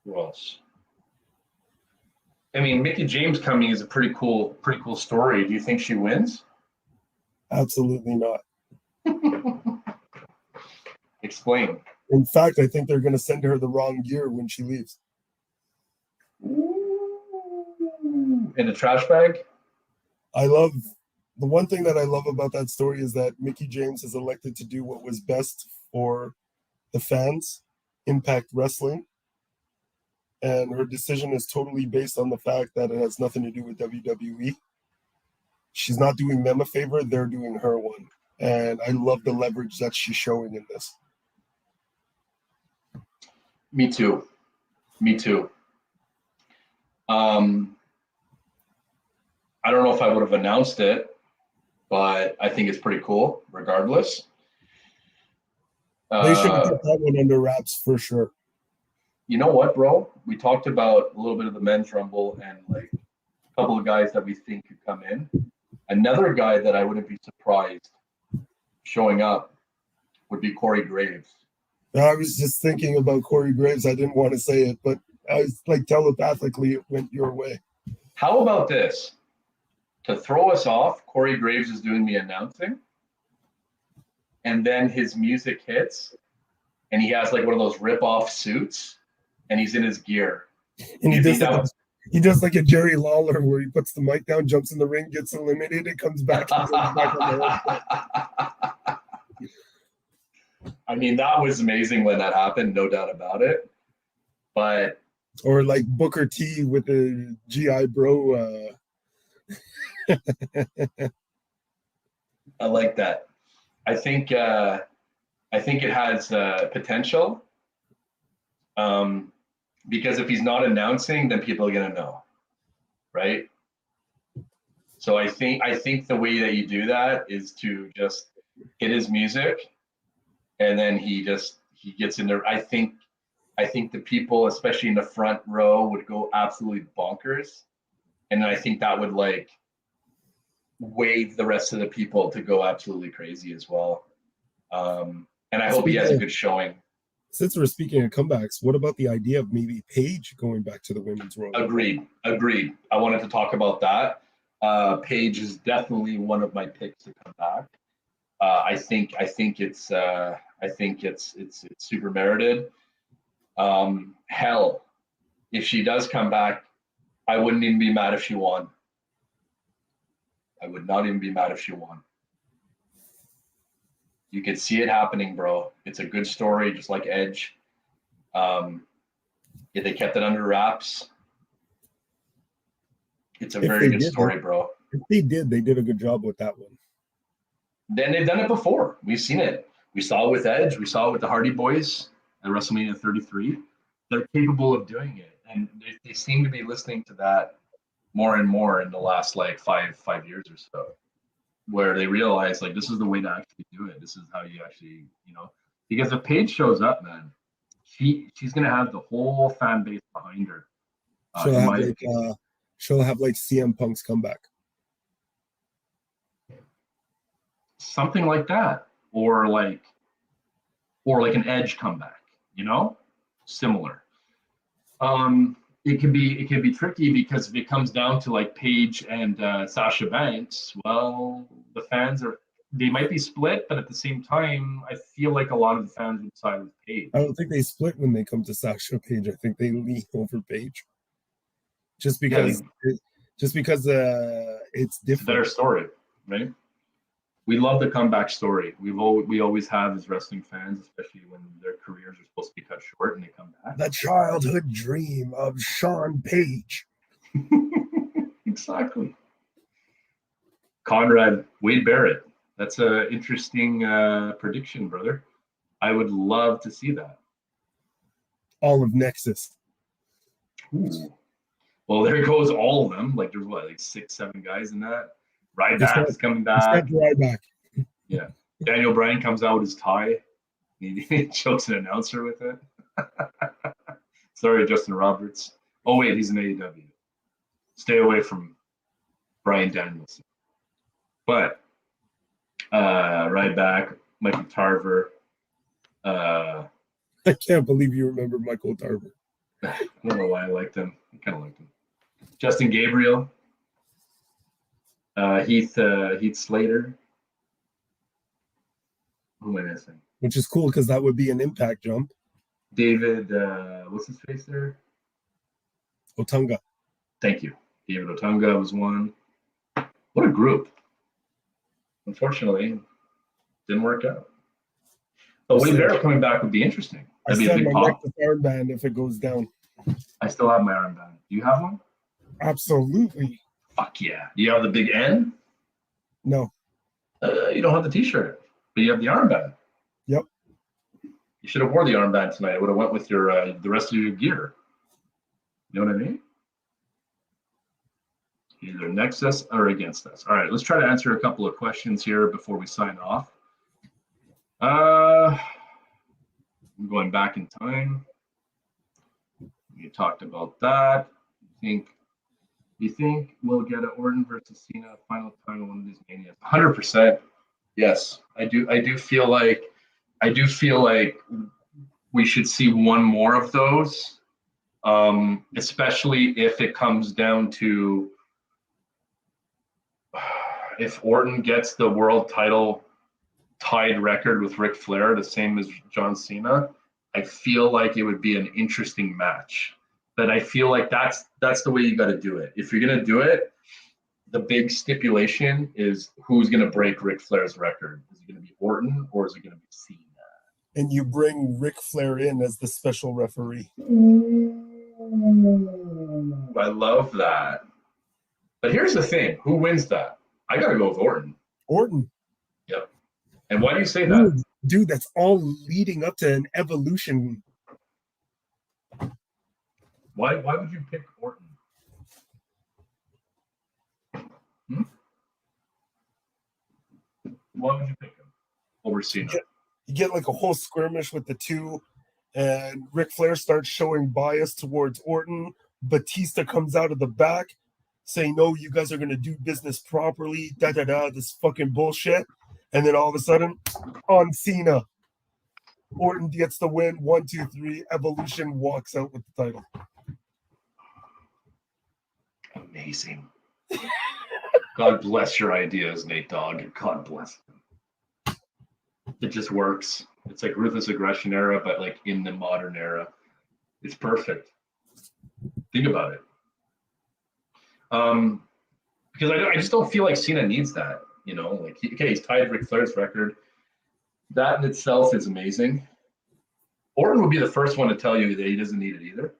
[SPEAKER 1] Who else? I mean, Mickie James coming is a pretty cool story. Do you think she wins?
[SPEAKER 2] Absolutely not.
[SPEAKER 1] Explain.
[SPEAKER 2] In fact, I think they're going to send her the wrong gear when she leaves.
[SPEAKER 1] Ooh. In a trash bag?
[SPEAKER 2] The one thing that I love about that story is that Mickie James has elected to do what was best for the fans, Impact Wrestling. And her decision is totally based on the fact that it has nothing to do with WWE. She's not doing them a favor, they're doing her one. And I love the leverage that she's showing in this.
[SPEAKER 1] Me too. I don't know if I would have announced it, but I think it's pretty cool regardless.
[SPEAKER 2] They should have kept that one under wraps for sure.
[SPEAKER 1] You know what, bro? We talked about a little bit of the men's rumble and like a couple of guys that we think could come in. Another guy that I wouldn't be surprised showing up would be Corey Graves.
[SPEAKER 2] I was just thinking about Corey Graves. I didn't want to say it, but I was like telepathically it went your way.
[SPEAKER 1] How about this? To throw us off, Corey Graves is doing the announcing, and then his music hits, and he has like one of those rip-off suits, and he's in his gear.
[SPEAKER 2] And he does like a Jerry Lawler where he puts the mic down, jumps in the ring, gets eliminated, comes back. And goes back on the
[SPEAKER 1] I mean, that was amazing when that happened, no doubt about it. But
[SPEAKER 2] or like Booker T with the GI Bro.
[SPEAKER 1] I like that. I think it has potential. Because if he's not announcing, then people are gonna know, right? So I think the way that you do that is to just hit his music, and then he gets in there. I think the people, especially in the front row, would go absolutely bonkers, and I think that would like wave the rest of the people to go absolutely crazy as well. And I hope he has a good showing.
[SPEAKER 2] Since we're speaking of comebacks, what about the idea of maybe Paige going back to the Women's Royal?
[SPEAKER 1] Agreed. I wanted to talk about that. Paige is definitely one of my picks to come back. I think it's super merited. Hell, if she does come back, I wouldn't even be mad if she won. I would not even be mad if she won. You could see it happening, bro. It's a good story, just like Edge. If they kept it under wraps, it's a very good story, bro.
[SPEAKER 2] If they did a good job with that one.
[SPEAKER 1] Then they've done it before. We've seen it. We saw it with Edge. We saw it with the Hardy Boys at WrestleMania 33. They're capable of doing it, and they seem to be listening to that more and more in the last like five years or so, where they realize like this is the way to actually do it. This is how you actually, because if Paige shows up, man, she's gonna have the whole fan base behind her.
[SPEAKER 2] She'll have like CM Punk's comeback,
[SPEAKER 1] something like that, or like an Edge comeback, similar. It could be tricky because if it comes down to like Paige and Sasha Banks, well, the fans they might be split, but at the same time, I feel like a lot of the fans would side with Paige.
[SPEAKER 2] I don't think they split when they come to Sasha Paige. I think they lean over Paige, just because it's different.
[SPEAKER 1] It's a better story, right? We love the comeback story. We always have as wrestling fans, especially when their careers are supposed to be cut short and they come back.
[SPEAKER 2] The childhood dream of Sean Page.
[SPEAKER 1] Exactly. Conrad, Wade Barrett. That's an interesting prediction, brother. I would love to see that.
[SPEAKER 2] All of Nexus.
[SPEAKER 1] Ooh. Well, there goes all of them. Like there's like 6-7 guys in that. Ryback is coming back.
[SPEAKER 2] Ryback.
[SPEAKER 1] Yeah. Daniel Bryan comes out with his tie. He chokes an announcer with it. Sorry, Justin Roberts. Oh, wait, he's in AEW. Stay away from Bryan Danielson. But Ryback, Michael Tarver.
[SPEAKER 2] I can't believe you remember Michael Tarver.
[SPEAKER 1] I don't know why I liked him. I kind of liked him. Justin Gabriel. Heath Slater. Who am I missing?
[SPEAKER 2] Which is cool because that would be an Impact jump.
[SPEAKER 1] David, what's his face there?
[SPEAKER 2] Otunga.
[SPEAKER 1] Thank you. David Otunga was one. What a group. Unfortunately, didn't work out. But Wade Barrett coming back would be interesting. That'd be a big pop.
[SPEAKER 2] Armband if it goes down.
[SPEAKER 1] I still have my armband. Do you have one?
[SPEAKER 2] Absolutely.
[SPEAKER 1] Fuck yeah. Do you have the big N?
[SPEAKER 2] No.
[SPEAKER 1] You don't have the t-shirt, but you have the armband.
[SPEAKER 2] Yep.
[SPEAKER 1] You should have wore the armband tonight. It would have went with your the rest of your gear. You know what I mean? Either next us or against us. All right, let's try to answer a couple of questions here before we sign off. I'm going back in time. We talked about that. You think we'll get an Orton versus Cena final time in one of these manias? 100%. Yes, I do. I do feel like we should see one more of those, especially if it comes down to if Orton gets the world title tied record with Ric Flair, the same as John Cena. I feel like it would be an interesting match. But I feel like that's the way you got to do it. If you're gonna do it, the big stipulation is who's gonna break Ric Flair's record. Is it gonna be Orton or is it gonna be Cena?
[SPEAKER 2] And you bring Ric Flair in as the special referee.
[SPEAKER 1] Ooh, I love that. But here's the thing: who wins that? I gotta go with Orton.
[SPEAKER 2] Orton.
[SPEAKER 1] Yep. And why do you say that?
[SPEAKER 2] Dude, that's all leading up to an evolution.
[SPEAKER 1] Why would you pick Orton? Why would you pick him over Cena?
[SPEAKER 2] You get like a whole skirmish with the two, and Ric Flair starts showing bias towards Orton. Batista comes out of the back saying, no, you guys are going to do business properly, this fucking bullshit. And then all of a sudden, on Cena, Orton gets the win, 1, 2, 3, Evolution walks out with the title.
[SPEAKER 1] Amazing. God bless your ideas, Nate Dogg. God bless them. It just works. It's like Ruthless Aggression era, but like in the modern era. It's perfect. Think about it. Because I just don't feel like Cena needs that. You know, like he's tied Ric Flair's record. That in itself is amazing. Orton would be the first one to tell you that he doesn't need it either.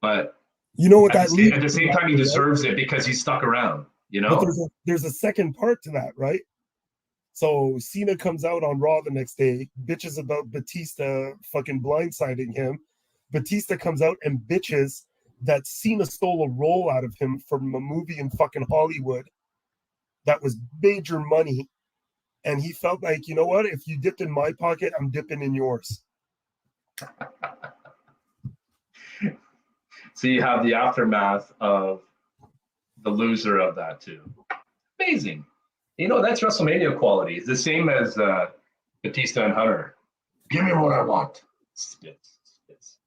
[SPEAKER 1] But
[SPEAKER 2] you know what
[SPEAKER 1] at the same time, he deserves it because he's stuck around. You know,
[SPEAKER 2] but there's a second part to that, right? So Cena comes out on Raw the next day, bitches about Batista fucking blindsiding him. Batista comes out and bitches that Cena stole a role out of him from a movie in fucking Hollywood that was major money. And he felt like, you know what? If you dipped in my pocket, I'm dipping in yours.
[SPEAKER 1] So you have the aftermath of the loser of that too. Amazing. You know, that's WrestleMania quality. It's the same as Batista and Hunter. Give me what I want. Spits.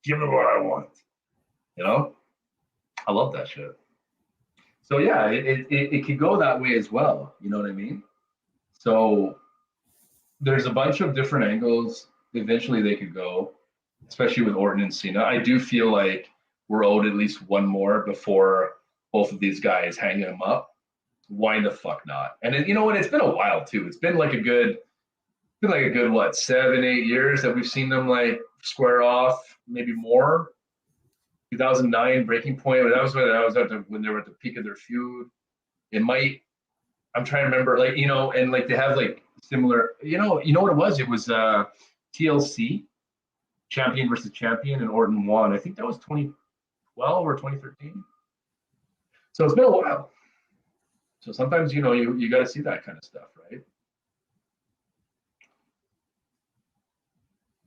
[SPEAKER 1] Give me what I want. You know? I love that shit. So yeah, it could go that way as well. You know what I mean? So there's a bunch of different angles eventually they could go, especially with Orton and Cena. I do feel like we're owed at least one more before both of these guys hanging them up. Why the fuck not? And you know what? It's been a while too. It's been like a good what, 7, 8 years that we've seen them like square off, maybe more. 2009 Breaking Point. That was when they were at the peak of their feud. It might. I'm trying to remember, like, you know, and like they have like similar. You know what it was? It was TLC, champion versus champion, and Orton won. I think that was 2012 or 2013. So it's been a while. So sometimes, you know, you got to see that kind of stuff, right?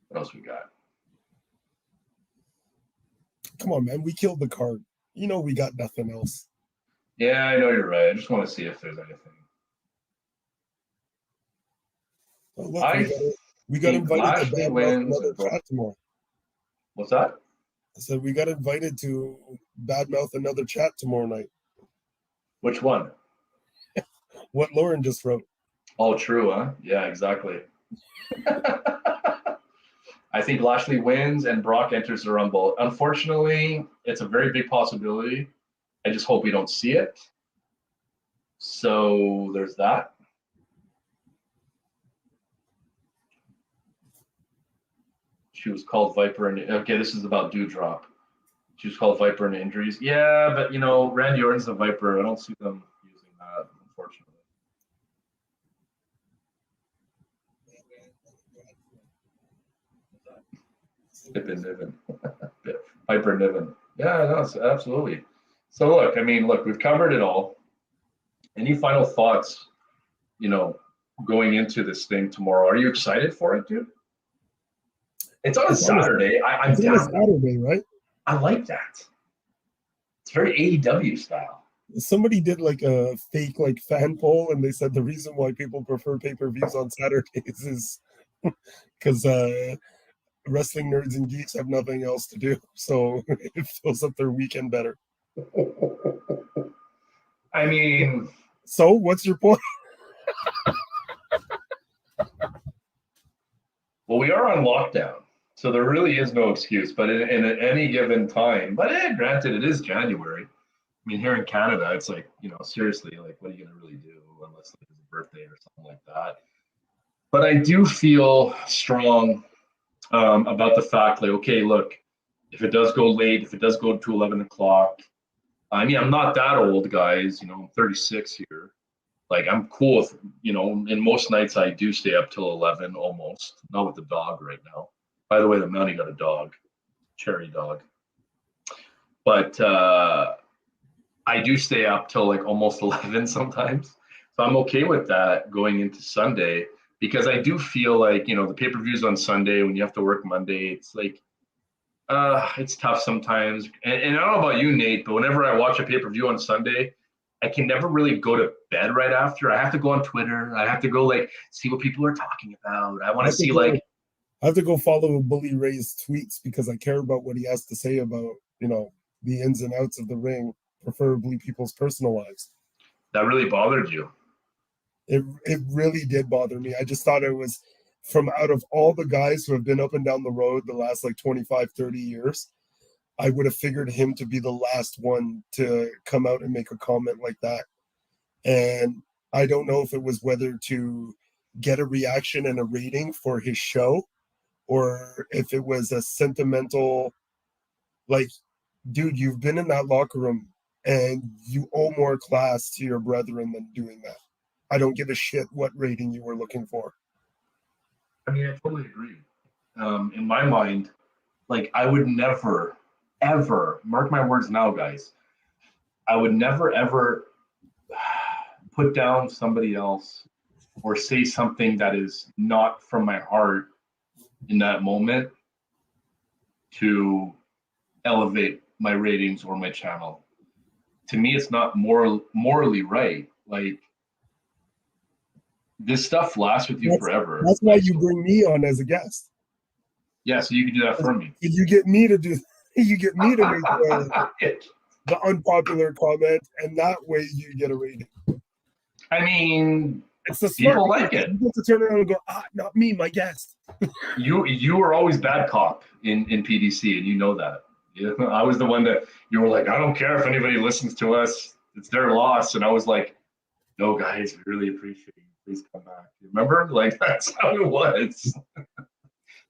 [SPEAKER 1] What else we got?
[SPEAKER 2] Come on, man. We killed the card. You know we got nothing else.
[SPEAKER 1] Yeah, I know you're right. I just want to see if there's anything.
[SPEAKER 2] Oh, look, we got invited to badmouth another chat tomorrow.
[SPEAKER 1] What's that?
[SPEAKER 2] I said we got invited to badmouth another chat tomorrow night.
[SPEAKER 1] Which one?
[SPEAKER 2] What Lauren just wrote.
[SPEAKER 1] Oh, true, huh? Yeah, exactly. I think Lashley wins and Brock enters the Rumble. Unfortunately, it's a very big possibility. I just hope we don't see it. So there's that. She was called Viper, and okay, this is about Dewdrop. She was called Viper and injuries. Yeah, but you know, Randy Orton's a Viper. I don't see them using that, unfortunately. Niven. Viper Niven. Yeah, no, absolutely. So look, we've covered it all. Any final thoughts, going into this thing tomorrow? Are you excited for it, dude? It's on a Saturday. I'm
[SPEAKER 2] down. It's on a Saturday, right?
[SPEAKER 1] I like that. It's very AEW style.
[SPEAKER 2] Somebody did like a fake like fan poll, and they said the reason why people prefer pay-per-views on Saturdays is because wrestling nerds and geeks have nothing else to do, so it fills up their weekend better.
[SPEAKER 1] I mean,
[SPEAKER 2] so what's your point?
[SPEAKER 1] Well, we are on lockdown, so there really is no excuse. But in any given time, but granted, it is January. I mean, here in Canada, it's like, seriously, like, what are you going to really do unless it's a birthday or something like that? But I do feel strong about the fact, like, okay, look, if it does go late, if it does go to 11 o'clock, I mean, I'm not that old, guys. I'm 36 here. Like, I'm cool with, in most nights I do stay up till 11 almost. Not with the dog right now. By the way, the Mountie got a dog, cherry dog. But I do stay up till like almost 11 sometimes. So I'm okay with that going into Sunday, because I do feel like, the pay-per-views on Sunday when you have to work Monday, it's like, it's tough sometimes. And I don't know about you, Nate, but whenever I watch a pay-per-view on Sunday, I can never really go to bed right after. I have to go on Twitter. I have to go like see what people are talking about. I want to see like.
[SPEAKER 2] I have to go follow Bully Ray's tweets because I care about what he has to say about, the ins and outs of the ring, preferably people's personal lives.
[SPEAKER 1] That really bothered you?
[SPEAKER 2] It really did bother me. I just thought it was, from out of all the guys who have been up and down the road the last like 25, 30 years, I would have figured him to be the last one to come out and make a comment like that. And I don't know if it was whether to get a reaction and a rating for his show, or if it was a sentimental, like, dude, you've been in that locker room and you owe more class to your brethren than doing that. I don't give a shit what rating you were looking for.
[SPEAKER 1] I mean, I totally agree. In my mind, like, I would never, ever, mark my words now, guys, I would never, ever put down somebody else or say something that is not from my heart in that moment to elevate my ratings or my channel. To me, it's not morally right. Like, this stuff lasts with you forever.
[SPEAKER 2] That's why you bring me on as a guest.
[SPEAKER 1] Yeah, so you can do that for me.
[SPEAKER 2] You get me to make the unpopular comment, and that way you get a rating.
[SPEAKER 1] I mean,
[SPEAKER 2] it's the smart
[SPEAKER 1] people like it.
[SPEAKER 2] You have to turn around and go, not me, my guest.
[SPEAKER 1] You were always bad cop in PDC, and you know that. I was the one that you were like, I don't care if anybody listens to us, it's their loss. And I was like, no, guys, we really appreciate you. Please come back. Remember? Like, that's how it was.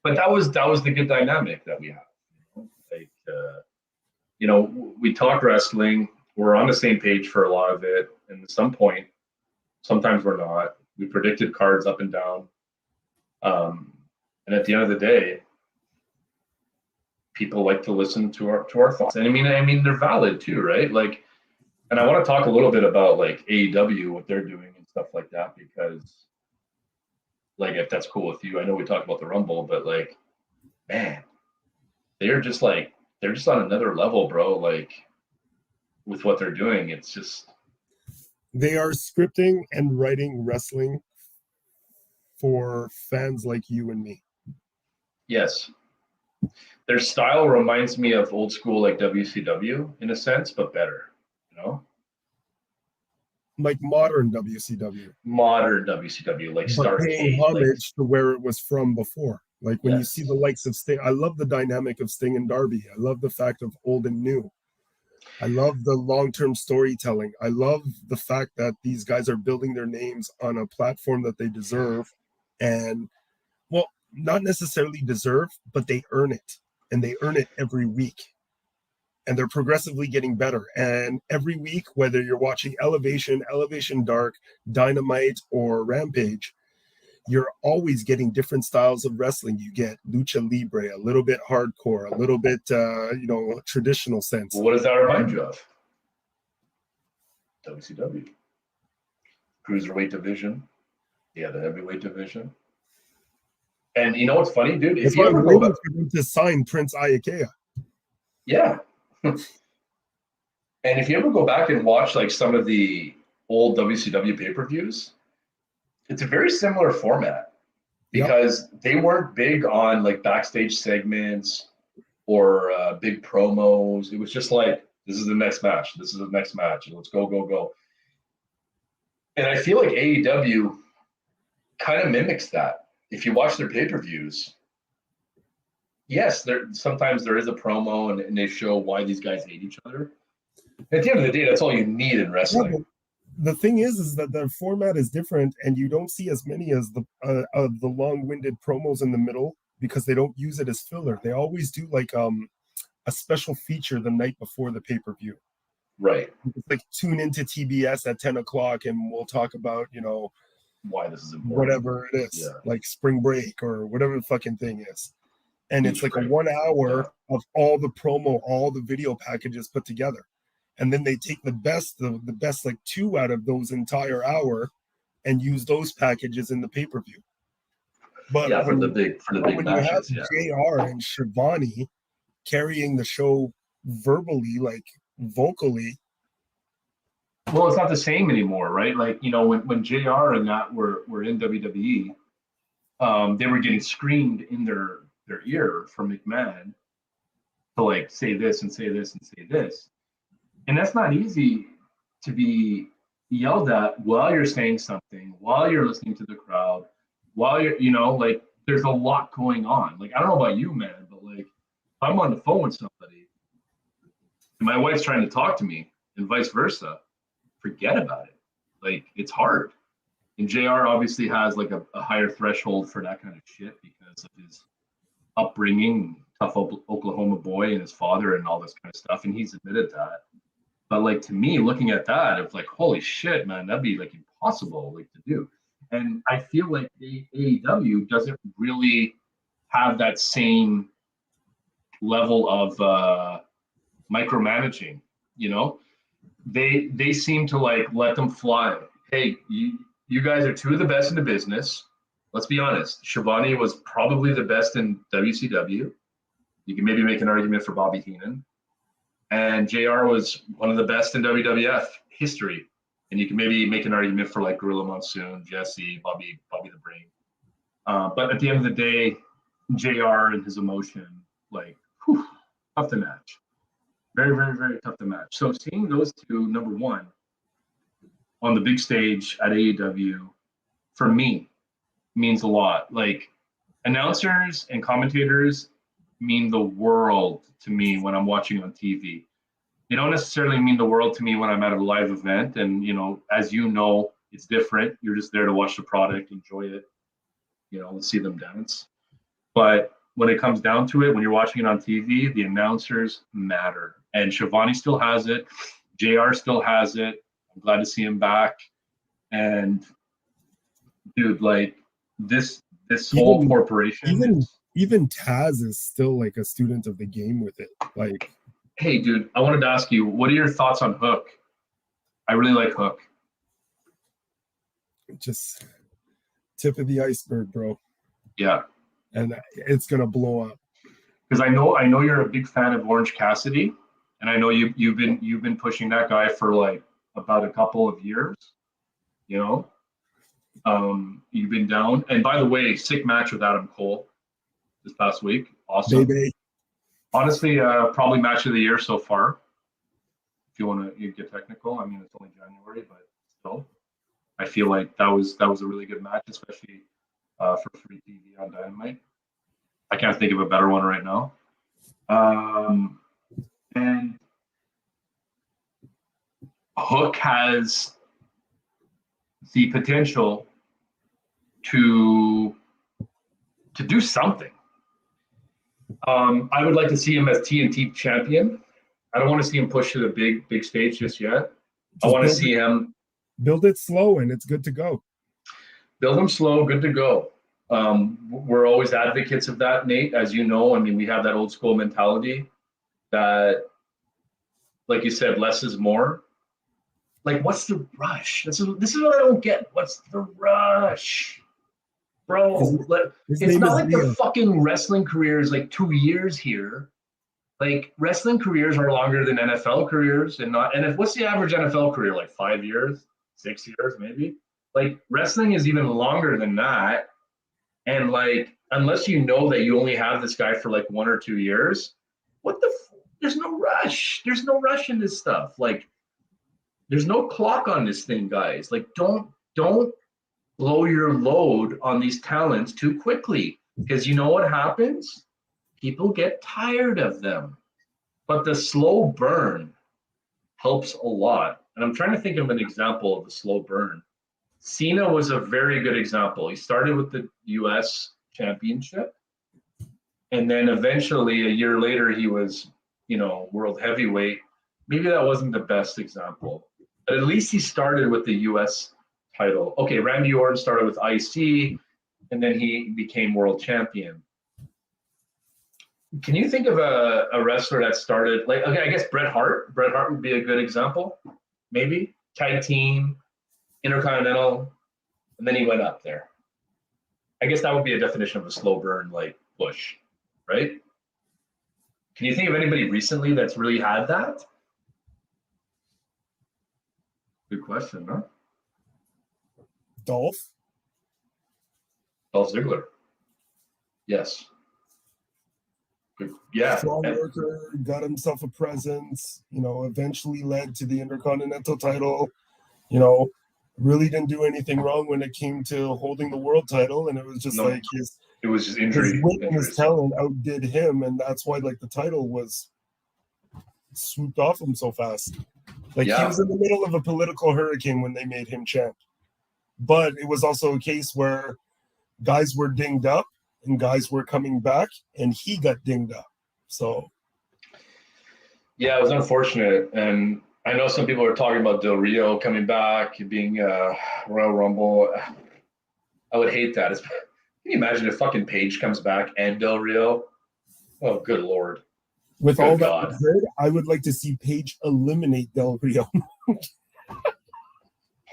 [SPEAKER 1] But that was the good dynamic that we have. Like, we talk wrestling. We're on the same page for a lot of it. And at some point, sometimes we're not. We predicted cards up and down. And at the end of the day, people like to listen to our thoughts. And I mean they're valid too, right? Like, and I want to talk a little bit about like AEW, what they're doing and stuff like that, because like, if that's cool with you, I know we talked about the Rumble, but like, man, they're just on another level, bro. Like, with what they're doing, it's just,
[SPEAKER 2] they are scripting and writing wrestling for fans like you and me.
[SPEAKER 1] Yes. Their style reminds me of old school, like WCW in a sense, but better,
[SPEAKER 2] Like modern WCW.
[SPEAKER 1] Modern WCW, like Starrcade.
[SPEAKER 2] Paying homage to where it was from before. Like when you see the likes of Sting, I love the dynamic of Sting and Darby. I love the fact of old and new. I love the long-term storytelling. I love the fact that these guys are building their names on a platform that they deserve, and, well, not necessarily deserve, but they earn it, and they earn it every week. And they're progressively getting better. And every week, whether you're watching Elevation Dark, Dynamite, or Rampage, you're always getting different styles of wrestling. You get lucha libre, a little bit hardcore, a little bit, traditional sense.
[SPEAKER 1] Well, what does that remind you of? WCW. cruiserweight division. Yeah, the heavyweight division. And you know what's funny, dude? If
[SPEAKER 2] That's
[SPEAKER 1] you
[SPEAKER 2] why
[SPEAKER 1] ever
[SPEAKER 2] I'm
[SPEAKER 1] go
[SPEAKER 2] waiting
[SPEAKER 1] back,
[SPEAKER 2] for them to sign Prince Iakea.
[SPEAKER 1] yeah. And if you ever go back and watch like some of the old WCW pay-per-views, it's a very similar format because they weren't big on like backstage segments or big promos. It was just like, this is the next match. This is the next match. Let's go, go, go. And I feel like AEW kind of mimics that. If you watch their pay-per-views, yes, sometimes there is a promo and they show why these guys hate each other. At the end of the day, that's all you need in wrestling.
[SPEAKER 2] Yeah, the thing is that the format is different, and you don't see as many as the of the long-winded promos in the middle because they don't use it as filler. They always do like a special feature the night before the pay-per-view.
[SPEAKER 1] Right.
[SPEAKER 2] It's like tune into TBS at 10 o'clock and we'll talk about,
[SPEAKER 1] why this is important.
[SPEAKER 2] Whatever it is, like spring break or whatever the fucking thing is. And it's like a 1 hour of all the promo, all the video packages put together. And then they take the best like 2 out of those entire hour and use those packages in the pay-per-view. But
[SPEAKER 1] for the big matches,
[SPEAKER 2] you have JR and Shivani carrying the show verbally, like vocally.
[SPEAKER 1] Well, it's not the same anymore, right? Like, when JR and that were in WWE, they were getting screamed in their ear from McMahon to like say this and say this and say this. And that's not easy to be yelled at while you're saying something, while you're listening to the crowd, while you're, like there's a lot going on. Like, I don't know about you, man, but like if I'm on the phone with somebody and my wife's trying to talk to me and vice versa, forget about it. Like, it's hard. And JR obviously has like a higher threshold for that kind of shit because of his upbringing, tough Oklahoma boy and his father and all this kind of stuff. And he's admitted that. But like, to me, looking at that, it's like, holy shit, man, that'd be like impossible like to do. And I feel like AEW doesn't really have that same level of micromanaging, They seem to like let them fly. Hey, you guys are two of the best in the business. Let's be honest. Shivani was probably the best in WCW. You can maybe make an argument for Bobby Heenan. And JR was one of the best in WWF history. And you can maybe make an argument for like Gorilla Monsoon, Jesse, Bobby the Brain. But at the end of the day, JR and his emotion, like, tough to match. Very, very, very tough to match. So seeing those two, number one, on the big stage at AEW, for me, means a lot. Like, announcers and commentators mean the world to me when I'm watching on TV. They don't necessarily mean the world to me when I'm at a live event. And, as it's different. You're just there to watch the product, enjoy it, and see them dance. But when it comes down to it, when you're watching it on TV, the announcers matter. And Shivani still has it. JR still has it. I'm glad to see him back. And dude, like this whole corporation.
[SPEAKER 2] Even Taz is still like a student of the game with it. Like,
[SPEAKER 1] hey, dude, I wanted to ask you, what are your thoughts on Hook? I really like Hook.
[SPEAKER 2] Just tip of the iceberg, bro.
[SPEAKER 1] Yeah.
[SPEAKER 2] And it's gonna blow up.
[SPEAKER 1] Because I know you're a big fan of Orange Cassidy, and I know you've been pushing that guy for like about a couple of years. You've been down. And by the way, sick match with Adam Cole this past week. Awesome.
[SPEAKER 2] Baby.
[SPEAKER 1] Honestly, probably match of the year so far. If you want to get technical, I mean, it's only January, but still, I feel like that was a really good match, especially for free TV on Dynamite. I can't think of a better one right now. And Hook has the potential to do something. I would like to see him as TNT champion. I don't want to see him push to the big stage just yet. I want to see him
[SPEAKER 2] build it slow, and it's good to go.
[SPEAKER 1] Build him slow, good to go. We're always advocates of that, Nate. As you know, I mean, we have that old school mentality that, like you said, less is more. Like, what's the rush? This is what I don't get. What's the rush? Bro, it's
[SPEAKER 2] name
[SPEAKER 1] not
[SPEAKER 2] is
[SPEAKER 1] like the
[SPEAKER 2] Leo.
[SPEAKER 1] fucking wrestling career is like 2 years here. Like wrestling careers are longer than NFL careers, and what's the average NFL career? Like 5 years, 6 years, maybe. Like wrestling is even longer than that. And like, unless you know that you only have this guy for like 1 or 2 years, there's no rush. There's no rush in this stuff. Like, there's no clock on this thing, guys. Like, don't blow your load on these talents too quickly, because you know what happens? People get tired of them. But the slow burn helps a lot. And I'm trying to think of an example of the slow burn. Cena was a very good example. He started with the US Championship, and then eventually a year later he was, world heavyweight. Maybe that wasn't the best example, but at least he started with the US title. Okay, Randy Orton started with IC, and then he became world champion. Can you think of a wrestler that started like, okay, I guess Bret Hart. Bret Hart would be a good example, maybe tag team, Intercontinental, and then he went up there. I guess that would be a definition of a slow burn, like Bush, right? Can you think of anybody recently that's really had that? Good question, huh?
[SPEAKER 2] Dolph
[SPEAKER 1] Ziggler. Yes. Good. Yeah.
[SPEAKER 2] strong worker, got himself a presence, eventually led to the Intercontinental title, really didn't do anything wrong when it came to holding the world title. And it was just like
[SPEAKER 1] it was just injury.
[SPEAKER 2] His wit and his talent outdid him. And that's why like the title was swooped off him so fast. Like he was in the middle of a political hurricane when they made him champ. But it was also a case where guys were dinged up and guys were coming back, and he got dinged up. So,
[SPEAKER 1] yeah, it was unfortunate. And I know some people are talking about Del Rio coming back, being Royal Rumble. I would hate that. Can you imagine if fucking Paige comes back and Del Rio? Oh, good Lord.
[SPEAKER 2] With all that said, I would like to see Paige eliminate Del Rio.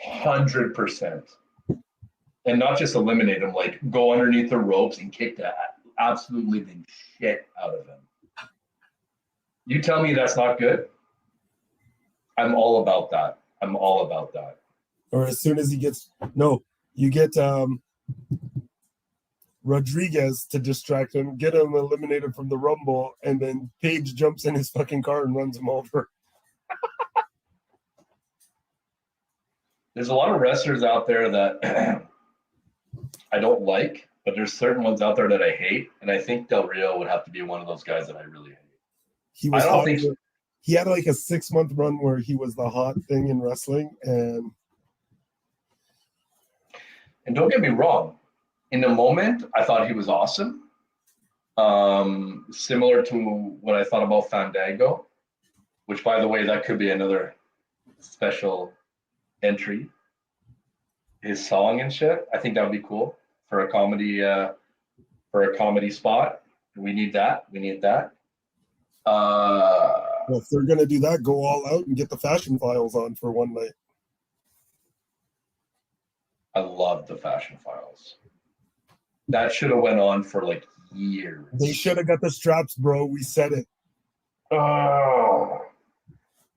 [SPEAKER 1] 100%. And not just eliminate him, like go underneath the ropes and kick the absolute living shit out of him. You tell me that's not good? I'm all about that.
[SPEAKER 2] Or as soon as he gets you get Rodriguez to distract him, get him eliminated from the Rumble, and then Paige jumps in his fucking car and runs him over.
[SPEAKER 1] There's a lot of wrestlers out there that I don't like, but there's certain ones out there that I hate, and I think Del Rio would have to be one of those guys that I really hate.
[SPEAKER 2] He had like a 6-month run where he was the hot thing in wrestling, and
[SPEAKER 1] don't get me wrong, in the moment I thought he was awesome. Similar to what I thought about Fandango, which by the way, that could be another special entry. His song and shit, I think that would be cool for a comedy spot. We need that.
[SPEAKER 2] Well, if they're gonna do that, go all out and get the Fashion Files on for one night.
[SPEAKER 1] I love the Fashion Files. That should have went on for like years.
[SPEAKER 2] They should have got the straps, bro. We said it.
[SPEAKER 1] Oh,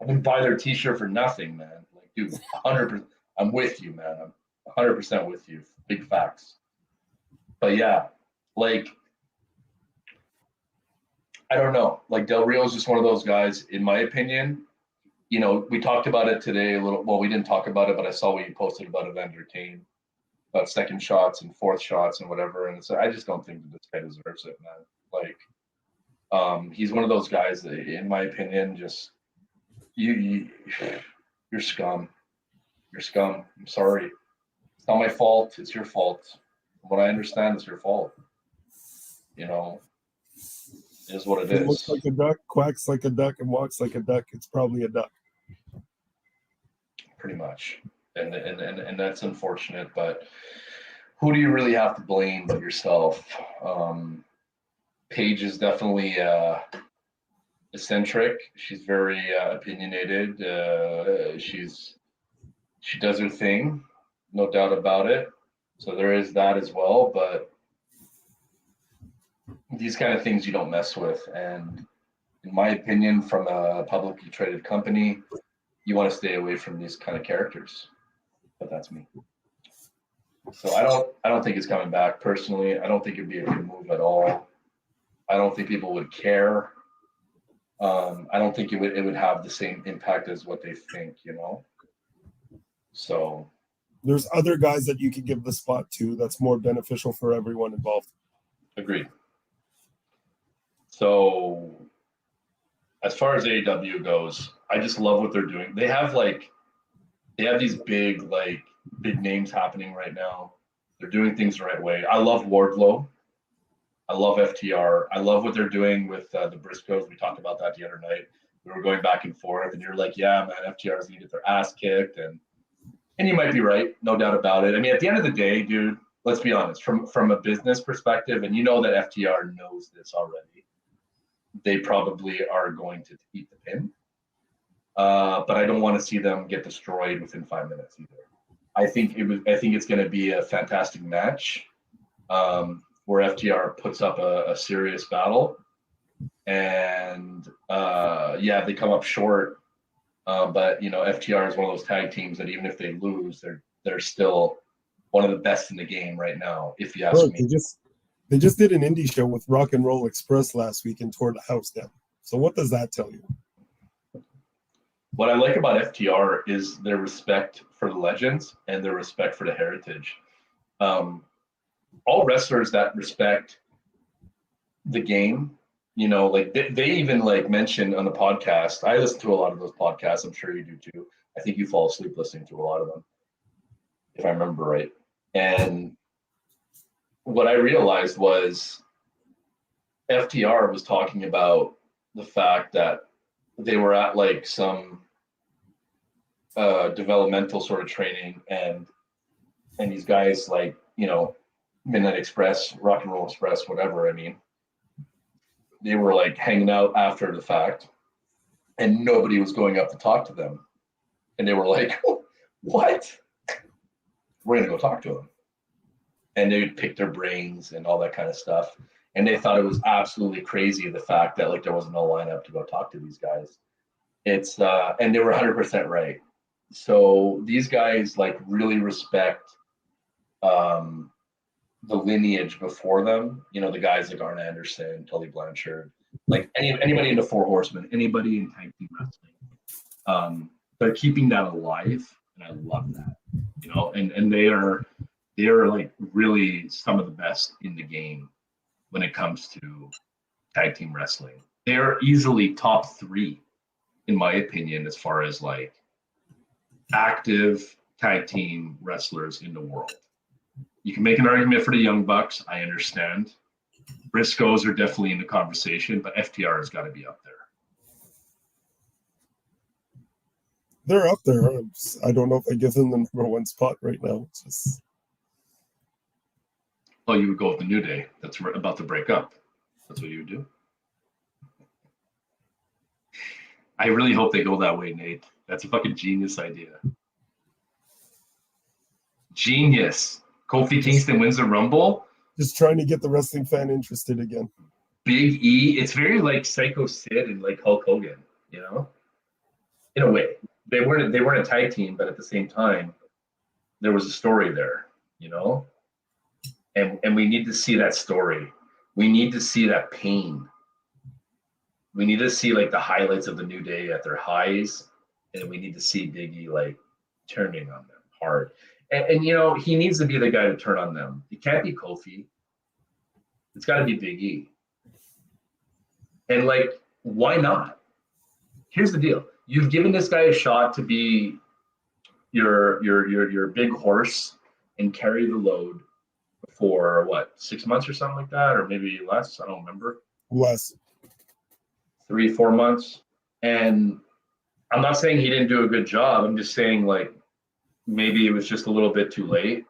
[SPEAKER 1] I didn't buy their T-shirt for nothing, man. Like, dude, 100%. I'm with you, man. I'm 100% with you. Big facts. But yeah, like, I don't know. Like, Del Rio is just one of those guys, in my opinion. We talked about it today a little. Well, we didn't talk about it, but I saw what you posted about Evander Kane, about second shots and fourth shots and whatever. And so I just don't think that this guy deserves it, man. Like, he's one of those guys that, in my opinion, just you're scum. You're scum. I'm sorry. It's not my fault. It's your fault. From what I understand, it's your fault. It is what it is.
[SPEAKER 2] Looks like a duck, quacks like a duck, and walks like a duck. It's probably a duck.
[SPEAKER 1] Pretty much. And that's unfortunate, but who do you really have to blame but yourself? Paige is definitely eccentric. She's very opinionated. She's she does her thing, no doubt about it. So there is that as well. But these kind of things you don't mess with. And in my opinion, from a publicly traded company, you want to stay away from these kind of characters. But that's me. So I don't think it's coming back personally. I don't think it'd be a good move at all. I don't think people would care. I don't think it would have the same impact as what they think, you know. So
[SPEAKER 2] there's other guys that you could give the spot to that's more beneficial for everyone involved.
[SPEAKER 1] Agreed. So as far as AEW goes, I just love what they're doing. They have these big names happening right now. They're doing things the right way. I love Wardlow. I love FTR. I love what they're doing with the Briscoes. We talked about that the other night. We were going back and forth, and you're like, yeah, man, FTR's going to get their ass kicked. And you might be right, no doubt about it. I mean, at the end of the day, dude, let's be honest, from a business perspective, and you know that FTR knows this already, they probably are going to eat the pin. But I don't want to see them get destroyed within 5 minutes either. I think it's going to be a fantastic match. Where FTR puts up a serious battle, and they come up short. But you know, FTR is one of those tag teams that even if they lose, they're still one of the best in the game right now. If you ask me,
[SPEAKER 2] they just did an indie show with Rock and Roll Express last week and tore the house down. So what does that tell you?
[SPEAKER 1] What I like about FTR is their respect for the legends and their respect for the heritage. All wrestlers that respect the game, you know, like they even mentioned on the podcast. I listen to a lot of those podcasts. I'm sure you do too. I think you fall asleep listening to a lot of them, if I remember right. And what I realized was FTR was talking about the fact that they were at some developmental sort of training, and these guys Midnight Express, Rock and Roll Express, whatever. I mean, they were hanging out after the fact, and nobody was going up to talk to them. And they were like, "What? We're gonna go talk to them." And they would pick their brains and all that kind of stuff. And they thought it was absolutely crazy, the fact that there was no lineup to go talk to these guys. It's and they were 100% right. So these guys really respect the lineage before them, you know, the guys like Arn Anderson, Tully Blanchard, anybody in the Four Horsemen, anybody in tag team wrestling. They're keeping that alive, and I love that, you know, and they are really some of the best in the game when it comes to tag team wrestling. They're easily top 3, in my opinion, as far as active tag team wrestlers in the world. You can make an argument for the Young Bucks. I understand. Briscoes are definitely in the conversation, but FTR has got to be up there.
[SPEAKER 2] They're up there. I don't know if I give them the number 1 spot right now. It's just...
[SPEAKER 1] Oh, you would go with the New Day. That's about to break up. That's what you would do. I really hope they go that way, Nate. That's a fucking genius idea. Genius. Kofi Kingston wins the Rumble.
[SPEAKER 2] Just trying to get the wrestling fan interested again.
[SPEAKER 1] Big E. It's very Psycho Sid and Hulk Hogan, you know? In a way. They weren't a tag team, but at the same time, there was a story there, you know? And we need to see that story. We need to see that pain. We need to see the highlights of the New Day at their highs, and we need to see Big E turning on them hard. And you know, he needs to be the guy to turn on them. It can't be Kofi. It's got to be Big E. And why not? Here's the deal: you've given this guy a shot to be your big horse and carry the load for 6 months or something like that, or maybe less. I don't remember.
[SPEAKER 2] Less.
[SPEAKER 1] 3-4 months. And I'm not saying he didn't do a good job. I'm just saying maybe it was just a little bit too late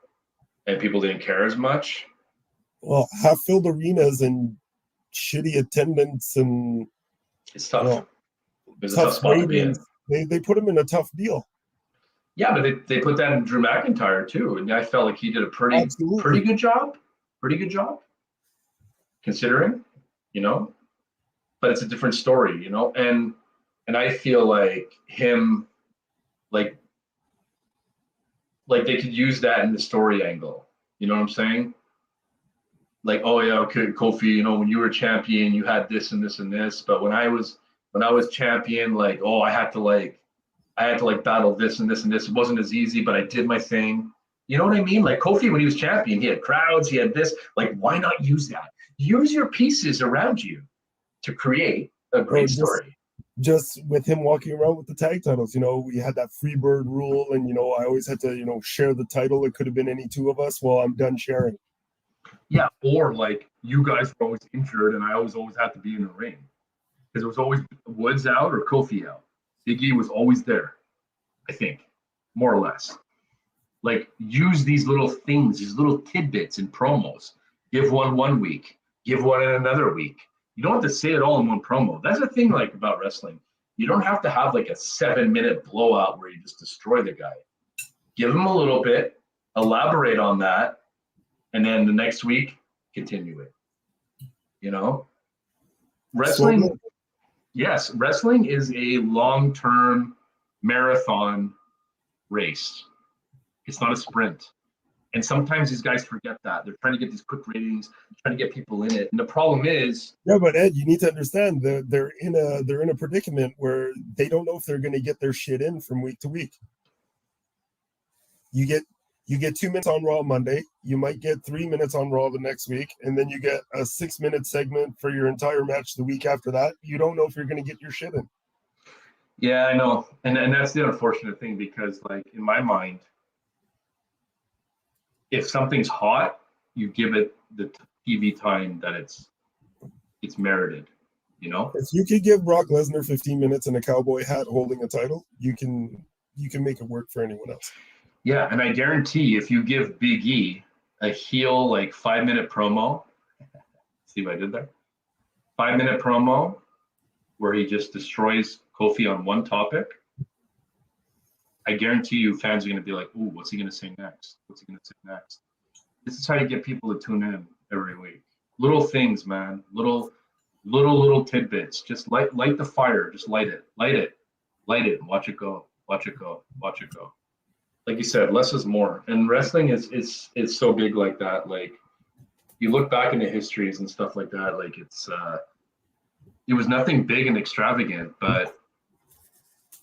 [SPEAKER 1] and people didn't care as much.
[SPEAKER 2] Well, half-filled arenas and shitty attendance, and
[SPEAKER 1] it's tough.
[SPEAKER 2] You know,
[SPEAKER 1] it's a tough spot to be in.
[SPEAKER 2] They put him in a tough deal.
[SPEAKER 1] Yeah, but they put that in Drew McIntyre too, and I felt like he did a pretty
[SPEAKER 2] Absolutely.
[SPEAKER 1] good job. Pretty good job, considering, you know. But it's a different story, you know. And I feel like him, like they could use that in the story angle. You know what I'm saying? Like, oh yeah, okay, Kofi, you know, when you were champion, you had this and this and this, but when I was champion, like, oh, I had to like battle this and this and this. It wasn't as easy, but I did my thing. You know what I mean? Like Kofi, when he was champion, he had crowds, he had this. Like, why not use that? Use your pieces around you to create a
[SPEAKER 2] Bro,
[SPEAKER 1] great story.
[SPEAKER 2] just with him walking around with the tag titles, you know, we had that free bird rule, and you know, I always had to, you know, share the title. It could have been any two of us. Well, I'm done sharing.
[SPEAKER 1] Yeah, or like you guys were always injured, and I always had to be in the ring because it was always Woods out or Kofi out. Big E was always there, I think, more or less. Like use these little things, these little tidbits in promos. Give one week, give one in another week. You don't have to say it all in one promo. That's the thing like about wrestling. You don't have to have like a 7-minute blowout where you just destroy the guy. Give him a little bit, elaborate on that, and then the next week, continue it. You know? Wrestling, yes, wrestling is a long-term marathon race. It's not a sprint. And sometimes these guys forget that. They're trying to get these quick ratings, trying to get people in it. And the problem is,
[SPEAKER 2] Yeah, but Ed, you need to understand that they're in a predicament where they don't know if they're going to get their shit in from week to week. You get 2 minutes on Raw Monday. You might get 3 minutes on Raw the next week, and then you get a 6-minute segment for your entire match the week after that. You don't know if you're going to get your shit in.
[SPEAKER 1] yeah, I know. And that's the unfortunate thing because, like, in my mind, if something's hot, you give it the TV time that it's merited, you know?
[SPEAKER 2] If you could give Brock Lesnar 15 minutes in a cowboy hat holding a title, you can make it work for anyone else.
[SPEAKER 1] Yeah, and I guarantee if you give Big E a heel like 5-minute promo, see what I did there? 5-minute promo where he just destroys Kofi on one topic, I guarantee you fans are going to be like, ooh, what's he going to say next? What's he going to say next? This is how you get people to tune in every week. Little things, man. Little tidbits. Just light the fire. Just light it. And watch it go. Watch it go. Like you said, less is more. And wrestling is so big like that. Like you look back into histories and stuff like that. Like it was nothing big and extravagant, but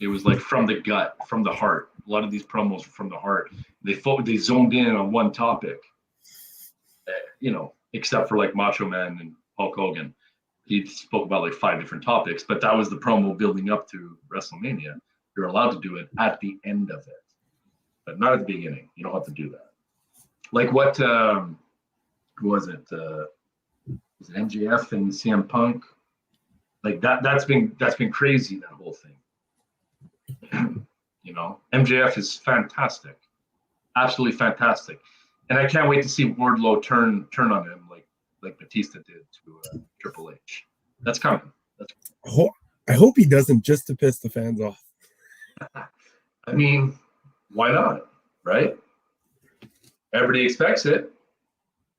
[SPEAKER 1] it was like from the gut, from the heart. A lot of these promos were from the heart. They zoned in on one topic, except for like Macho Man and Hulk Hogan. He spoke about like 5 different topics, but that was the promo building up to WrestleMania. You're allowed to do it at the end of it, but not at the beginning. You don't have to do that. Like what who was it? Was it MJF and CM Punk? Like that's been crazy, that whole thing. MJF is fantastic, absolutely fantastic, and I can't wait to see Wardlow turn on him like Batista did to Triple H. That's coming.
[SPEAKER 2] I hope he doesn't, just to piss the fans off.
[SPEAKER 1] I mean, why not, right? Everybody expects it.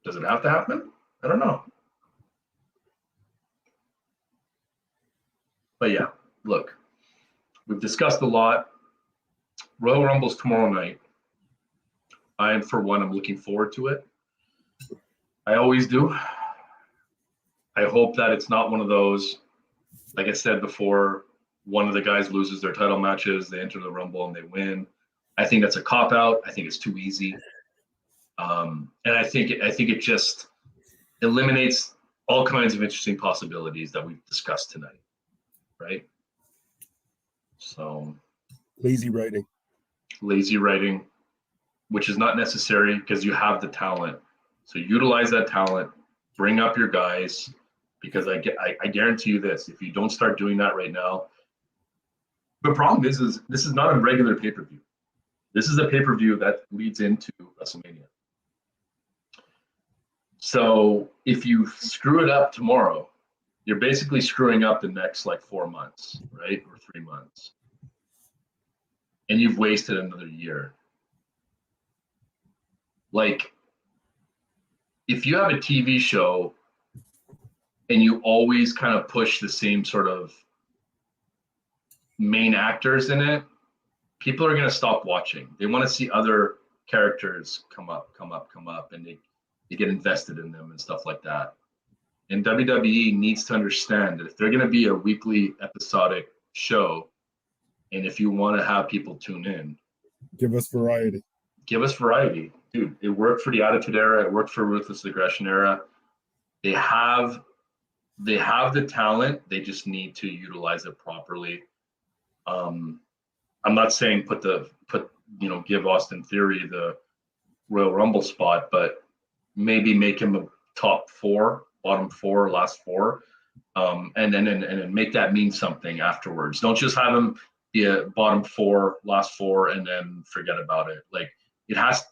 [SPEAKER 1] Does it have to happen? I don't know. But yeah, look, we've discussed a lot. Royal Rumble's tomorrow night. I am, for one, I'm looking forward to it. I always do. I hope that it's not one of those, like I said before, one of the guys loses their title matches, they enter the Rumble and they win. I think that's a cop-out. I think it's too easy. And I think it just eliminates all kinds of interesting possibilities that we've discussed tonight, right? So
[SPEAKER 2] lazy writing,
[SPEAKER 1] which is not necessary because you have the talent. So utilize that talent, bring up your guys, because I guarantee you this: if you don't start doing that right now, the problem is this is not a regular pay-per-view. This is a pay-per-view that leads into WrestleMania. So if you screw it up tomorrow, you're basically screwing up the next like 4 months, right? Or 3 months. and you've wasted another year. Like, if you have a TV show and you always kind of push the same sort of main actors in it, people are going to stop watching. They want to see other characters come up, and they get invested in them and stuff like that. And WWE needs to understand that if they're going to be a weekly episodic show, and if you want to have people tune in,
[SPEAKER 2] give us variety.
[SPEAKER 1] Give us variety. Dude, it worked for the Attitude Era. It worked for Ruthless Aggression Era. They have the talent. They just need to utilize it properly. I'm not saying give Austin Theory the Royal Rumble spot, but maybe make him a top 4, bottom 4, last 4, and then make that mean something afterwards. Don't just have him be a bottom 4, last 4, and then forget about it. Like,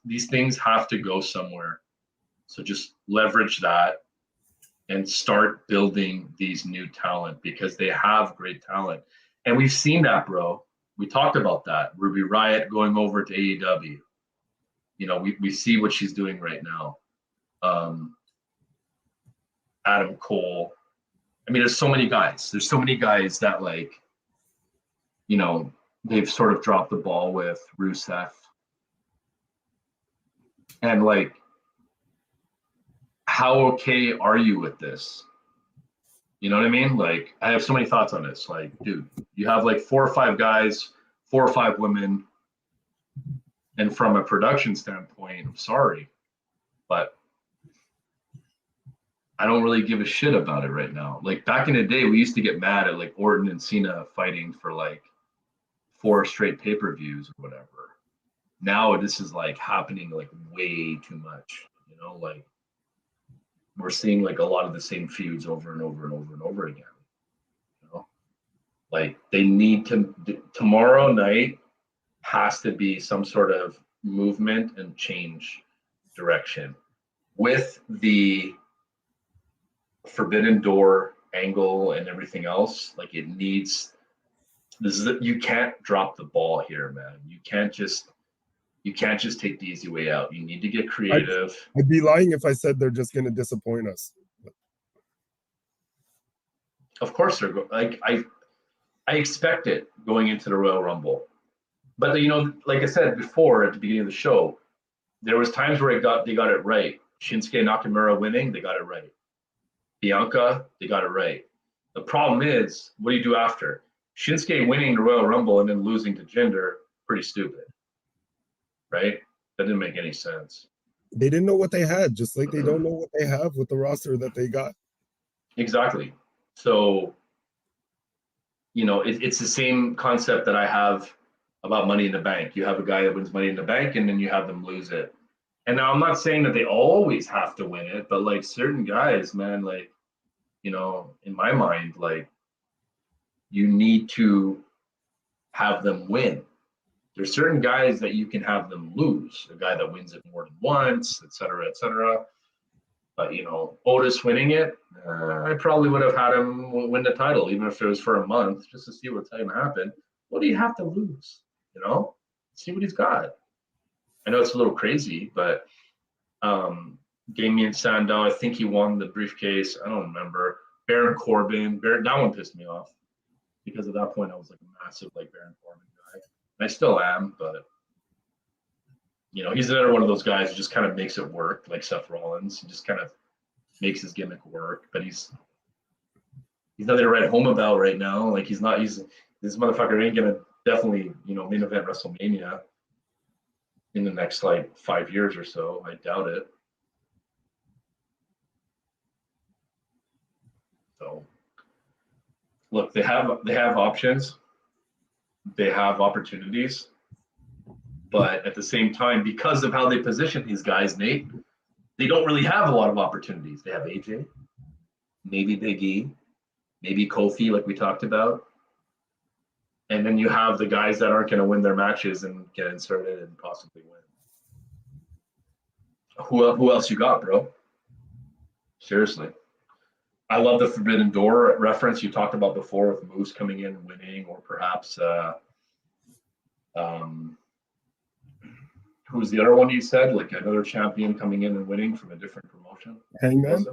[SPEAKER 1] these things have to go somewhere. So just leverage that and start building these new talent, because they have great talent. And we've seen that, bro. We talked about that. Ruby Riott going over to AEW. You know, we see what she's doing right now. Adam Cole. I mean, there's so many guys. There's so many guys that, like, you know, they've sort of dropped the ball with. Rusev. And, like, how okay are you with this? You know what I mean? Like, I have so many thoughts on this. Like, dude, you have like 4 or 5 guys, 4 or 5 women. And from a production standpoint, I'm sorry, but I don't really give a shit about it right now. Like, back in the day, we used to get mad at like Orton and Cena fighting for like 4 straight pay-per-views or whatever. Now this is like happening like way too much, you know, like we're seeing like a lot of the same feuds over and over and over and over again. You know, like they need to, tomorrow night has to be some sort of movement and change direction with the Forbidden Door angle and everything else. Like, it needs, you can't drop the ball here, man. You can't just take the easy way out. You need to get creative.
[SPEAKER 2] I'd be lying if I said they're just going to disappoint us.
[SPEAKER 1] Of course they're like, I expect it going into the Royal Rumble. But, you know, like I said before at the beginning of the show, there was times where they got it right. Shinsuke Nakamura winning, they got it right. Bianca, they got it right. The problem is, what do you do after? Shinsuke winning the Royal Rumble and then losing to Jinder, pretty stupid. Right? That didn't make any sense.
[SPEAKER 2] They didn't know what they had, just like they don't know what they have with the roster that they got.
[SPEAKER 1] Exactly. So, you know, it's the same concept that I have about Money in the Bank. You have a guy that wins Money in the Bank, and then you have them lose it. And now I'm not saying that they always have to win it, but like certain guys, man, like, you know, in my mind, like, you need to have them win. There's certain guys that you can have them lose. A guy that wins it more than once, et cetera, et cetera. But, you know, Otis winning it, I probably would have had him win the title, even if it was for a month, just to see what's going to happen. What do you have to lose? You know, see what he's got. I know it's a little crazy, but Damian Sandow, I think he won the briefcase. I don't remember. Baron Corbin, that one pissed me off, because at that point I was like a massive like Baron Corbin guy. And I still am, but you know, he's another one of those guys who just kind of makes it work, like Seth Rollins. He just kind of makes his gimmick work, but he's nothing to write home about right now. Like, this motherfucker ain't gonna definitely, you know, main event WrestleMania in the next like 5 years or so. I doubt it. So look, they have options, they have opportunities, but at the same time, because of how they position these guys, Nate, they don't really have a lot of opportunities. They have AJ, maybe Big E, maybe Kofi, like we talked about. And then you have the guys that aren't going to win their matches and get inserted and possibly win. Who else you got, bro? Seriously. I love the Forbidden Door reference you talked about before with Moose coming in and winning, or perhaps Who's the other one you said? Like another champion coming in and winning from a different promotion?
[SPEAKER 2] Hangman?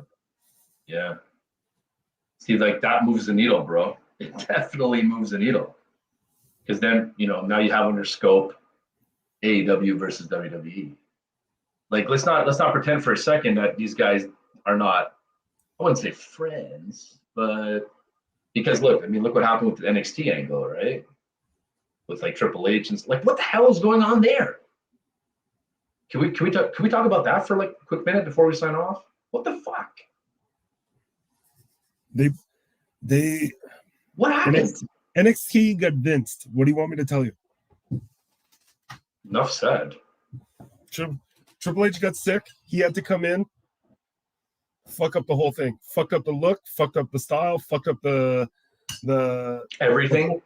[SPEAKER 1] Yeah. See, like that moves the needle, bro. It definitely moves the needle. Because then, now you have under scope AEW versus WWE. Like, let's not pretend for a second that these guys are not, I wouldn't say friends, but because look what happened with the NXT angle, right? With like Triple H and like, what the hell is going on there? Can we talk about that for like a quick minute before we sign off? What the fuck?
[SPEAKER 2] They
[SPEAKER 1] what happened?
[SPEAKER 2] NXT got vinced. What do you want me to tell you?
[SPEAKER 1] Enough said.
[SPEAKER 2] Triple H got sick. He had to come in, fuck up the whole thing. Fuck up the look, fuck up the style, fuck up the
[SPEAKER 1] everything.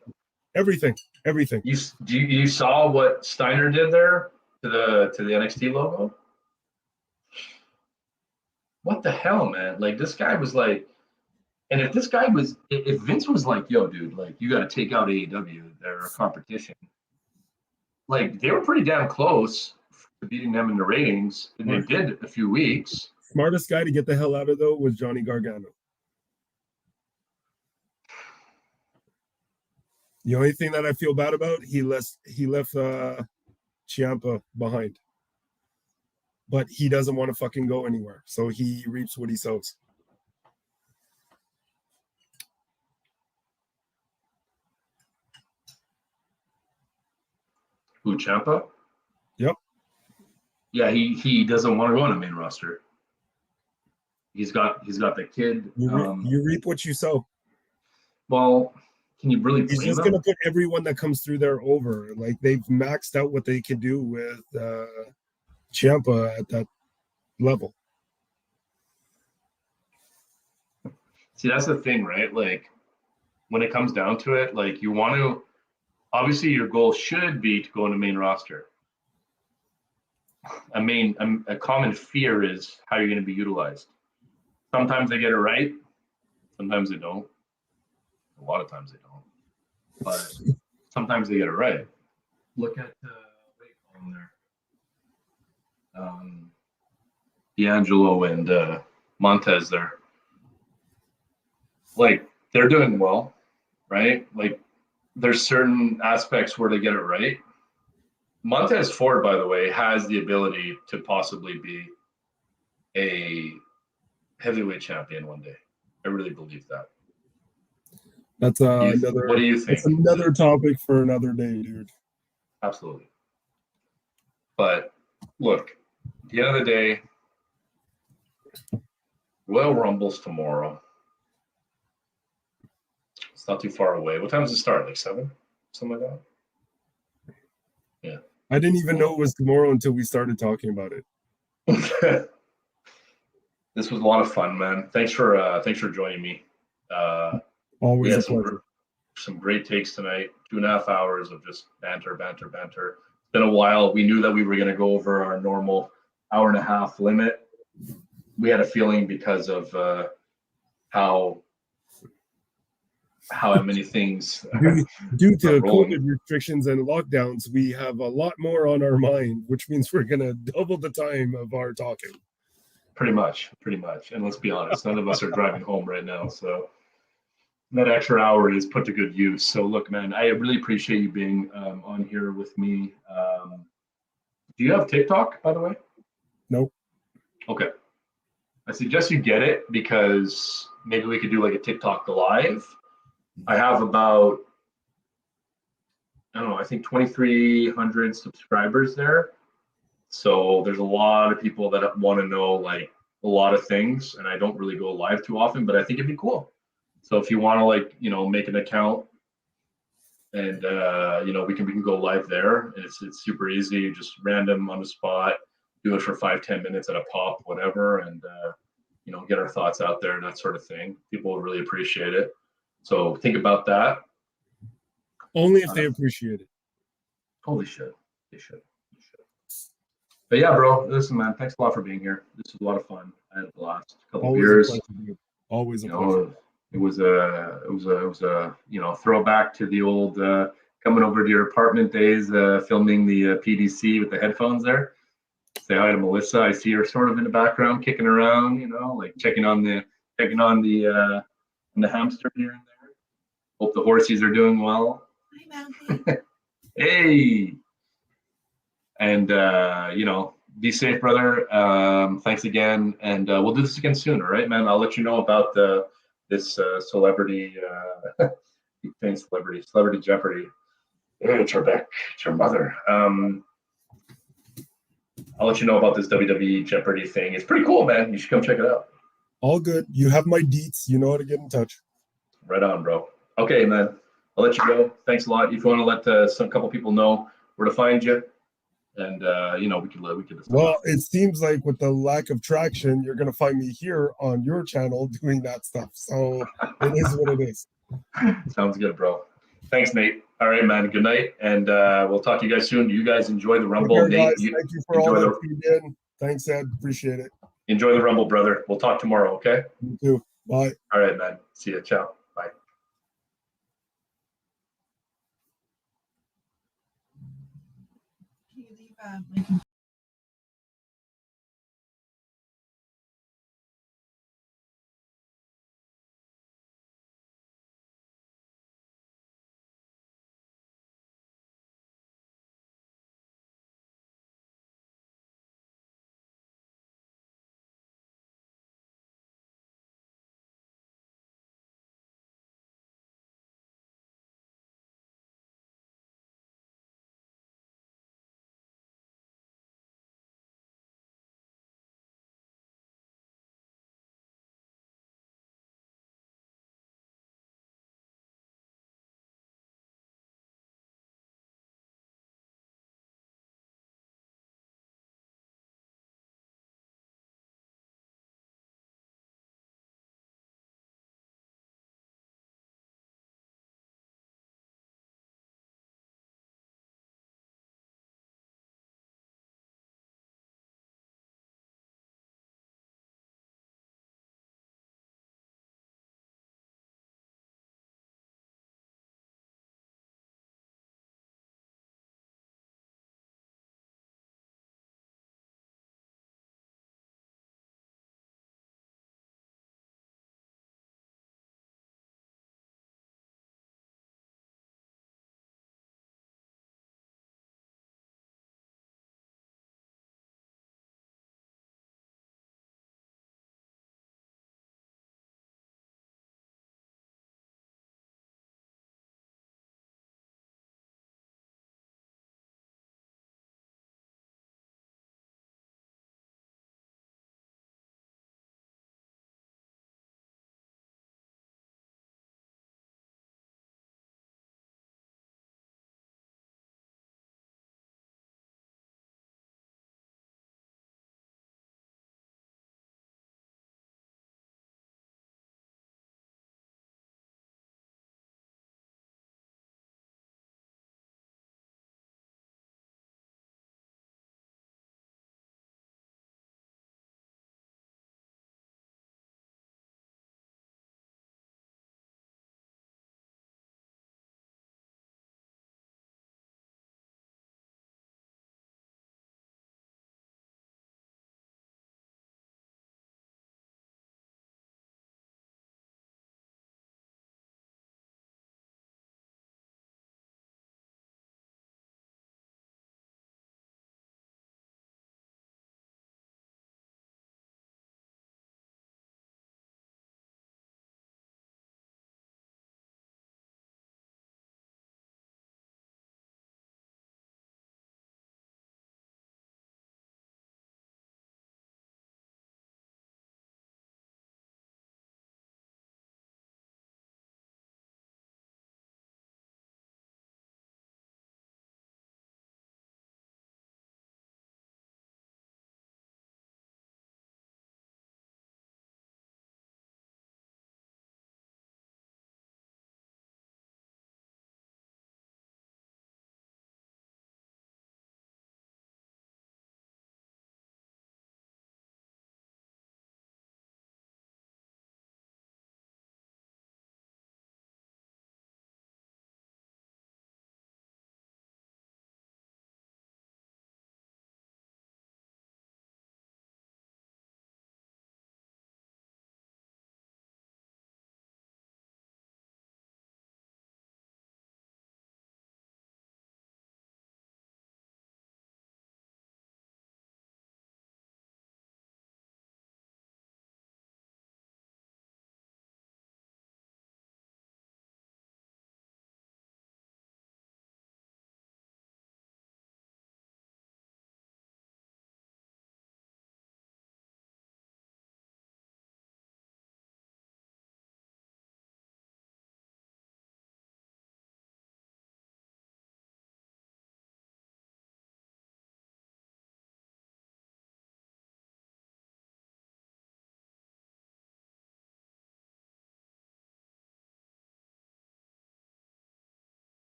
[SPEAKER 2] Everything.
[SPEAKER 1] You saw what Steiner did there to the NXT logo? What the hell, man? Like this guy was like, and if Vince was like, yo, dude, like you got to take out AEW, they're a competition. Like they were pretty damn close to beating them in the ratings, and they did a few weeks.
[SPEAKER 2] Smartest guy to get the hell out of though was Johnny Gargano. The only thing that I feel bad about, he left Ciampa behind. But he doesn't want to fucking go anywhere. So he reaps what he sows.
[SPEAKER 1] Who, Ciampa?
[SPEAKER 2] Yep.
[SPEAKER 1] Yeah, he doesn't want to go on the main roster. He's got the kid.
[SPEAKER 2] You reap what you sow.
[SPEAKER 1] Well, can you really blame
[SPEAKER 2] He's just going to put everyone that comes through there over. Like they've maxed out what they can do with Ciampa at that level.
[SPEAKER 1] See, that's the thing, right? Like when it comes down to it, like you want to, obviously your goal should be to go on the main roster. A common fear is how you're going to be utilized. Sometimes they get it right. Sometimes they don't. A lot of times they don't. But sometimes they get it right. Look at what do you call them there? D'Angelo and Montez there. Like they're doing well, right? Like there's certain aspects where they get it right. Montez Ford, by the way, has the ability to possibly be a heavyweight champion one day. I really believe that.
[SPEAKER 2] That's another.
[SPEAKER 1] What do you think?
[SPEAKER 2] It's another topic for another day, dude.
[SPEAKER 1] Absolutely. But look, at the end of the day, Royal Rumble's tomorrow. It's not too far away. What time does it start? Like 7? Something like that? Yeah.
[SPEAKER 2] I didn't even know it was tomorrow until we started talking about it.
[SPEAKER 1] This was a lot of fun, man. Thanks for joining me.
[SPEAKER 2] Always a pleasure.
[SPEAKER 1] Some great takes tonight. 2.5 hours of just banter. It's been a while. We knew that we were going to go over our normal 1.5 hour limit. We had a feeling because of how many things
[SPEAKER 2] due to COVID restrictions and lockdowns, we have a lot more on our mind, which means we're going to double the time of our talking.
[SPEAKER 1] Pretty much. And let's be honest, none of us are driving home right now, so that extra hour is put to good use. So look, man, I really appreciate you being on here with me. Do you have TikTok, by the way?
[SPEAKER 2] Nope.
[SPEAKER 1] Okay. I suggest you get it because maybe we could do like a TikTok live. I have about, I think 2,300 subscribers there. So there's a lot of people that want to know like a lot of things, and I don't really go live too often, but I think it'd be cool. So if you want to make an account and we can go live there, and it's super easy, just random on the spot, do it for 5-10 minutes at a pop, whatever, and get our thoughts out there, that sort of thing. People will really appreciate it. So think about that.
[SPEAKER 2] Only if they appreciate it.
[SPEAKER 1] Holy shit. They should. But yeah, bro, listen, man, thanks a lot for being here. This was a lot of fun. I had a blast. A couple of beers.
[SPEAKER 2] Always a pleasure.
[SPEAKER 1] It was a throwback to the old coming over to your apartment days, filming the PDC with the headphones there. Say hi to Melissa. I see her sort of in the background, kicking around, you know, like checking on the hamster here and there. Hope the horsies are doing well.
[SPEAKER 3] Hi, Mountie.
[SPEAKER 1] Hey, and you know, be safe, brother. Thanks again, and we'll do this again soon. All right, man. I'll let you know about this celebrity thing, celebrity Jeopardy. Hey, it's Rebecca. It's your mother. I'll let you know about this WWE Jeopardy thing. It's pretty cool, man. You should come check it out.
[SPEAKER 2] All good. You have my deets. You know how to get in touch.
[SPEAKER 1] Right on, bro. Okay, man. I'll let you go. Thanks a lot. If you want to let some couple people know where to find you, and you know, we could.
[SPEAKER 2] Well, it seems like with the lack of traction, you're gonna find me here on your channel doing that stuff. So it is what it is.
[SPEAKER 1] Sounds good, bro. Thanks, Nate. All right, man. Good night, and we'll talk to you guys soon. You guys enjoy the Rumble.
[SPEAKER 2] Care,
[SPEAKER 1] Nate,
[SPEAKER 2] guys. Thank you for all that you did. Thanks, Ed. Appreciate it.
[SPEAKER 1] Enjoy the Rumble, brother. We'll talk tomorrow, okay?
[SPEAKER 2] You too. Bye.
[SPEAKER 1] All right, man. See ya. Ciao. Bye.
[SPEAKER 3] Can you leave